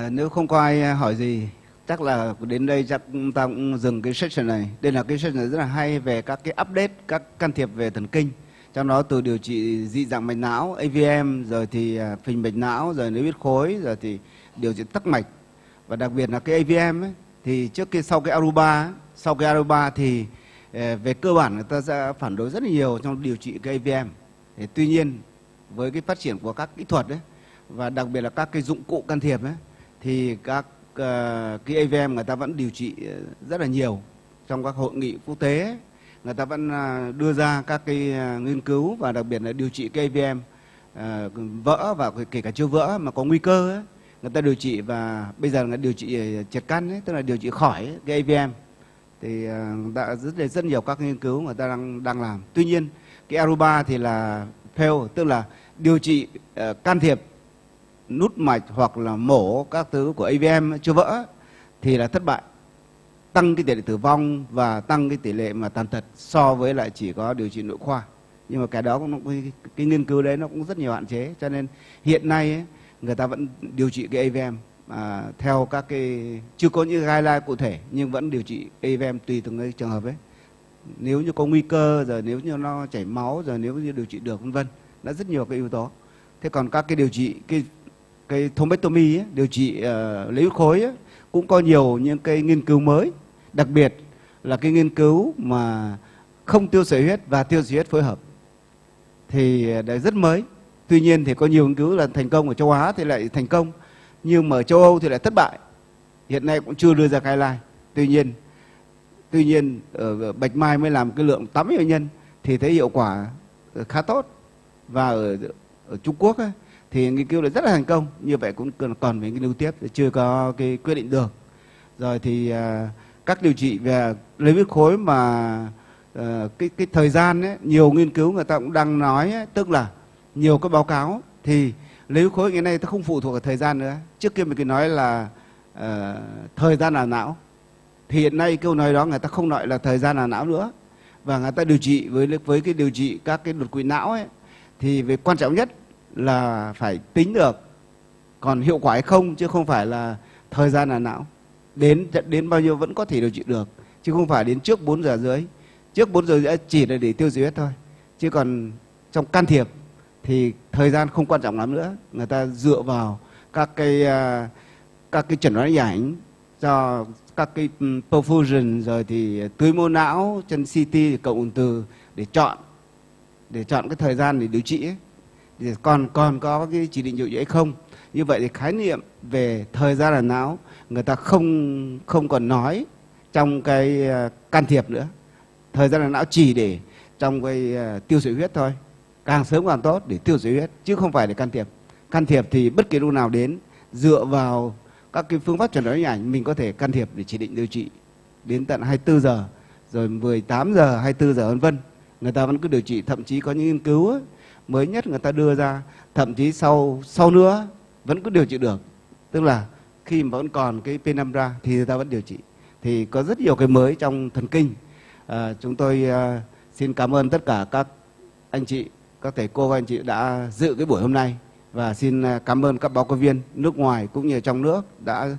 Speaker 3: Nếu không có ai hỏi gì, chắc là đến đây chắc ta cũng dừng cái session này. Đây là cái session rất là hay về các cái update, các can thiệp về thần kinh. Trong đó từ điều trị dị dạng mạch não, AVM, rồi thì phình mạch não, rồi nếu huyết khối, rồi thì điều trị tắc mạch. Và đặc biệt là cái AVM ấy, thì sau cái Aruba thì về cơ bản người ta sẽ phản đối rất là nhiều trong điều trị cái AVM. Tuy nhiên với cái phát triển của các kỹ thuật ấy, và đặc biệt là các cái dụng cụ can thiệp ấy, thì các cái AVM người ta vẫn điều trị rất là nhiều. Trong các hội nghị quốc tế ấy, người ta vẫn đưa ra các cái nghiên cứu, và đặc biệt là điều trị cái AVM vỡ và kể cả chưa vỡ mà có nguy cơ ấy, người ta điều trị. Và bây giờ là điều trị triệt căn ấy, tức là điều trị khỏi cái AVM. Thì đã rất nhiều các nghiên cứu người ta đang làm. Tuy nhiên cái Aruba thì là fail, tức là điều trị can thiệp nút mạch hoặc là mổ các thứ của AVM chưa vỡ thì là thất bại, tăng cái tỷ lệ tử vong và tăng cái tỷ lệ mà tàn tật so với lại chỉ có điều trị nội khoa. Nhưng mà cái đó cũng, cái nghiên cứu đấy nó cũng rất nhiều hạn chế, cho nên hiện nay ấy, người ta vẫn điều trị cái AVM theo các cái, chưa có những guideline cụ thể nhưng vẫn điều trị AVM tùy từng cái trường hợp ấy. Nếu như có nguy cơ, rồi nếu như nó chảy máu, rồi nếu như điều trị được, vân vân, đã rất nhiều cái yếu tố. Thế còn các cái điều trị cái thrombectomy ấy, điều trị lấy huyết khối ấy, cũng có nhiều những cái nghiên cứu mới, đặc biệt là cái nghiên cứu mà không tiêu sợi huyết và tiêu sợi huyết phối hợp thì đã rất mới. Tuy nhiên thì có nhiều nghiên cứu là thành công, ở châu Á thì lại thành công, nhưng mà ở châu Âu thì lại thất bại. Hiện nay cũng chưa đưa ra guideline. Tuy nhiên ở Bạch Mai mới làm cái lượng 80 bệnh nhân thì thấy hiệu quả khá tốt. Và ở Trung Quốc ấy, thì nghiên cứu lại rất là thành công. Như vậy cũng còn phải nghiên cứu tiếp, chưa có cái quyết định được. Rồi thì các điều trị về lấy huyết khối mà cái thời gian ấy, nhiều nghiên cứu người ta cũng đang nói ấy, tức là nhiều cái báo cáo thì lấy huyết khối ngày nay它không phụ thuộc vào thời gian nữa. Trước kia mình cứ nói là thời gian là não, thì hiện nay câu nói đó người ta không nói là thời gian là não nữa, và người ta điều trị với cái điều trị các cái đột quỵ não ấy, thì về quan trọng nhất là phải tính được còn hiệu quả hay không, chứ không phải là thời gian là não, đến bao nhiêu vẫn có thể điều trị được, chứ không phải đến trước 4 giờ rưỡi. Trước 4 giờ rưỡi chỉ là để tiêu diệt huyết thôi, chứ còn trong can thiệp thì thời gian không quan trọng lắm nữa. Người ta dựa vào các cái chẩn đoán hình ảnh cho các cái perfusion, rồi thì tưới mô não, chân CT, cộng từ để chọn cái thời gian để điều trị ấy. Thì còn có cái chỉ định điều trị hay không. Như vậy thì khái niệm về thời gian là não người ta không còn nói trong cái can thiệp nữa. Thời gian là não chỉ để trong cái tiêu sợi huyết thôi, càng sớm càng tốt để tiêu sợi huyết, chứ không phải để can thiệp. Can thiệp thì bất kỳ lúc nào đến, dựa vào các cái phương pháp chẩn đoán hình ảnh mình có thể can thiệp để chỉ định điều trị đến tận 24 giờ, rồi 18 giờ, 24 giờ vân vân. Người ta vẫn cứ điều trị, thậm chí có những nghiên cứu ấy, mới nhất người ta đưa ra, thậm chí sau nữa vẫn cứ điều trị được. Tức là khi mà vẫn còn cái penumbra thì người ta vẫn điều trị. Thì có rất nhiều cái mới trong thần kinh. Chúng tôi xin cảm ơn tất cả các anh chị, các thầy cô và anh chị đã dự cái buổi hôm nay, và xin cảm ơn các báo cáo viên nước ngoài cũng như trong nước đã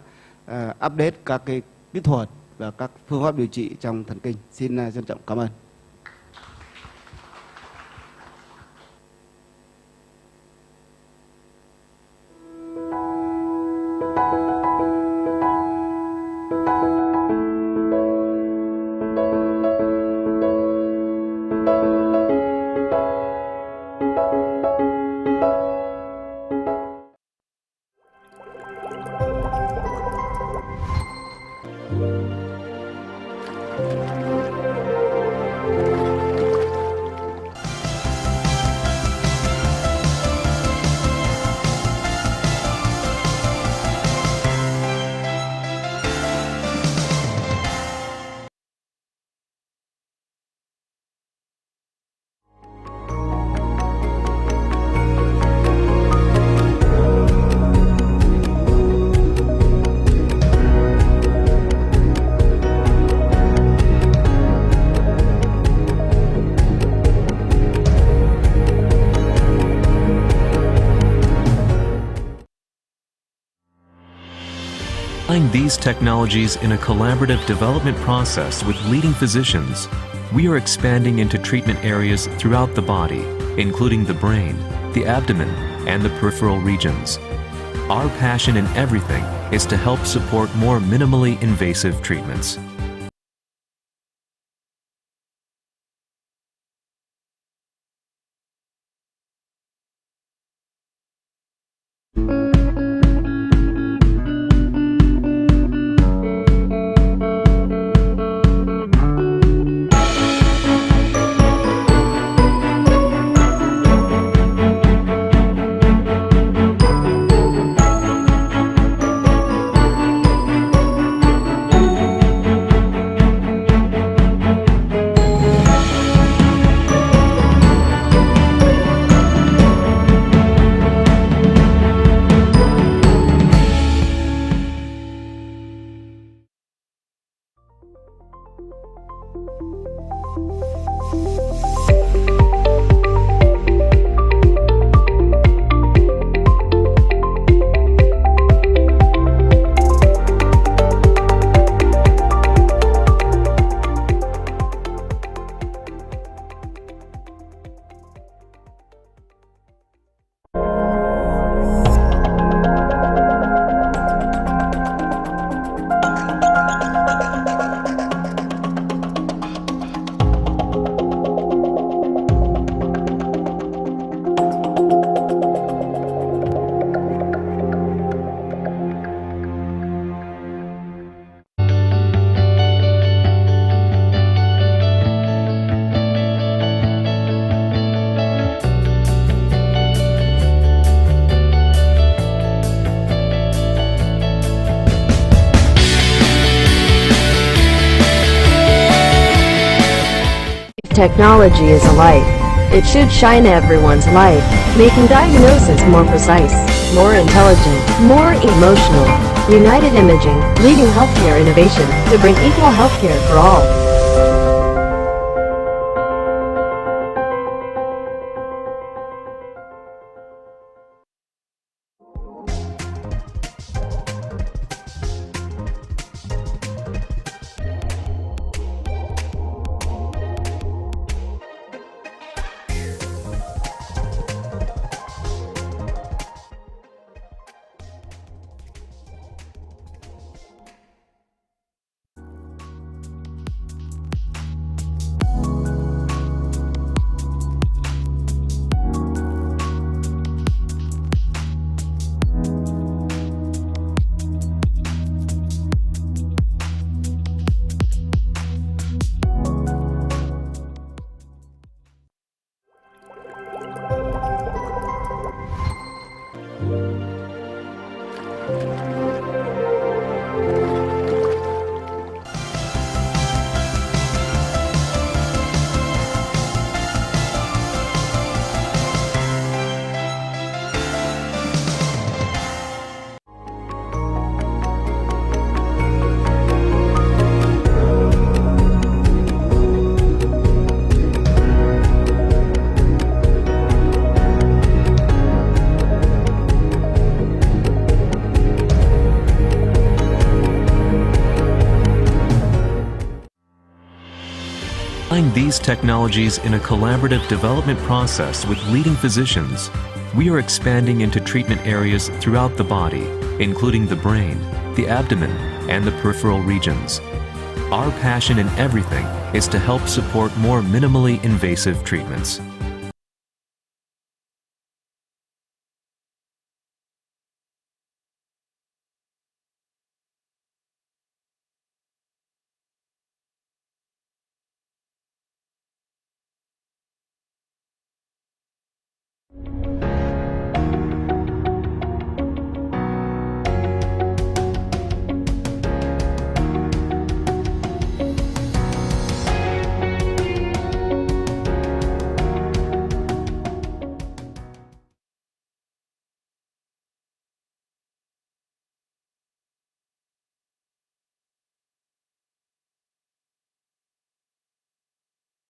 Speaker 3: update các cái kỹ thuật và các phương pháp điều trị trong thần kinh. Xin trân trọng cảm ơn.
Speaker 2: Applying these technologies in a collaborative development process with leading physicians, we are expanding into treatment areas throughout the body, including the brain, the abdomen, and the peripheral regions. Our passion in everything is to help support more minimally invasive treatments.
Speaker 1: Technology is a light. It should shine everyone's light, making diagnosis more precise, more intelligent, more emotional. United Imaging, leading healthcare innovation to bring equal healthcare for all.
Speaker 2: Applying these technologies in a collaborative development process with leading physicians, we are expanding into treatment areas throughout the body, including the brain, the abdomen, and the peripheral regions. Our passion in everything is to help support more minimally invasive treatments.